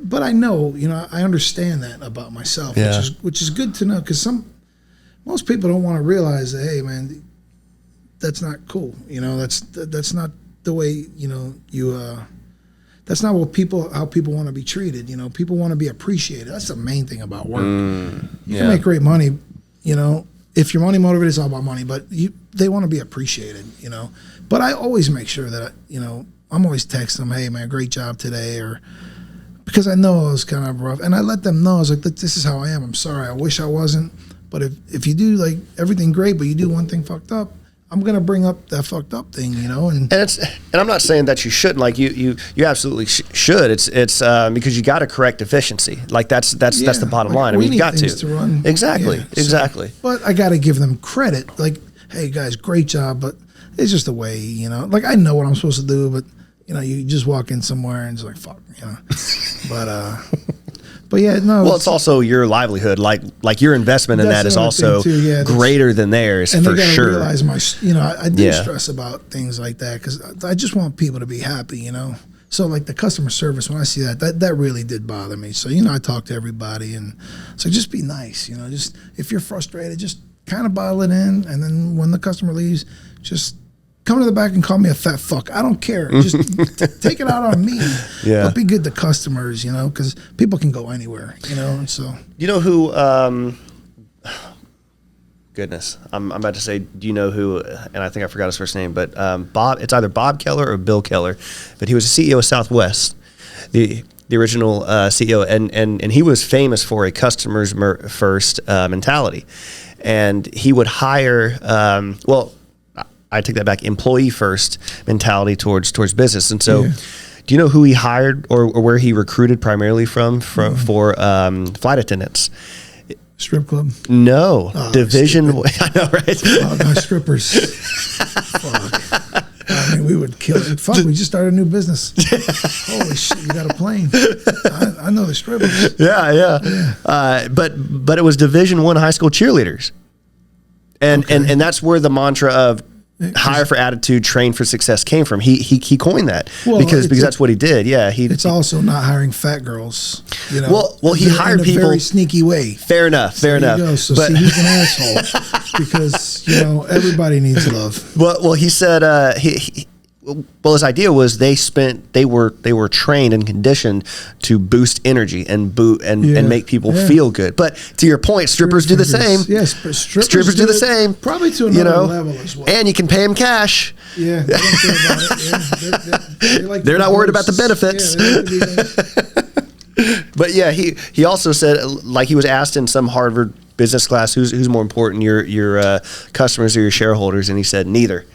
but I know, you know, I understand that about myself, which is good to know, because most people don't want to realize that, hey, man, that's not cool. You know, that's not the way, you know, that's not how people want to be treated. You know, people want to be appreciated. That's the main thing about work. You can make great money, you know. If you're money motivated, it's all about money, but they want to be appreciated, you know. But I always make sure that, you know, I'm always texting them, hey, man, great job today, or because I know it was kind of rough. And I let them know, I was like, look, this is how I am. I'm sorry. I wish I wasn't. But if you do, like, everything great, but you do one thing fucked up, I'm gonna bring up that fucked up thing, you know, and I'm not saying that you shouldn't. Like you absolutely should. It's because you got to correct efficiency. Like that's the bottom line. I mean, you got to run. Exactly. But I got to give them credit. Like, hey guys, great job. But it's just the way, you know. Like, I know what I'm supposed to do, but you know, you just walk in somewhere and it's like, fuck, you know. But yeah, no. Well, it's also your livelihood. Like your investment in that is also greater than theirs, and for they sure. Realize I do stress about things like that, because I just want people to be happy, you know. So like the customer service, when I see that really did bother me. So, you know, I talk to everybody, and so just be nice, you know. Just if you're frustrated, just kind of bottle it in, and then when the customer leaves, just come to the back and call me a fat fuck. I don't care. Just take it out on me. Yeah. But be good to customers, you know, because people can go anywhere, you know. So you know who? Goodness, I'm about to say, do you know who? And I think I forgot his first name, but Bob. It's either Bob Keller or Bill Keller, but he was the CEO of Southwest, the original CEO, and he was famous for a customers first mentality, and he would hire I take that back, employee first mentality towards business. And so, do you know who he hired or where he recruited primarily for flight attendants? Strip club? No. Division. I know, right? Oh, my strippers. Fuck. I mean, we would kill it. Fuck, we just started a new business. Holy shit, you got a plane. I know the strippers. Yeah. But it was Division I high school cheerleaders. And that's where the mantra of hire for attitude, train for success came from. He coined that because that's what he did. Yeah, it's also not hiring fat girls. You know, well, he hired people in a very sneaky way. Fair enough. So see, he's an asshole because, you know, everybody needs love. Well, he said well, his idea was they were trained and conditioned to boost energy and make people feel good. But to your point, strippers do the same. Yes, but strippers do the same. Probably to another level as well. And you can pay them cash. Yeah, they don't care about it. Yeah. They're not worried about the benefits. Yeah, But yeah, he also said, like, he was asked in some Harvard business class, who's more important, your customers or your shareholders, and he said neither.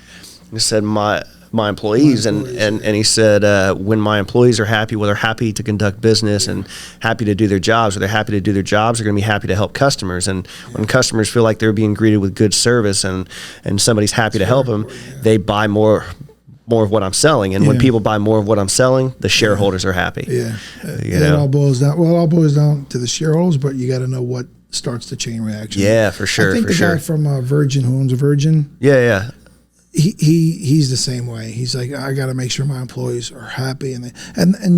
He said my employees, and he said when my employees are happy, well, they're happy to conduct business and happy to do their jobs. Or they're happy to do their jobs, they're going to be happy to help customers. And when customers feel like they're being greeted with good service and somebody's happy to help them, they buy more of what I'm selling. And when people buy more of what I'm selling, the shareholders are happy. Yeah. It all boils down to the shareholders, but you got to know what starts the chain reaction. Yeah, for sure. I think the guy from Virgin, who owns a Virgin. Yeah. He's the same way. He's like, I got to make sure my employees are happy, and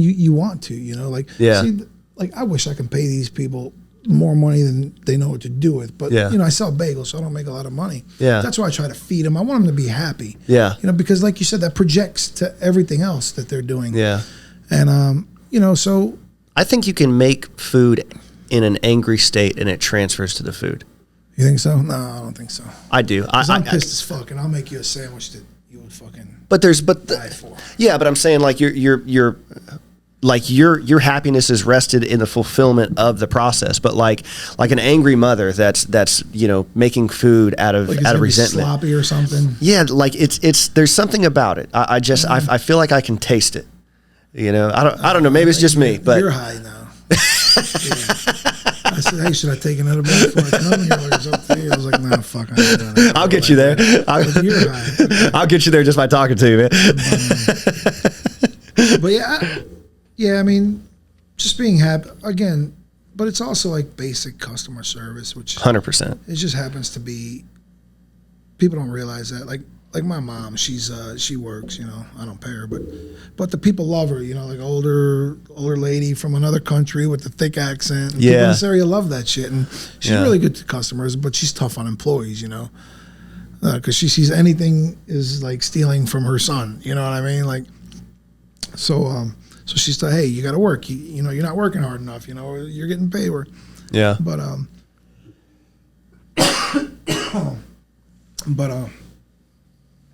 you want to, see, like, I wish I could pay these people more money than they know what to do with. But I sell bagels, so I don't make a lot of money. Yeah, that's why I try to feed them. I want them to be happy. Yeah, because like you said, that projects to everything else that they're doing. Yeah, and so I think you can make food in an angry state and it transfers to the food. You think so? No, I don't think so. I do. I'm pissed as fuck, and I'll make you a sandwich that you would fucking die for. Yeah, but I'm saying, like, your happiness is rested in the fulfillment of the process. But like an angry mother that's making food out of resentment, sloppy or something. Yeah, like it's there's something about it. I feel like I can taste it. I don't know. Maybe it's just me, but you're high now. I said, hey, should I take another bite before I come? You're like, it's up to you. I was like, nah, fuck, I ain't doing that. I'll get you there. You're high. I'll get you there just by talking to you, man. But I mean, just being happy again. But it's also like basic customer service, which 100%. It just happens to be. People don't realize that. Like my mom, she works. I don't pay her, but the people love her. Like older lady from another country with the thick accent. And people in this area love that shit, and she's really good to customers, but she's tough on employees. Because she sees anything is like stealing from her son. You know what I mean? Like, so she's like, hey, you got to work. You're not working hard enough. You're getting paid. Yeah.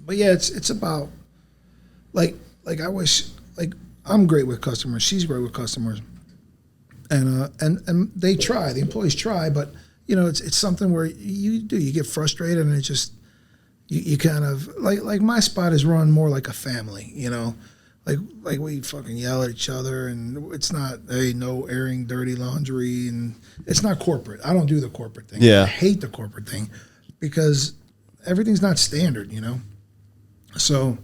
But yeah, it's about like I wish, like, I'm great with customers. She's great with customers, and they try. The employees try, but it's something where you get frustrated, and it just you kind of like my spot is run more like a family. Like we fucking yell at each other, and it's not, hey, no airing dirty laundry, and it's not corporate. I don't do the corporate thing. Yeah, I hate the corporate thing because everything's not standard. So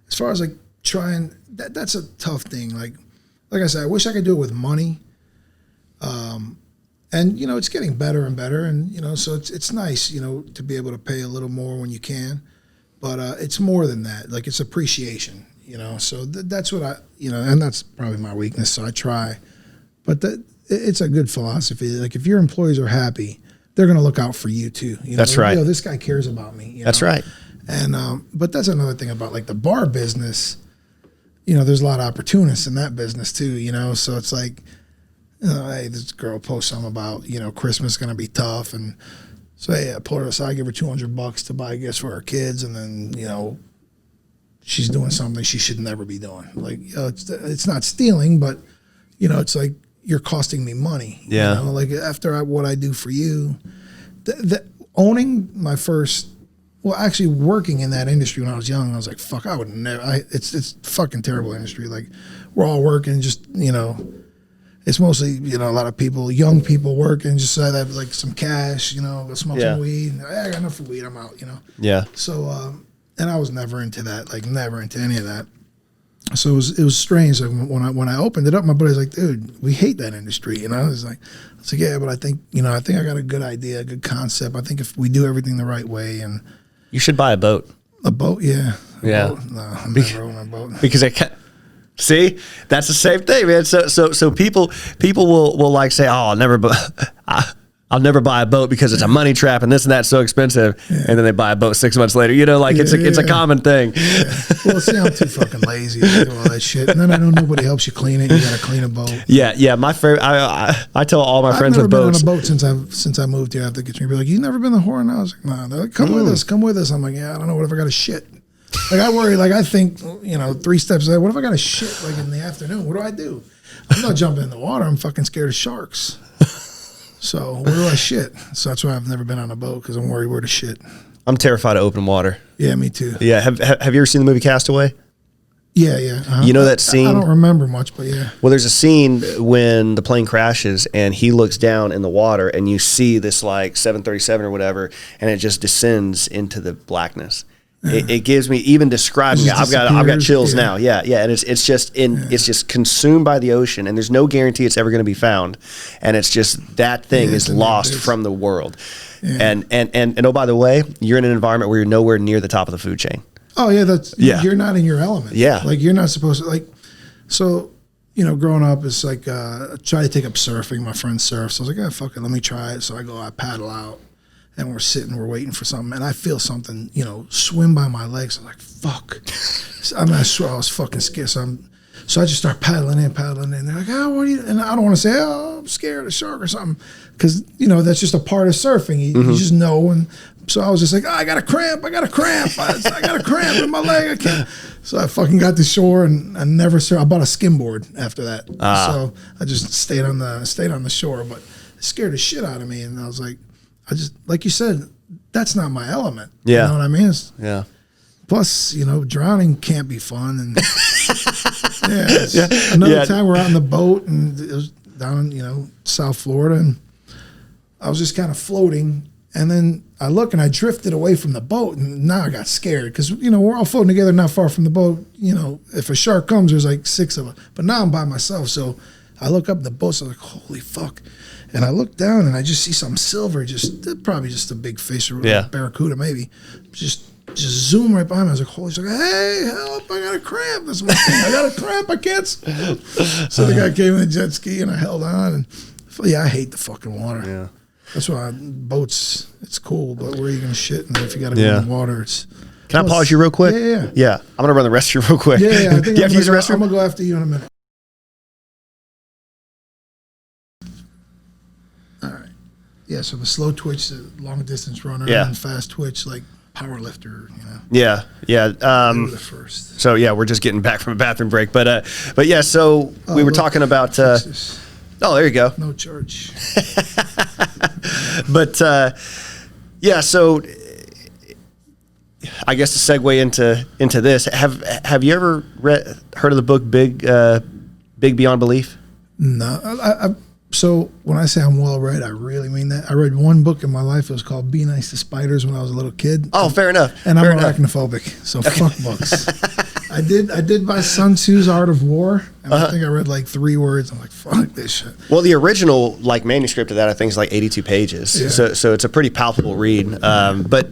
as far as like trying, that's a tough thing. Like I said, I wish I could do it with money. And it's getting better and better, and so it's nice, to be able to pay a little more when you can, but it's more than that. Like, it's appreciation, So that's what and that's probably my weakness. So I try, but it's a good philosophy. Like, if your employees are happy, they're going to look out for you too. That's right. This guy cares about me. That's right. And but that's another thing about like the bar business. There's a lot of opportunists in that business too. So it's like, hey, this girl posts something about Christmas is gonna be tough, and so hey, I pull her aside, give her $200 to buy gifts for her kids, and then she's doing something she should never be doing. Like, it's not stealing, but it's like, you're costing me money. Yeah. Like, after what I do for you, owning my first. Well, actually, working in that industry when I was young, I was like, fuck, I would never. It's fucking terrible industry. Like, we're all working, just, it's mostly, a lot of people, young people working, just so I have like some cash, go smoke some weed. Hey, I got enough weed, I'm out, Yeah. So, and I was never into that, like, never into any of that. So it was strange. Like, when I opened it up, my buddy's like, dude, we hate that industry. I was like, yeah, but I think I got a good idea, a good concept. I think if we do everything the right way, and you should buy a boat. A boat, yeah. Yeah. Boat? No, I'm never owning a boat. Because see, that's the same thing, man. So people will like say, oh, I'll never, I'll never buy a boat because it's a money trap and this and that's so expensive. Yeah. And then they buy a boat 6 months later. You know, like it's a common thing. Yeah. Well, see, I'm too fucking lazy to do all that shit. And then I know nobody helps you clean it. You got to clean a boat. Yeah. My friend, I tell all my friends with boats. I've never been on a boat since I moved here after the kitchen. They're like, you never been to Horn? I was like, no. They're like, come with us. I'm like, yeah, I don't know. What if I got to shit? Like I worry. Like I think, 3 steps ahead. What if I got to shit like in the afternoon? What do I do? I'm not jumping in the water. I'm fucking scared of sharks. So where do I shit? So that's why I've never been on a boat because I'm worried where to shit. I'm terrified of open water. Yeah, me too. Yeah. Have you ever seen the movie Castaway? Yeah. Uh-huh. You know that scene? I don't remember much, but yeah. Well, there's a scene when the plane crashes and he looks down in the water and you see this like 737 or whatever, and it just descends into the blackness. Yeah. It gives me, even describing it, I've got chills now. Yeah. And it's just consumed by the ocean, and there's no guarantee it's ever going to be found, and it's just that thing is lost from the world. Yeah. And oh, by the way, you're in an environment where you're nowhere near the top of the food chain. Oh yeah, you're not in your element. Yeah, like you're not supposed to So, growing up, it's like I try to take up surfing. My friend surfs. So I was like, fuck it, let me try it. So I paddle out. And we're waiting for something, and I feel something, swim by my legs. I'm like, fuck. I swear I was fucking scared. So I just start paddling in. They're like, oh, what are you? And I don't want to say, oh, I'm scared of a shark or something, because that's just a part of surfing. You just know. And so I was just like, oh, I got a cramp. I got a cramp in my leg. I can't. So I fucking got to shore, and I never surfed. I bought a skimboard after that. So I just stayed on the shore, but it scared the shit out of me. And I was like, like you said, that's not my element. Yeah. You know what I mean? Yeah. Plus, drowning can't be fun. And another time we're out in the boat, and it was down in, South Florida, and I was just kind of floating, and then I look and I drifted away from the boat, and now I got scared because, we're all floating together not far from the boat. If a shark comes, there's like 6 of them. But now I'm by myself, so I look up the boat, so I'm like, holy fuck. And I look down and I just see something silver, probably just a big fish or a barracuda maybe, just zoom right behind me. I was like, holy shit, hey, help, I got a cramp. That's my thing. I got a cramp, I can't. So the guy came in a jet ski and I held on. And I hate the fucking water. Yeah. That's why boats, it's cool, but where are you going to shit? And if you got to go in the water, it's... Can I pause you real quick? Yeah. I'm going to run the restroom real quick. Yeah. I think Do you have to use the restroom? I'm going to go after you in a minute. Yeah, so the slow twitch, the long distance runner, and fast twitch, like power lifter, Yeah. The first. So we're just getting back from a bathroom break, but yeah. So we were talking about. Oh, there you go. No charge. But so I guess to segue into this, have you ever heard of the book Big Beyond Belief? No, So when I say I'm well read, I really mean that. I read one book in my life. It was called Be Nice to Spiders when I was a little kid. Oh, fair enough. And I'm arachnophobic, so fuck books. I did buy Sun Tzu's Art of War, and I think I read like 3 words. I'm like, fuck this shit. Well, the original manuscript of that I think is like 82 pages. Yeah. So it's a pretty palpable read. But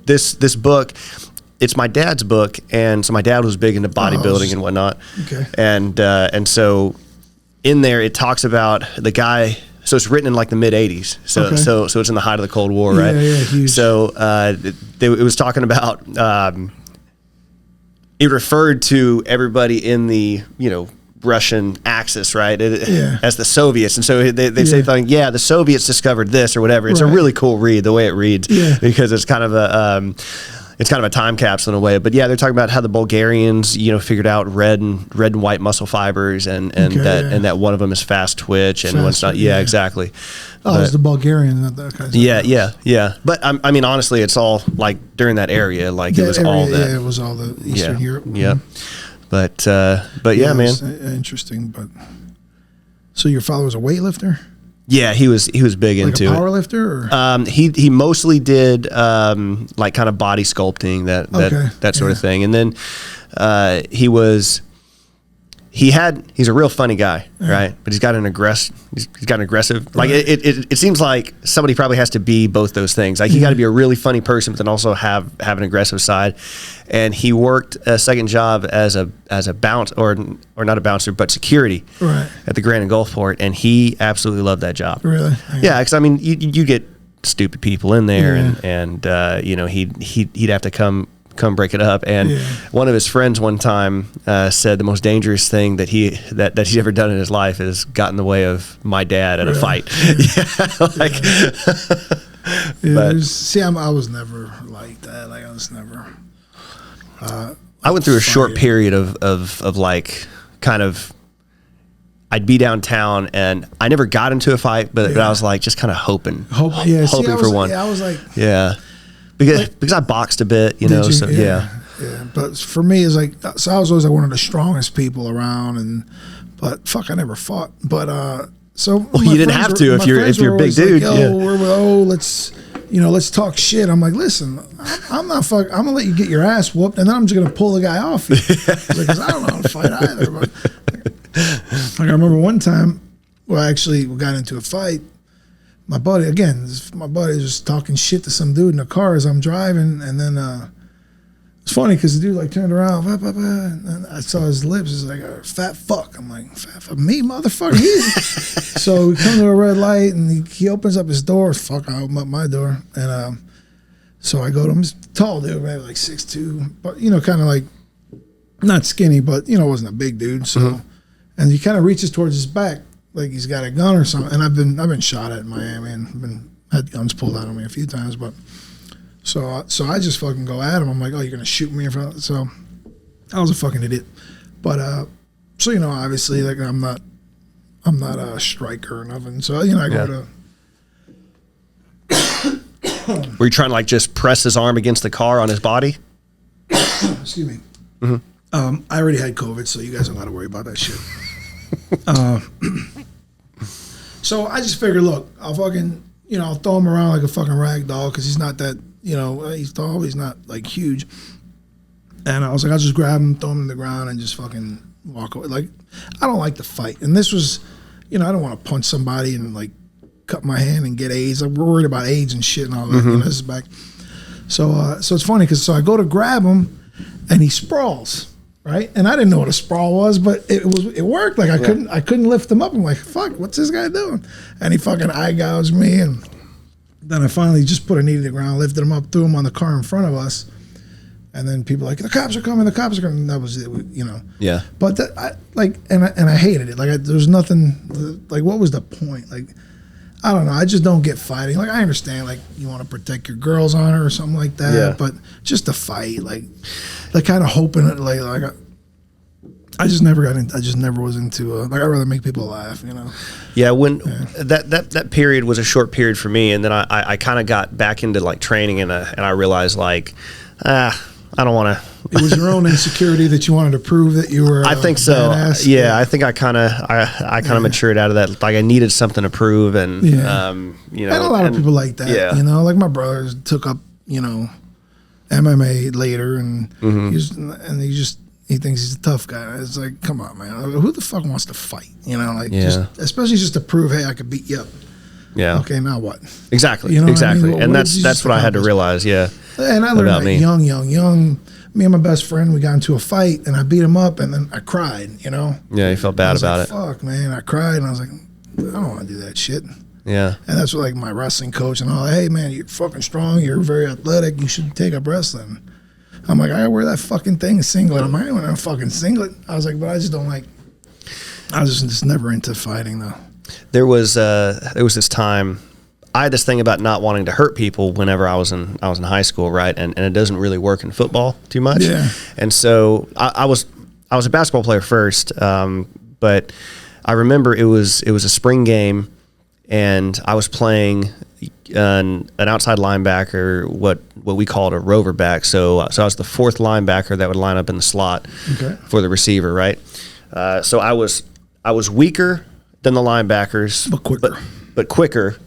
this book, it's my dad's book, and so my dad was big into bodybuilding and whatnot. Okay. And so in there, it talks about the guy. So it's written in like the mid '80s. So it's in the height of the Cold War, right? Yeah, huge. So it was talking about. It referred to everybody in the Russian Axis, right? As the Soviets, and so they say something. Yeah, the Soviets discovered this or whatever. It's a really cool read the way it reads because it's kind of a. It's kind of a time capsule in a way, but they're talking about how the Bulgarians, figured out red and white muscle fibers, and that one of them is fast twitch and one's not. Yeah, exactly. Oh, it's the Bulgarian, that kind of stuff. Yeah. But I mean, honestly, it's all like during that area, like it was all that. Yeah, it was all the Eastern Europe. Yeah, but yeah, man, interesting. But so your father was a weightlifter? Yeah, he was big like into a power lifter, or? He mostly did like kind of body sculpting that sort of thing, and then he he's a real funny guy, right? But he's got an aggressive, like it seems like somebody probably has to be both those things. Like, you got to be a really funny person, but then also have an aggressive side. And he worked a second job as a bounce or not a bouncer, but security at the Grand and Gulfport, and he absolutely loved that job. Really? Yeah, because I mean, you get stupid people in there, and you know, he'd have to come break it up. And one of his friends one time said the most dangerous thing that he's ever done in his life is got in the way of my dad at a fight. But see, I was never like that. Like, I was never. I went through a short period of like, kind of, I'd be downtown and I never got into a fight, but I was like just kind of hoping for one. Yeah, I was like, because I boxed a bit, you know. So yeah. But for me, it's like, so I was always like one of the strongest people around, but fuck, I never fought. But so you didn't have to if you're a big dude. Like, let's talk shit. I'm like, listen, I'm not fuck. I'm gonna let you get your ass whooped, and then I'm just gonna pull the guy off you. Because I don't know how to fight either. But like, I remember one time, we got into a fight. My buddy was just talking shit to some dude in the car as I'm driving, and then it's funny because the dude like turned around, blah, blah, blah, and I saw his lips. It's like a fat fuck. I'm like, fat fuck me, motherfucker. So we come to a red light, and he opens up his door. Fuck, I open up my door, and so I go to him. He's a tall dude, maybe like 6'2", but kind of like not skinny, but wasn't a big dude. So, and he kind of reaches towards his back, like he's got a gun or something. And I've been shot at in Miami, and had guns pulled out on me a few times. But so I just fucking go at him. I'm like, oh, you're gonna shoot me in front? So I was a fucking idiot. But so obviously, like, I'm not a striker or nothing. So I go to. Were you trying to like just press his arm against the car on his body? Excuse me. I already had COVID, so you guys don't got to worry about that shit. So I just figured, look, I'll fucking, I'll throw him around like a fucking rag doll because he's not that, he's tall, he's not like huge. And I was like, I'll just grab him, throw him in the ground, and just fucking walk away. Like, I don't like to fight. And this was, I don't want to punch somebody and like cut my hand and get AIDS. Like, we're worried about AIDS and shit and all that. This is back. So it's funny because I go to grab him and he sprawls. Right, and I didn't know what a sprawl was, but it worked. Like, I couldn't lift him up. I'm like, fuck, what's this guy doing? And he fucking eye gouged me, and then I finally just put a knee to the ground, lifted him up, threw him on the car in front of us, and then people were like, the cops are coming, And that was it, Yeah. But I hated it. Like, there's nothing. Like, what was the point? Like, I don't know. I just don't get fighting. Like, I understand, like, you want to protect your girl's honor or something like that. Yeah. But just to fight, like kind of hoping it, like I just never got into. I just never was into. Like, I'd rather make people laugh, Yeah. That period was a short period for me, and then I kind of got back into like training, and I realized like, I don't want to. It was your own insecurity that you wanted to prove that you were. I think so. Badass. Yeah, I think I kind of matured out of that. Like, I needed something to prove, and and a lot of people like that. Yeah. Like my brothers took up MMA later, and he thinks he's a tough guy. It's like, come on, man, who the fuck wants to fight? Just, especially just to prove, hey, I could beat you up. Yeah. Okay, now what? Exactly. Exactly. And that's what I had to realize. Yeah. And I learned that young. Me and my best friend, we got into a fight, and I beat him up, and then I cried. Yeah, you felt bad about it. Fuck, man, I cried, and I was like, I don't want to do that shit. Yeah. And that's what, like, my wrestling coach and all. Hey, man, you're fucking strong. You're very athletic. You should take up wrestling. I'm like, I gotta wear that fucking thing, singlet. I'm like, I don't wear a fucking singlet. I was like, but I just don't like. I was just never into fighting though. There was this time. I had this thing about not wanting to hurt people whenever I was in high school, right? And it doesn't really work in football too much. Yeah. And so I was a basketball player first, but I remember it was a spring game, and I was playing an outside linebacker, what we called a rover back. So I was the fourth linebacker that would line up in the slot for the receiver, right? So I was weaker than the linebackers, but quicker. But quicker.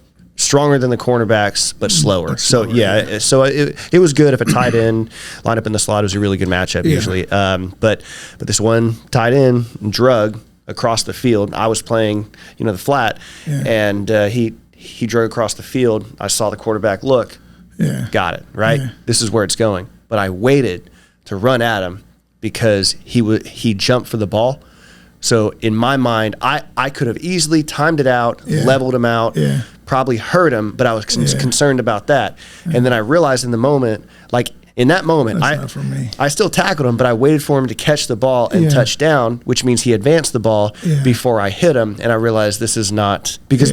stronger than the cornerbacks, but slower. So it was good if a tight end line up in the slot. It was a really good matchup usually. But this one tight end drug across the field. I was playing, the flat, and he drove across the field. I saw the quarterback look. Yeah. Got it, right? Yeah. This is where it's going. But I waited to run at him because he jumped for the ball. So in my mind, I could have easily timed it out, leveled him out, probably hurt him, but I was concerned about that. And then I realized in the moment, in that moment, I still tackled him, but I waited for him to catch the ball and touch down, which means he advanced the ball before I hit him. And I realized this is not because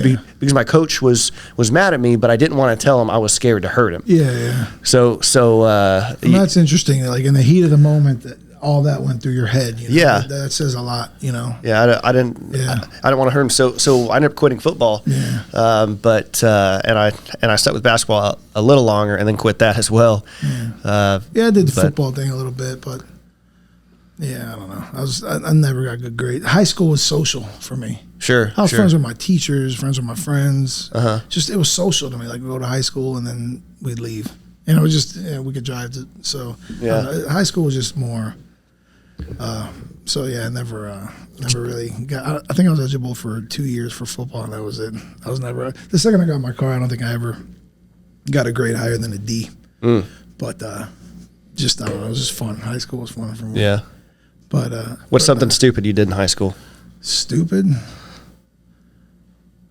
my coach was mad at me, but I didn't want to tell him I was scared to hurt him. So that's interesting. Like in the heat of the moment, all that went through your head. That says a lot. I didn't want to hurt him. So I ended up quitting football. But I stuck with basketball a little longer and then quit that as well. I did the football thing a little bit, but I don't know. I never got good grades. High school was social for me. Sure. I was friends with my teachers, friends with my friends. Just it was social to me. Like we go to high school and then we'd leave. And it was just we could drive to. So high school was just more. I never really got. I think I was eligible for 2 years for football, and that was it. I was never. The second I got my car, I don't think I ever got a grade higher than a D. But just I don't know. It was just fun. High school was fun for me. Yeah. But what's something stupid you did in high school? Stupid?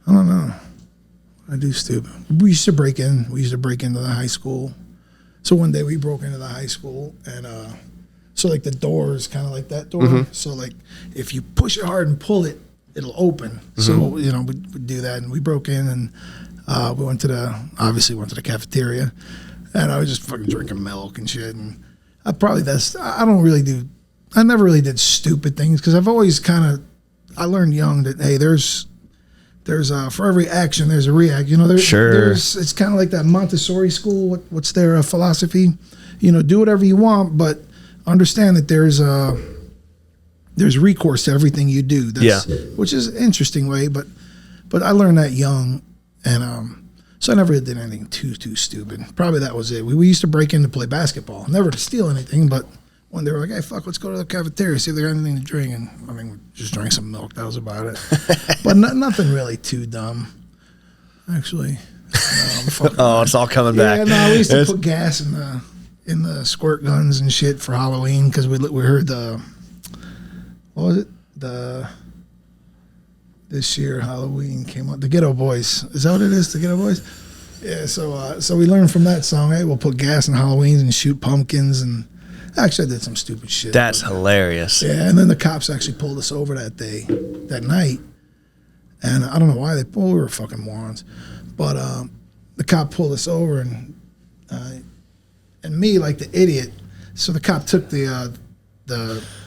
I don't know. I do stupid. We used to break into the high school. So one day we broke into the high school, and so like the door is kind of like that door. So like if you push it hard and pull it, it'll open. So we'd do that, and we broke in, and we went to the cafeteria, and I was just fucking drinking milk and shit. And I never really did stupid things because I've always I learned young that hey, there's for every action there's a reaction. It's kind of like that Montessori school. What's their philosophy? Do whatever you want, but understand that there's recourse to everything you do. Which is an interesting way, but I learned that young, and so I never did anything too stupid. Probably that was it. We used to break in to play basketball, never to steal anything, but when they were like, hey, fuck, let's go to the cafeteria, see if they got anything to drink. And I mean, we just drank some milk. That was about it. But nothing really too dumb, actually. It's all coming back. Yeah, we used to put gas in the squirt guns and shit for Halloween because we heard this year Halloween came out. The Ghetto Boys. Is that what it is? The Ghetto Boys? Yeah, so we learned from that song, hey, we'll put gas in Halloween and shoot pumpkins, and actually I did some stupid shit. That's hilarious. Yeah, and then the cops actually pulled us over that night, and I don't know why we were fucking morons, but the cop pulled us over, and me, like the idiot, so the cop took the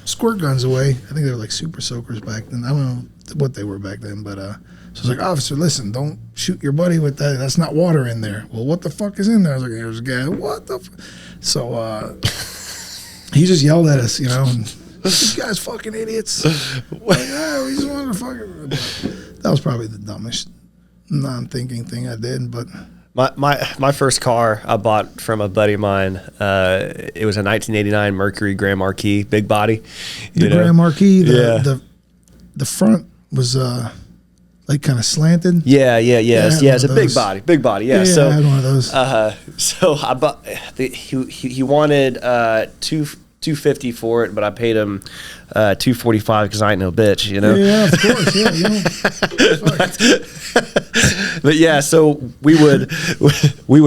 squirt guns away. I think they were like super soakers back then. I don't know what they were back then, but so I was like, officer, listen, don't shoot your buddy with that. That's not water in there. Well, what the fuck is in there? I was like, there's a guy. What the so he just yelled at us, and these guys fucking idiots. We just wanted to fucking. That was probably the dumbest non-thinking thing I did, but. My first car I bought from a buddy of mine. It was a 1989 Mercury Grand Marquis, big body. Grand Marquis. The front was like kind of slanted. Yeah. It's a big body. Yeah. So I had one of those. So I bought. He wanted $250 for it, but I paid him $245 because I ain't no bitch, Yeah, of course. Yeah, But yeah, so we would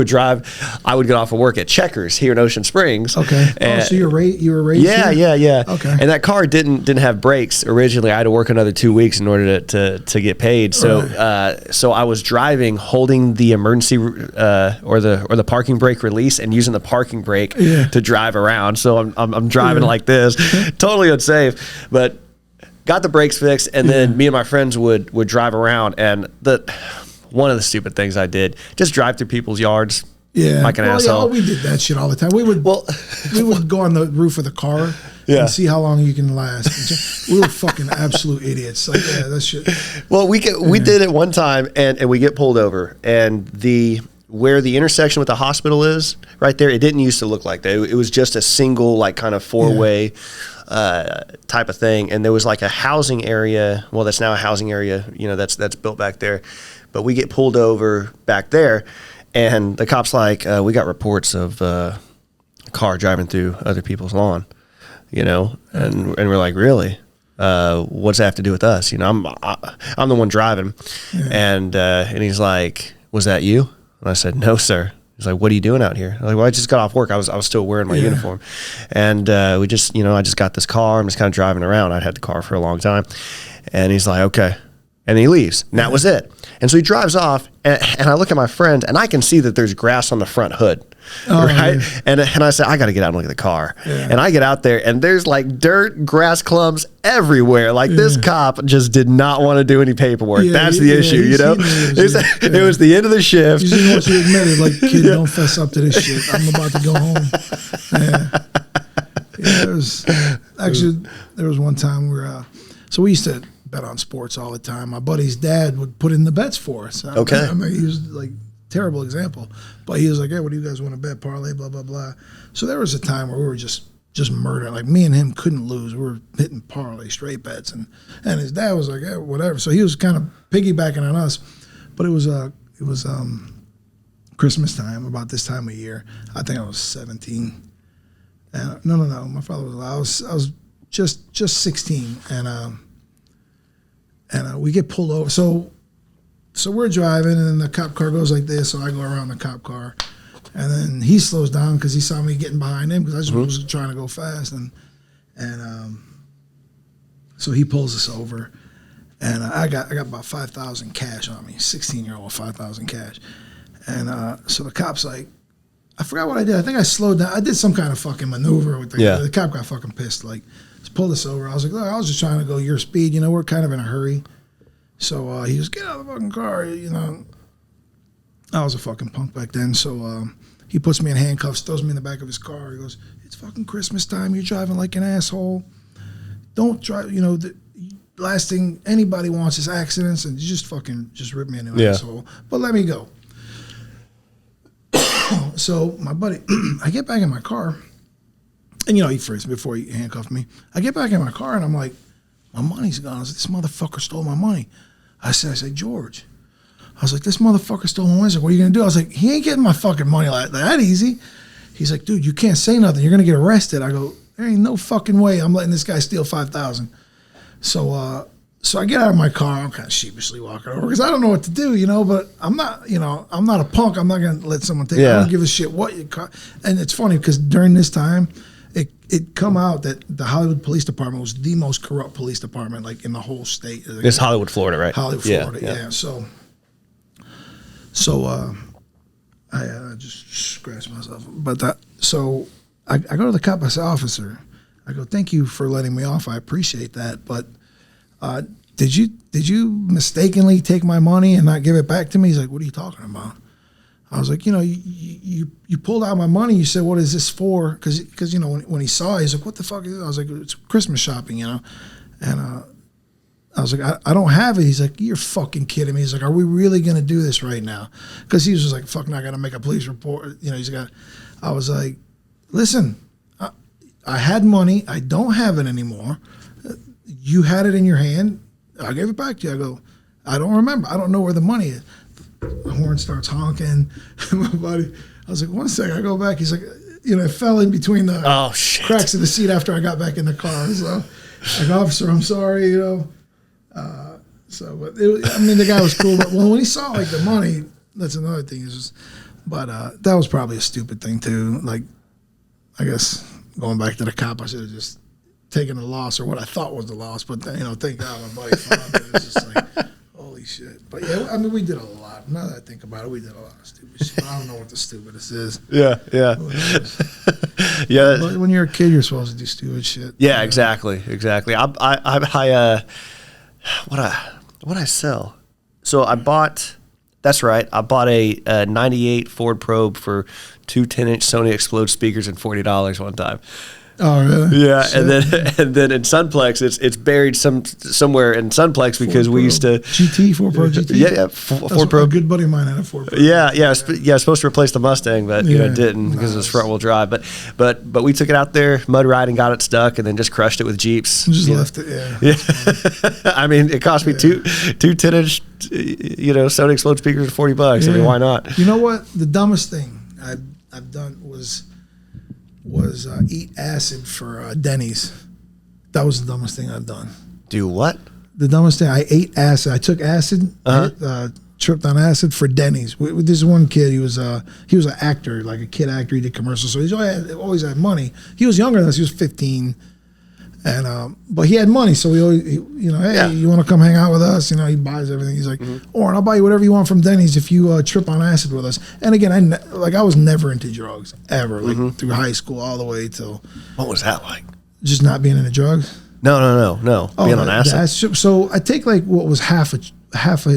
drive. I would get off of work at Checkers here in Ocean Springs. Okay. So you were raised Yeah. Okay. And that car didn't have brakes originally. I had to work another 2 weeks in order to get paid. So so I was driving, holding the emergency or the parking brake release, and using the parking brake to drive around. So I'm driving like this, totally unsafe, but got the brakes fixed, and then me and my friends would drive around, and one of the stupid things I did, just drive through people's yards like an asshole. Yeah, we did that shit all the time. We would go on the roof of the car and see how long you can last. We were fucking absolute idiots. Like, yeah, that shit. Well, we did it one time, and we get pulled over, and where the intersection with the hospital is, right there, it didn't used to look like that. It was just a single, like, kind of four-way type of thing. And there was like a housing area. Well, that's now a housing area, that's built back there. But we get pulled over back there, and the cop's like, we got reports of a car driving through other people's lawn, and we're like, really? What's that have to do with us? I'm the one driving. And he's like, was that you? And I said, no, sir. He's like, what are you doing out here? I'm like, well, I just got off work. I was still wearing my uniform. And we just, I just got this car. I'm just kind of driving around. I'd had the car for a long time. And he's like, okay. And he leaves. And that was it. And so he drives off, and I look at my friend, and I can see that there's grass on the front hood. Right? Yeah. And I said, I got to get out and look at the car. Yeah. And I get out there, and there's like dirt, grass clumps everywhere. Like this cop just did not want to do any paperwork. That's the issue, It was the end of the shift. He didn't want you to admit it. Like, kid, don't fess up to this shit. I'm about to go home. There was one time where, so we used to bet on sports all the time. My buddy's dad would put in the bets for us. I mean, he was like, terrible example, but he was like, hey, what do you guys want to bet? Parlay, blah, blah, blah. So there was a time where we were just murdering. Like, me and him couldn't lose. We were hitting parlay, straight bets. And his dad was like, yeah, whatever. So he was kind of piggybacking on us. But it was Christmas time, about this time of year. I think I was 17. No. My father was, I was just 16. And we get pulled over. So we're driving, and then the cop car goes like this, so I go around the cop car. And then he slows down because he saw me getting behind him because I just was trying to go fast. And so he pulls us over. And I got about 5,000 cash on me, 16-year-old, 5,000 cash. And so the cop's like, I forgot what I did. I think I slowed down. I did some kind of fucking maneuver with the cop got fucking pissed. Like, just pulled us over. I was like, look, I was just trying to go your speed. We're kind of in a hurry. So he goes, get out of the fucking car, I was a fucking punk back then. So he puts me in handcuffs, throws me in the back of his car. He goes, it's fucking Christmas time. You're driving like an asshole. Don't drive, the last thing anybody wants is accidents, and you just rip me a new asshole. But let me go. So my buddy, I get back in my car, and he phrased me before he handcuffed me. I get back in my car, and I'm like, my money's gone. I was like, this motherfucker stole my money. I said, George. I was like, this motherfucker stole my money. He's like, what are you going to do? I was like, he ain't getting my fucking money like that easy. He's like, dude, you can't say nothing. You're going to get arrested. I go, there ain't no fucking way I'm letting this guy steal 5,000. So I get out of my car. I'm kind of sheepishly walking over because I don't know what to do, but I'm not a punk. I'm not going to let someone take it. I don't give a shit what you car. And it's funny because during this time, it come out that the Hollywood Police Department was the most corrupt police department, like, in the whole state. It's Hollywood, Florida, right? Hollywood, Florida, yeah. So I just scratched myself. But so I go to the cop. I say, officer, I go, thank you for letting me off. I appreciate that. But did you mistakenly take my money and not give it back to me? He's like, what are you talking about? I was like, you pulled out my money. You said, what is this for? Because when he saw it, he's like, what the fuck is it? I was like, it's Christmas shopping, And I was like, I don't have it. He's like, you're fucking kidding me. He's like, are we really going to do this right now? Because he was just like, fuck, not going to make a police report. I was like, listen, I had money. I don't have it anymore. You had it in your hand. I gave it back to you. I go, I don't remember. I don't know where the money is. The horn starts honking. My buddy, I was like, one second. I go back. He's like, it fell in between the cracks of the seat after I got back in the car. So, like, officer, I'm sorry, but the guy was cool. But when he saw like the money, that's another thing. That was probably a stupid thing too. Like, I guess going back to the cop, I should have just taken the loss or what I thought was the loss. But thank God my buddy found it. It was just like, holy shit. But yeah, we did a lot. Now that I think about it, we did a lot of stupid shit. I don't know what the stupidest is. Yeah. Yeah. But when you're a kid, you're supposed to do stupid shit. Yeah, exactly. What I sell? So I bought a 98 Ford Probe for 2 10-inch Sony Explode speakers and $40 one time. Oh, really? Yeah, Shit. and then in Sunplex, it's buried somewhere in Sunplex because we used to GT 4 Pro GT. Yeah, Ford Pro. A good buddy of mine had a 4 Pro. Yeah. Supposed to replace the Mustang, but it didn't because it was front wheel drive. But we took it out there, mud riding, got it stuck, and then just crushed it with Jeeps. Just left it. Yeah. I mean, it cost me two 10-inch, Sony Explode speakers for $40. I mean, why not? You know what? The dumbest thing I've done was eat acid for Denny's. That was the dumbest thing I've done. Do what? The dumbest thing. I ate acid. I took acid, tripped on acid for Denny's. This one kid, he was an actor, like a kid actor. He did commercials, so he always had money. He was younger than us. He was 15. And but he had money, so we always, hey, you want to come hang out with us? He buys everything. He's like, Oren, I'll buy you whatever you want from Denny's if you trip on acid with us. And again, I was never into drugs ever, like through high school all the way till. What was that like? Just not being into drugs. No. Being on acid. So I take like what was half a hit.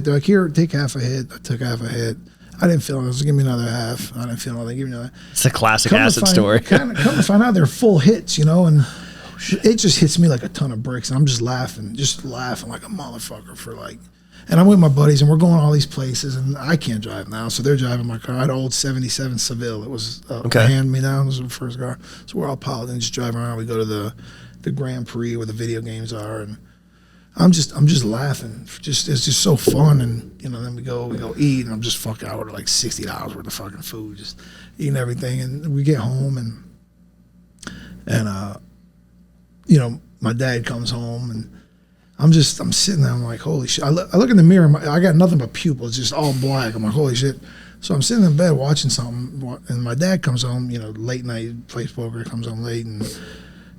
They're like, here, take half a hit. I took half a hit. I didn't feel it. Give me another half. I didn't feel nothing. Give me another. It's a classic acid story. Come to find out, they're full hits, and. It just hits me like a ton of bricks, and I'm just laughing like a motherfucker for like. And I'm with my buddies, and we're going all these places, and I can't drive now, so they're driving my car. I had an old '77 Seville. It was a hand-me-down. It was the first car, so we're all piled in, just driving around. We go to the Grand Prix where the video games are, and I'm just laughing. It's just so fun, and then we go eat, and I'm just fucking. I order like $60 worth of fucking food, just eating everything, and we get home, and my dad comes home, and I'm sitting there. I'm like, holy shit. I look in the mirror. I got nothing but pupils, just all black. I'm like, holy shit. So I'm sitting in bed watching something, and my dad comes home, late night, plays poker, comes home late, and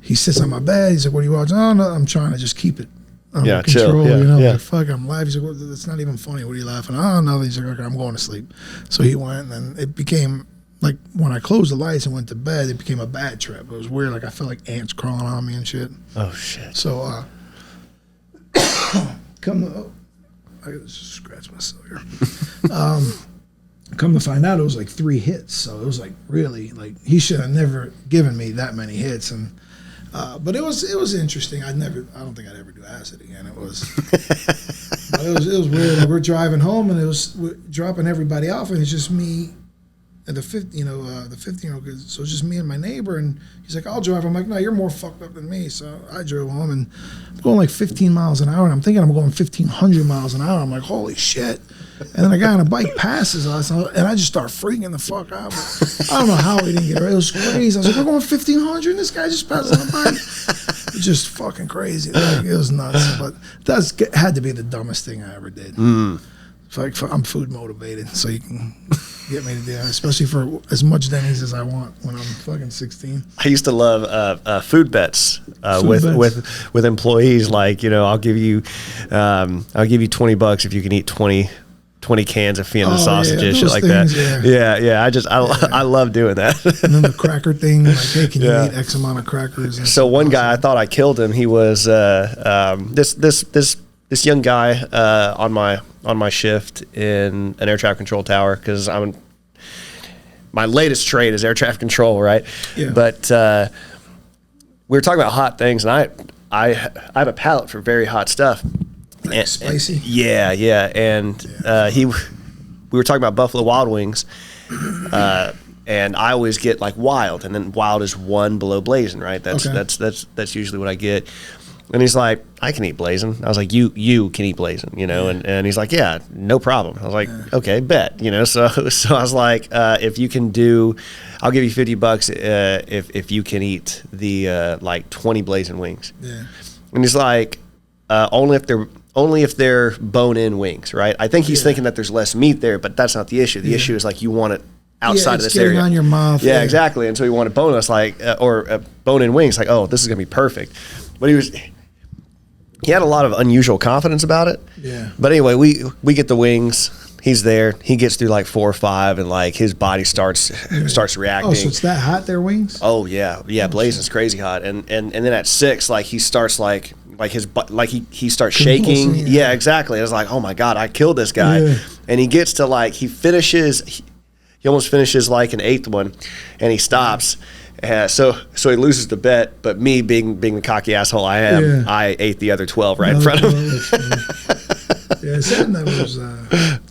he sits on my bed. He's like, what are you watching? Oh, no, I'm trying to just keep it under control. Chill. Like, fuck, I'm laughing. He's like, well, that's not even funny. What are you laughing at? Oh, no. He's like, okay, I'm going to sleep. So he went, and then it became... Like, when I closed the lights and went to bed, it became a bad trip. It was weird. Like, I felt like ants crawling on me and shit. Oh, shit. So, I gotta just scratch myself here. Come to find out, it was like 3 hits. So, it was like, really, like, he should have never given me that many hits. And, but it was interesting. I don't think I'd ever do acid again. It was weird. Like, we're driving home, and we're dropping everybody off, and it's just me. And the 15-year-old kid, so it's just me and my neighbor, and he's like, I'll drive. I'm like, no, you're more fucked up than me. So I drove home, and I'm going like 15 miles an hour, and I'm thinking I'm going 1,500 miles an hour. I'm like, holy shit. And then a guy on a bike passes us, and I just start freaking the fuck out. I don't know how he didn't get it. It was crazy. I was like, we're going 1,500, and this guy just passed on a bike. It's just fucking crazy. Like, it was nuts. But that had to be the dumbest thing I ever did. Like, I'm food motivated, so you can get me to do that, especially for as much Denny's as I want when I'm fucking 16. I used to love food bets with employees. Like, I'll give you $20 if you can eat 20 cans of Fiesta sausages, shit like things, that. Yeah. I love doing that. And then the cracker thing, like, hey, can you eat X amount of crackers? So one guy, I thought I killed him. He was this young guy on my shift in an air traffic control tower, because my latest trade is air traffic control, right? Yeah. But we were talking about hot things, and I have a palate for very hot stuff. Like spicy? Yeah. And we were talking about Buffalo Wild Wings, and I always get like wild, and then wild is one below blazing, right? That's usually what I get. And he's like, I can eat blazing. I was like, you can eat blazing, and he's like, yeah, no problem. I was like, okay, bet, so I was like, if you can I'll give you $50 if you can eat the like 20 blazing wings. Yeah. And he's like, only if they're bone-in wings, right? I think he's thinking that there's less meat there, but that's not the issue. The issue is like you want it outside of this area. On your mouth. Yeah, exactly. And so he wanted boneless, like or bone-in wings, like, oh, this is gonna be perfect. But he had a lot of unusual confidence about it. Yeah. But anyway, we get the wings. He's there. He gets through like 4 or 5, and like his body starts reacting. Oh, so it's that hot, their wings? Oh yeah. Blazing's crazy hot. And then at 6, like he starts like his he starts shaking. Yeah, exactly. It was like, oh my God, I killed this guy. Yeah. And he gets to like he almost finishes like an 8th one, and he stops. So he loses the bet, but me being the cocky asshole I am, I ate the other 12 right in front of him. Yeah, something that was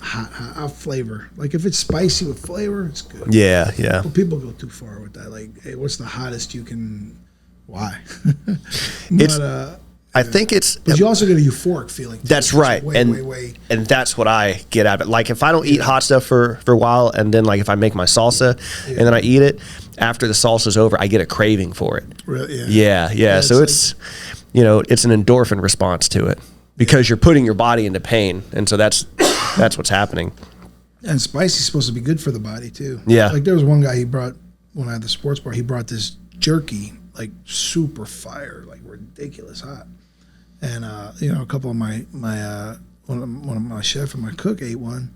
hot flavor. Like if it's spicy with flavor, it's good. Yeah. But people go too far with that. Like, hey, what's the hottest you can? Why? I think it's. But you also get a euphoric feeling. That's right, and that's what I get out of it. Like if I don't eat hot stuff for a while, and then like if I make my salsa and then I eat it, after the salsa's over, I get a craving for it. Really? Yeah. So it's it's an endorphin response to it because you're putting your body into pain, and so that's what's happening. And spicy's supposed to be good for the body too. Yeah. Like there was one guy he brought when I had the sports bar. He brought this jerky, like super fire, like ridiculous hot. And a couple of my one of my chef and my cook ate one,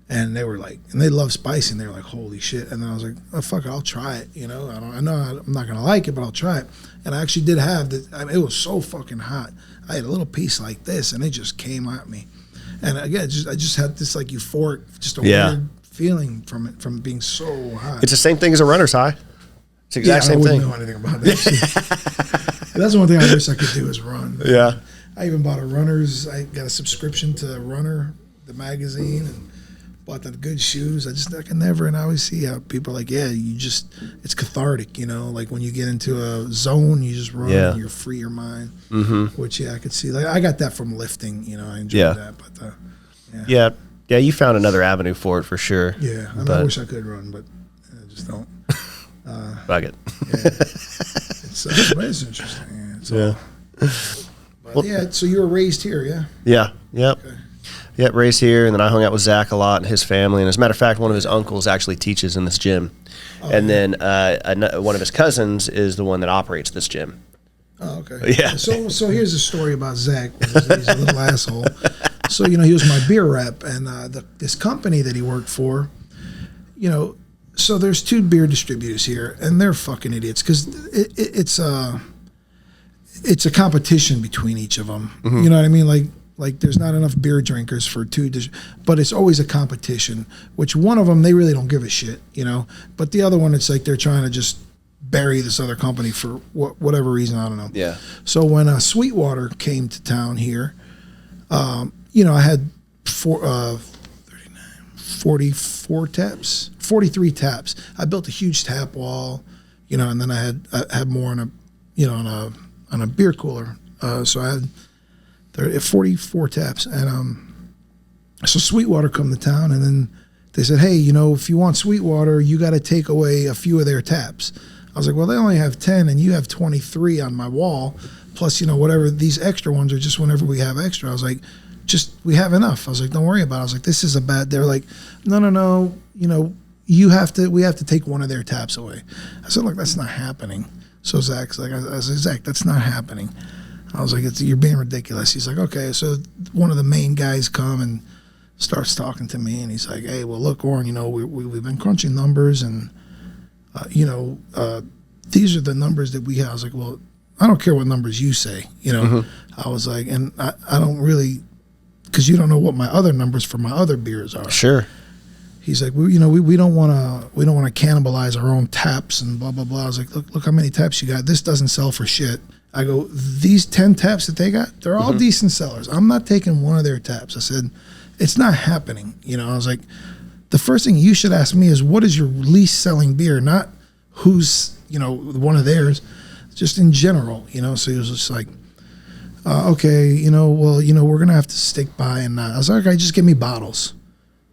and they were like, and they love spicy, and they were like, holy shit. And then I was like, oh fuck it, I'll try it. I know I'm not gonna like it, but I'll try it. And I actually did have it was so fucking hot. I had a little piece like this, and it just came at me. And again, I just had this like euphoric, just a weird feeling from being so hot. It's the same thing as a runner's high. It's the exact same thing. I wouldn't know anything about that. That's the one thing I wish I could do is run. Yeah. I even bought I got a subscription to Runner, the magazine, and bought the good shoes. I can never, and I always see how people are like, it's cathartic, like when you get into a zone, you just run, and you're free your mind, which, I could see. Like I got that from lifting, I enjoyed that, but Yeah, you found another avenue for it for sure. Yeah, I wish I could run, but I just don't. Fuck it. But it's interesting. So you were raised here, yeah? Yeah, yep. Okay. Yep, raised here, and then I hung out with Zach a lot and his family. And as a matter of fact, one of his uncles actually teaches in this gym. And then one of his cousins is the one that operates this gym. Oh, okay. Yeah. So here's a story about Zach. He's a little asshole. So, he was my beer rep, and this company that he worked for, so there's two beer distributors here, and they're fucking idiots because it's a competition between each of them. Mm-hmm. You know what I mean? Like there's not enough beer drinkers for two, but it's always a competition. Which one of them they really don't give a shit, But the other one, it's like they're trying to just bury this other company for whatever reason. I don't know. Yeah. So when Sweetwater came to town here, I had 44 taps, 43 taps. I built a huge tap wall, and then I had more on a beer cooler. So I had 44 taps, and so Sweetwater come to town, and then they said, hey, if you want Sweetwater, you got to take away a few of their taps. I was like, well, they only have 10, and you have 23 on my wall, plus whatever these extra ones are just whenever we have extra. I was like, we have enough. I was like, don't worry about it. I was like, this is a bad. They're like, no, we have to take one of their taps away. I said, look, that's not happening. So Zach's like, I said, Zach, that's not happening. I was like, you're being ridiculous. He's like, okay. So one of the main guys come and starts talking to me, and he's like, hey, well, look, Oren, we've been crunching numbers, and these are the numbers that we have. I was like, well, I don't care what numbers you say, Mm-hmm. I was like, and I don't really, because you don't know what my other numbers for my other beers are. Sure. He's like, we don't want to cannibalize our own taps and blah blah blah. I was like, look how many taps you got. This doesn't sell for shit. I go, these 10 taps that they got, they're all decent sellers. I'm not taking one of their taps. I said, it's not happening. I was like, the first thing you should ask me is what is your least selling beer, not who's one of theirs, just in general. So he was just like, okay, well, we're gonna have to stick by, and I was like, okay, just give me bottles.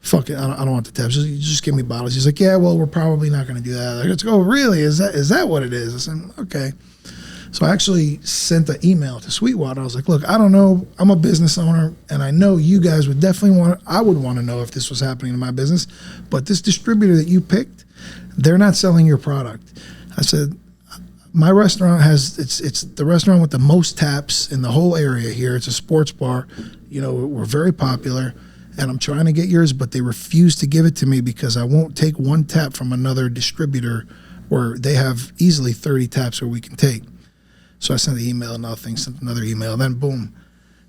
Fuck it, I don't want the taps. Just give me bottles. He's like, yeah, well, we're probably not going to do that. I go, oh, really? Is that what it is? I said, okay. So I actually sent an email to Sweetwater. I was like, look, I don't know. I'm a business owner, and I know you guys would definitely I would want to know if this was happening in my business. But this distributor that you picked, they're not selling your product. I said, my restaurant it's the restaurant with the most taps in the whole area here. It's a sports bar. We're very popular. And I'm trying to get yours, but they refuse to give it to me because I won't take one tap from another distributor where they have easily 30 taps where we can take. So I sent an email, nothing, sent another email. Then boom,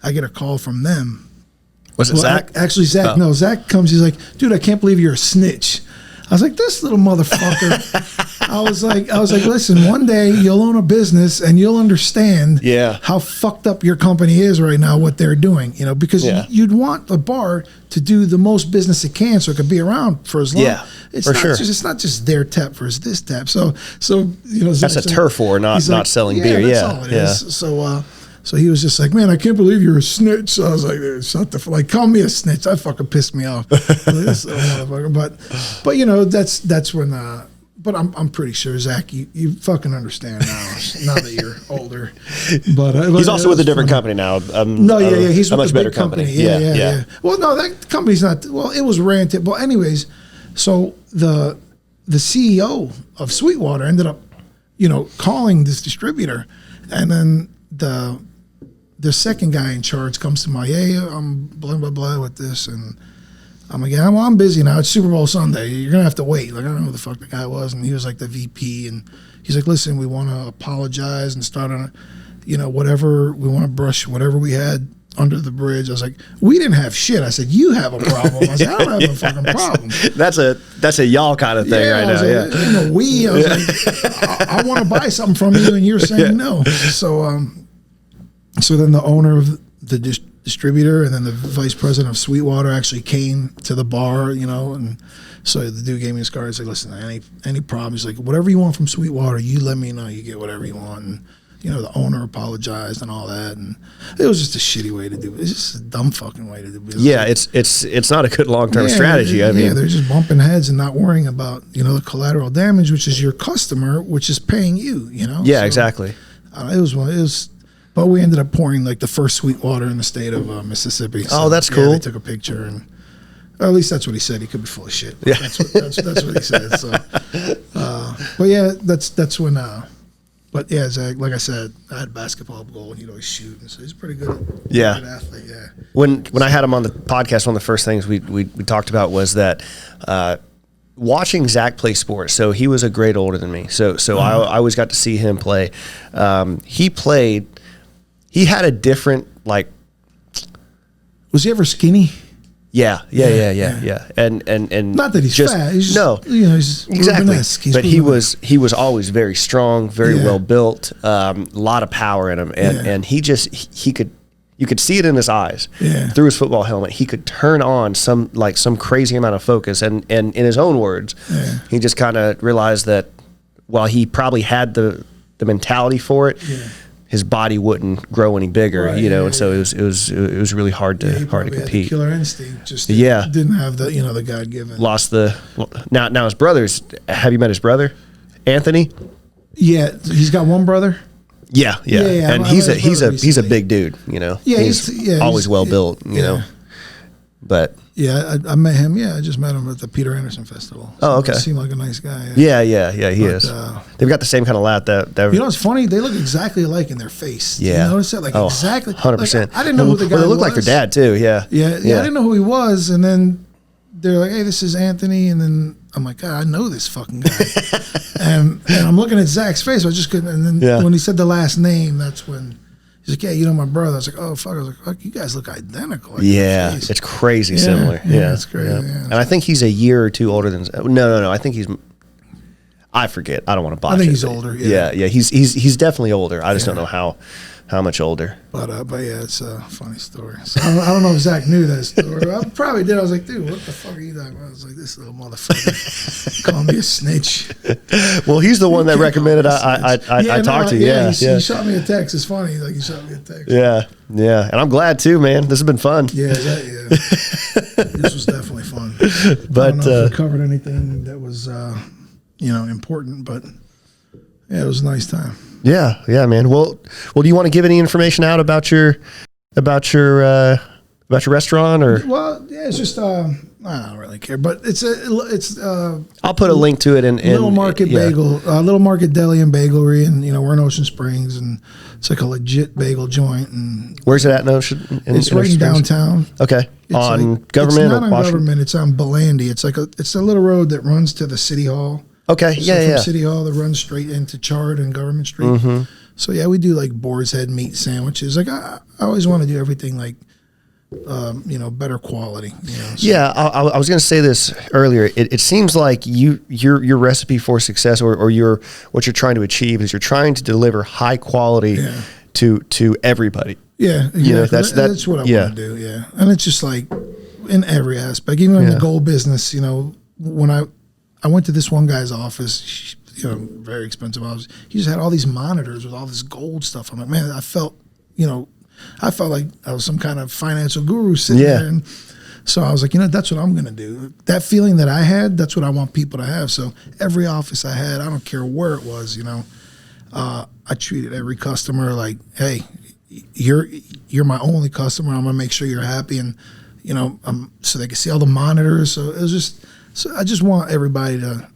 I get a call from them. Was it Zach? Actually, Zach. Oh. No, Zach comes. He's like, dude, I can't believe you're a snitch. I was like, this little motherfucker. I was like, listen, one day you'll own a business and you'll understand how fucked up your company is right now, what they're doing, you know, because you'd want the bar to do the most business it can so it could be around for as long. Yeah, It's not just their tap versus this tap. So you know, that's a turf war, not selling beer. That's all it is. So he was just like, man, I can't believe you're a snitch. So I was like, shut the like, call me a snitch. That fucking pissed me off. But you know, that's when. But I'm pretty sure, Zach, you fucking understand now that you're older. But he's also with a different company now. He's with a much better company. company. Yeah. Well, no, that company's not. Well, it was rented. Well, anyways, so the CEO of Sweetwater ended up, you know, calling this distributor, and then the second guy in charge comes to my, I'm blah, blah, blah with this. And I'm like, well, I'm busy now. It's Super Bowl Sunday. You're going to have to wait. Like, I don't know who the fuck the guy was. And he was like the VP. And he's like, listen, we want to apologize and start on, you know, whatever. We want to brush whatever we had under the bridge. I was like, we didn't have shit. I said, you have a problem. I said, I don't have a fucking problem. That's a y'all kind of thing right now. Like, you know, I was like, I want to buy something from you, and you're saying no. So then the owner of the distributor and then the vice president of Sweetwater actually came to the bar, you know, and so the dude gave me his card. He's like, listen, any problem? He's like, whatever you want from Sweetwater, you let me know. You get whatever you want. And, you know, the owner apologized and all that, and it was just a shitty way to do it. It's just a dumb fucking way to do business. Yeah, it's not a good long-term strategy. I mean, they're just bumping heads and not worrying about, you know, the collateral damage, which is your customer, which is paying you, you know. Yeah, so, exactly. But we ended up pouring like the first Sweetwater in the state of Mississippi. So, that's cool. They took a picture, and or at least that's what he said. He could be full of shit. But that's what he said. So, but yeah, that's when. But yeah, Zach, like I said, I had basketball goal, and he'd always shoot, and so he's pretty good. Yeah, good athlete. Yeah. When I had him on the podcast, one of the first things we talked about was that. Watching Zach play sports, so he was a grade older than me. So I always got to see him play. He had a different like. Was he ever skinny? Yeah. And not that he's just fat. He's just, no, you know, he's exactly. He's but he was always very strong, very well built, a lot of power in him, and he could. You could see it in his eyes through his football helmet. He could turn on some crazy amount of focus. And in his own words, he just kind of realized that while he probably had the mentality for it, his body wouldn't grow any bigger, right, you know. And so it was really hard to he compete. Had the killer instinct, just didn't have the the God given. Now his brothers. Have you met his brother, Anthony? Yeah, he's got one brother. Yeah. And he's a big dude, you know. Yeah, he's always well built, you know. But I met him. Yeah, I just met him at the Peter Anderson Festival. So oh, okay. He seemed like a nice guy. Yeah, he is. They've got the same kind of laugh that you know what's funny? They look exactly alike in their face. Yeah. You notice that? Like exactly 100%. Like, I didn't know who the guy was. They look like their dad too. Yeah. Yeah. I didn't know who he was, and then they're like, "Hey, this is Anthony," and then I'm like, God, I know this fucking guy. and I'm looking at Zach's face. I just couldn't. And then when he said the last name, that's when he's like, "Yeah, you know my brother." I was like, "Oh fuck!" I was like, "Fuck, you guys look identical." Like, it's crazy similar. Yeah, it's crazy. Yeah. And I think he's a year or two older than. No. I think he's. I forget. I don't want to botch it. I think he's older. Yeah. He's definitely older. I just don't know how much older. But yeah, it's a funny story. So I don't know if Zach knew that story. I probably did. I was like, dude, what the fuck are you talking about? I was like, this little motherfucker call me a snitch. Well, he's the one that recommended I talk to you. Yeah, he shot me a text. It's funny. Like, he shot me a text. Yeah. And I'm glad too, man. This has been fun. Yeah. This was definitely fun. But I don't know if we covered anything that was, important, but yeah, it was a nice time. Yeah, man. Well, do you want to give any information out about your restaurant or? Well, yeah, it's just I don't really care, but it's I'll put a link to it in Little Market Bagel, Little Market Deli and Bagelry, and we're in Ocean Springs, and it's like a legit bagel joint. And where's it at in Ocean? It's right in downtown. Okay, it's on Government. It's not or on Washington? Government. It's on Belandi. It's a little road that runs to the City Hall. Okay, From City Hall that runs straight into Chard and Government Street. Mm-hmm. So yeah, we do like boar's head meat sandwiches. Like I always want to do everything like better quality. So. Yeah, I was going to say this earlier. It seems like your recipe for success, or what you're trying to achieve, is you're trying to deliver high quality to everybody. Yeah, exactly. That's what I want to do. Yeah, and it's just like in every aspect, even in the gold business. When I went to this one guy's office, very expensive office. He just had all these monitors with all this gold stuff. I'm like, man, I felt like I was some kind of financial guru sitting there. And so I was like, that's what I'm going to do. That feeling that I had, that's what I want people to have. So every office I had, I don't care where it was, I treated every customer like, hey, you're my only customer. I'm going to make sure you're happy. And, so they can see all the monitors. So it was just, I just want everybody to,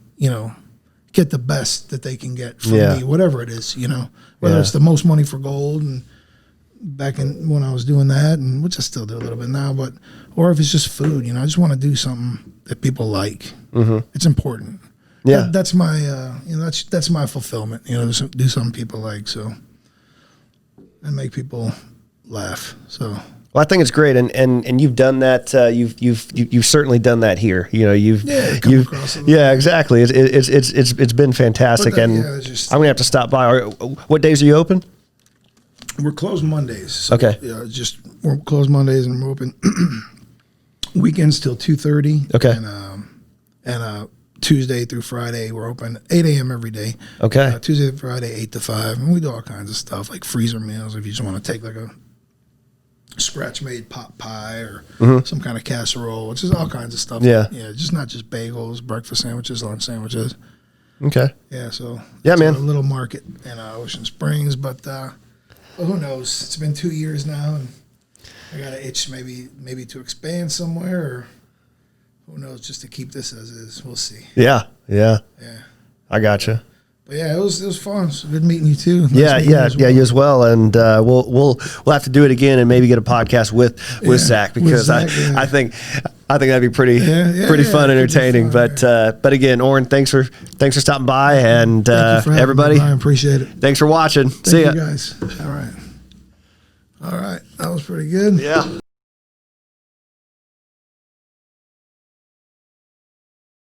get the best that they can get from me, whatever it is, whether it's the most money for gold and back in when I was doing that, and which I still do a little bit now, or if it's just food, I just want to do something that people like. Mm-hmm. It's important. Yeah. That's my, that's my fulfillment, do something people like, so, and make people laugh. So. Well, I think it's great, and you've done that. You've certainly done that here. Exactly. It's been fantastic, I'm gonna have to stop by. What days are you open? We're closed Mondays. So okay. Yeah, we're closed Mondays, and we're open weekends till 2:30. Okay. And Tuesday through Friday we're open 8 a.m. every day. Okay. Tuesday to Friday 8 to 5, and we do all kinds of stuff like freezer meals if you just want to take like a scratch-made pot pie or some kind of casserole, which is all kinds of stuff. Yeah, just not just bagels, breakfast sandwiches, lunch sandwiches. Okay. Yeah, so man, a little market in Ocean Springs, but who knows? It's been 2 years now, and I got an itch maybe to expand somewhere, or who knows, just to keep this as is. We'll see. Yeah. I gotcha. But yeah, it was fun. It's good meeting you too. Nice you as well. And we'll have to do it again and maybe get a podcast with Zach, because I think that'd be pretty fun, entertaining. But again, Oren, thanks for stopping by, and everybody, I appreciate it. Thanks for watching. See ya, guys. All right, that was pretty good. Yeah.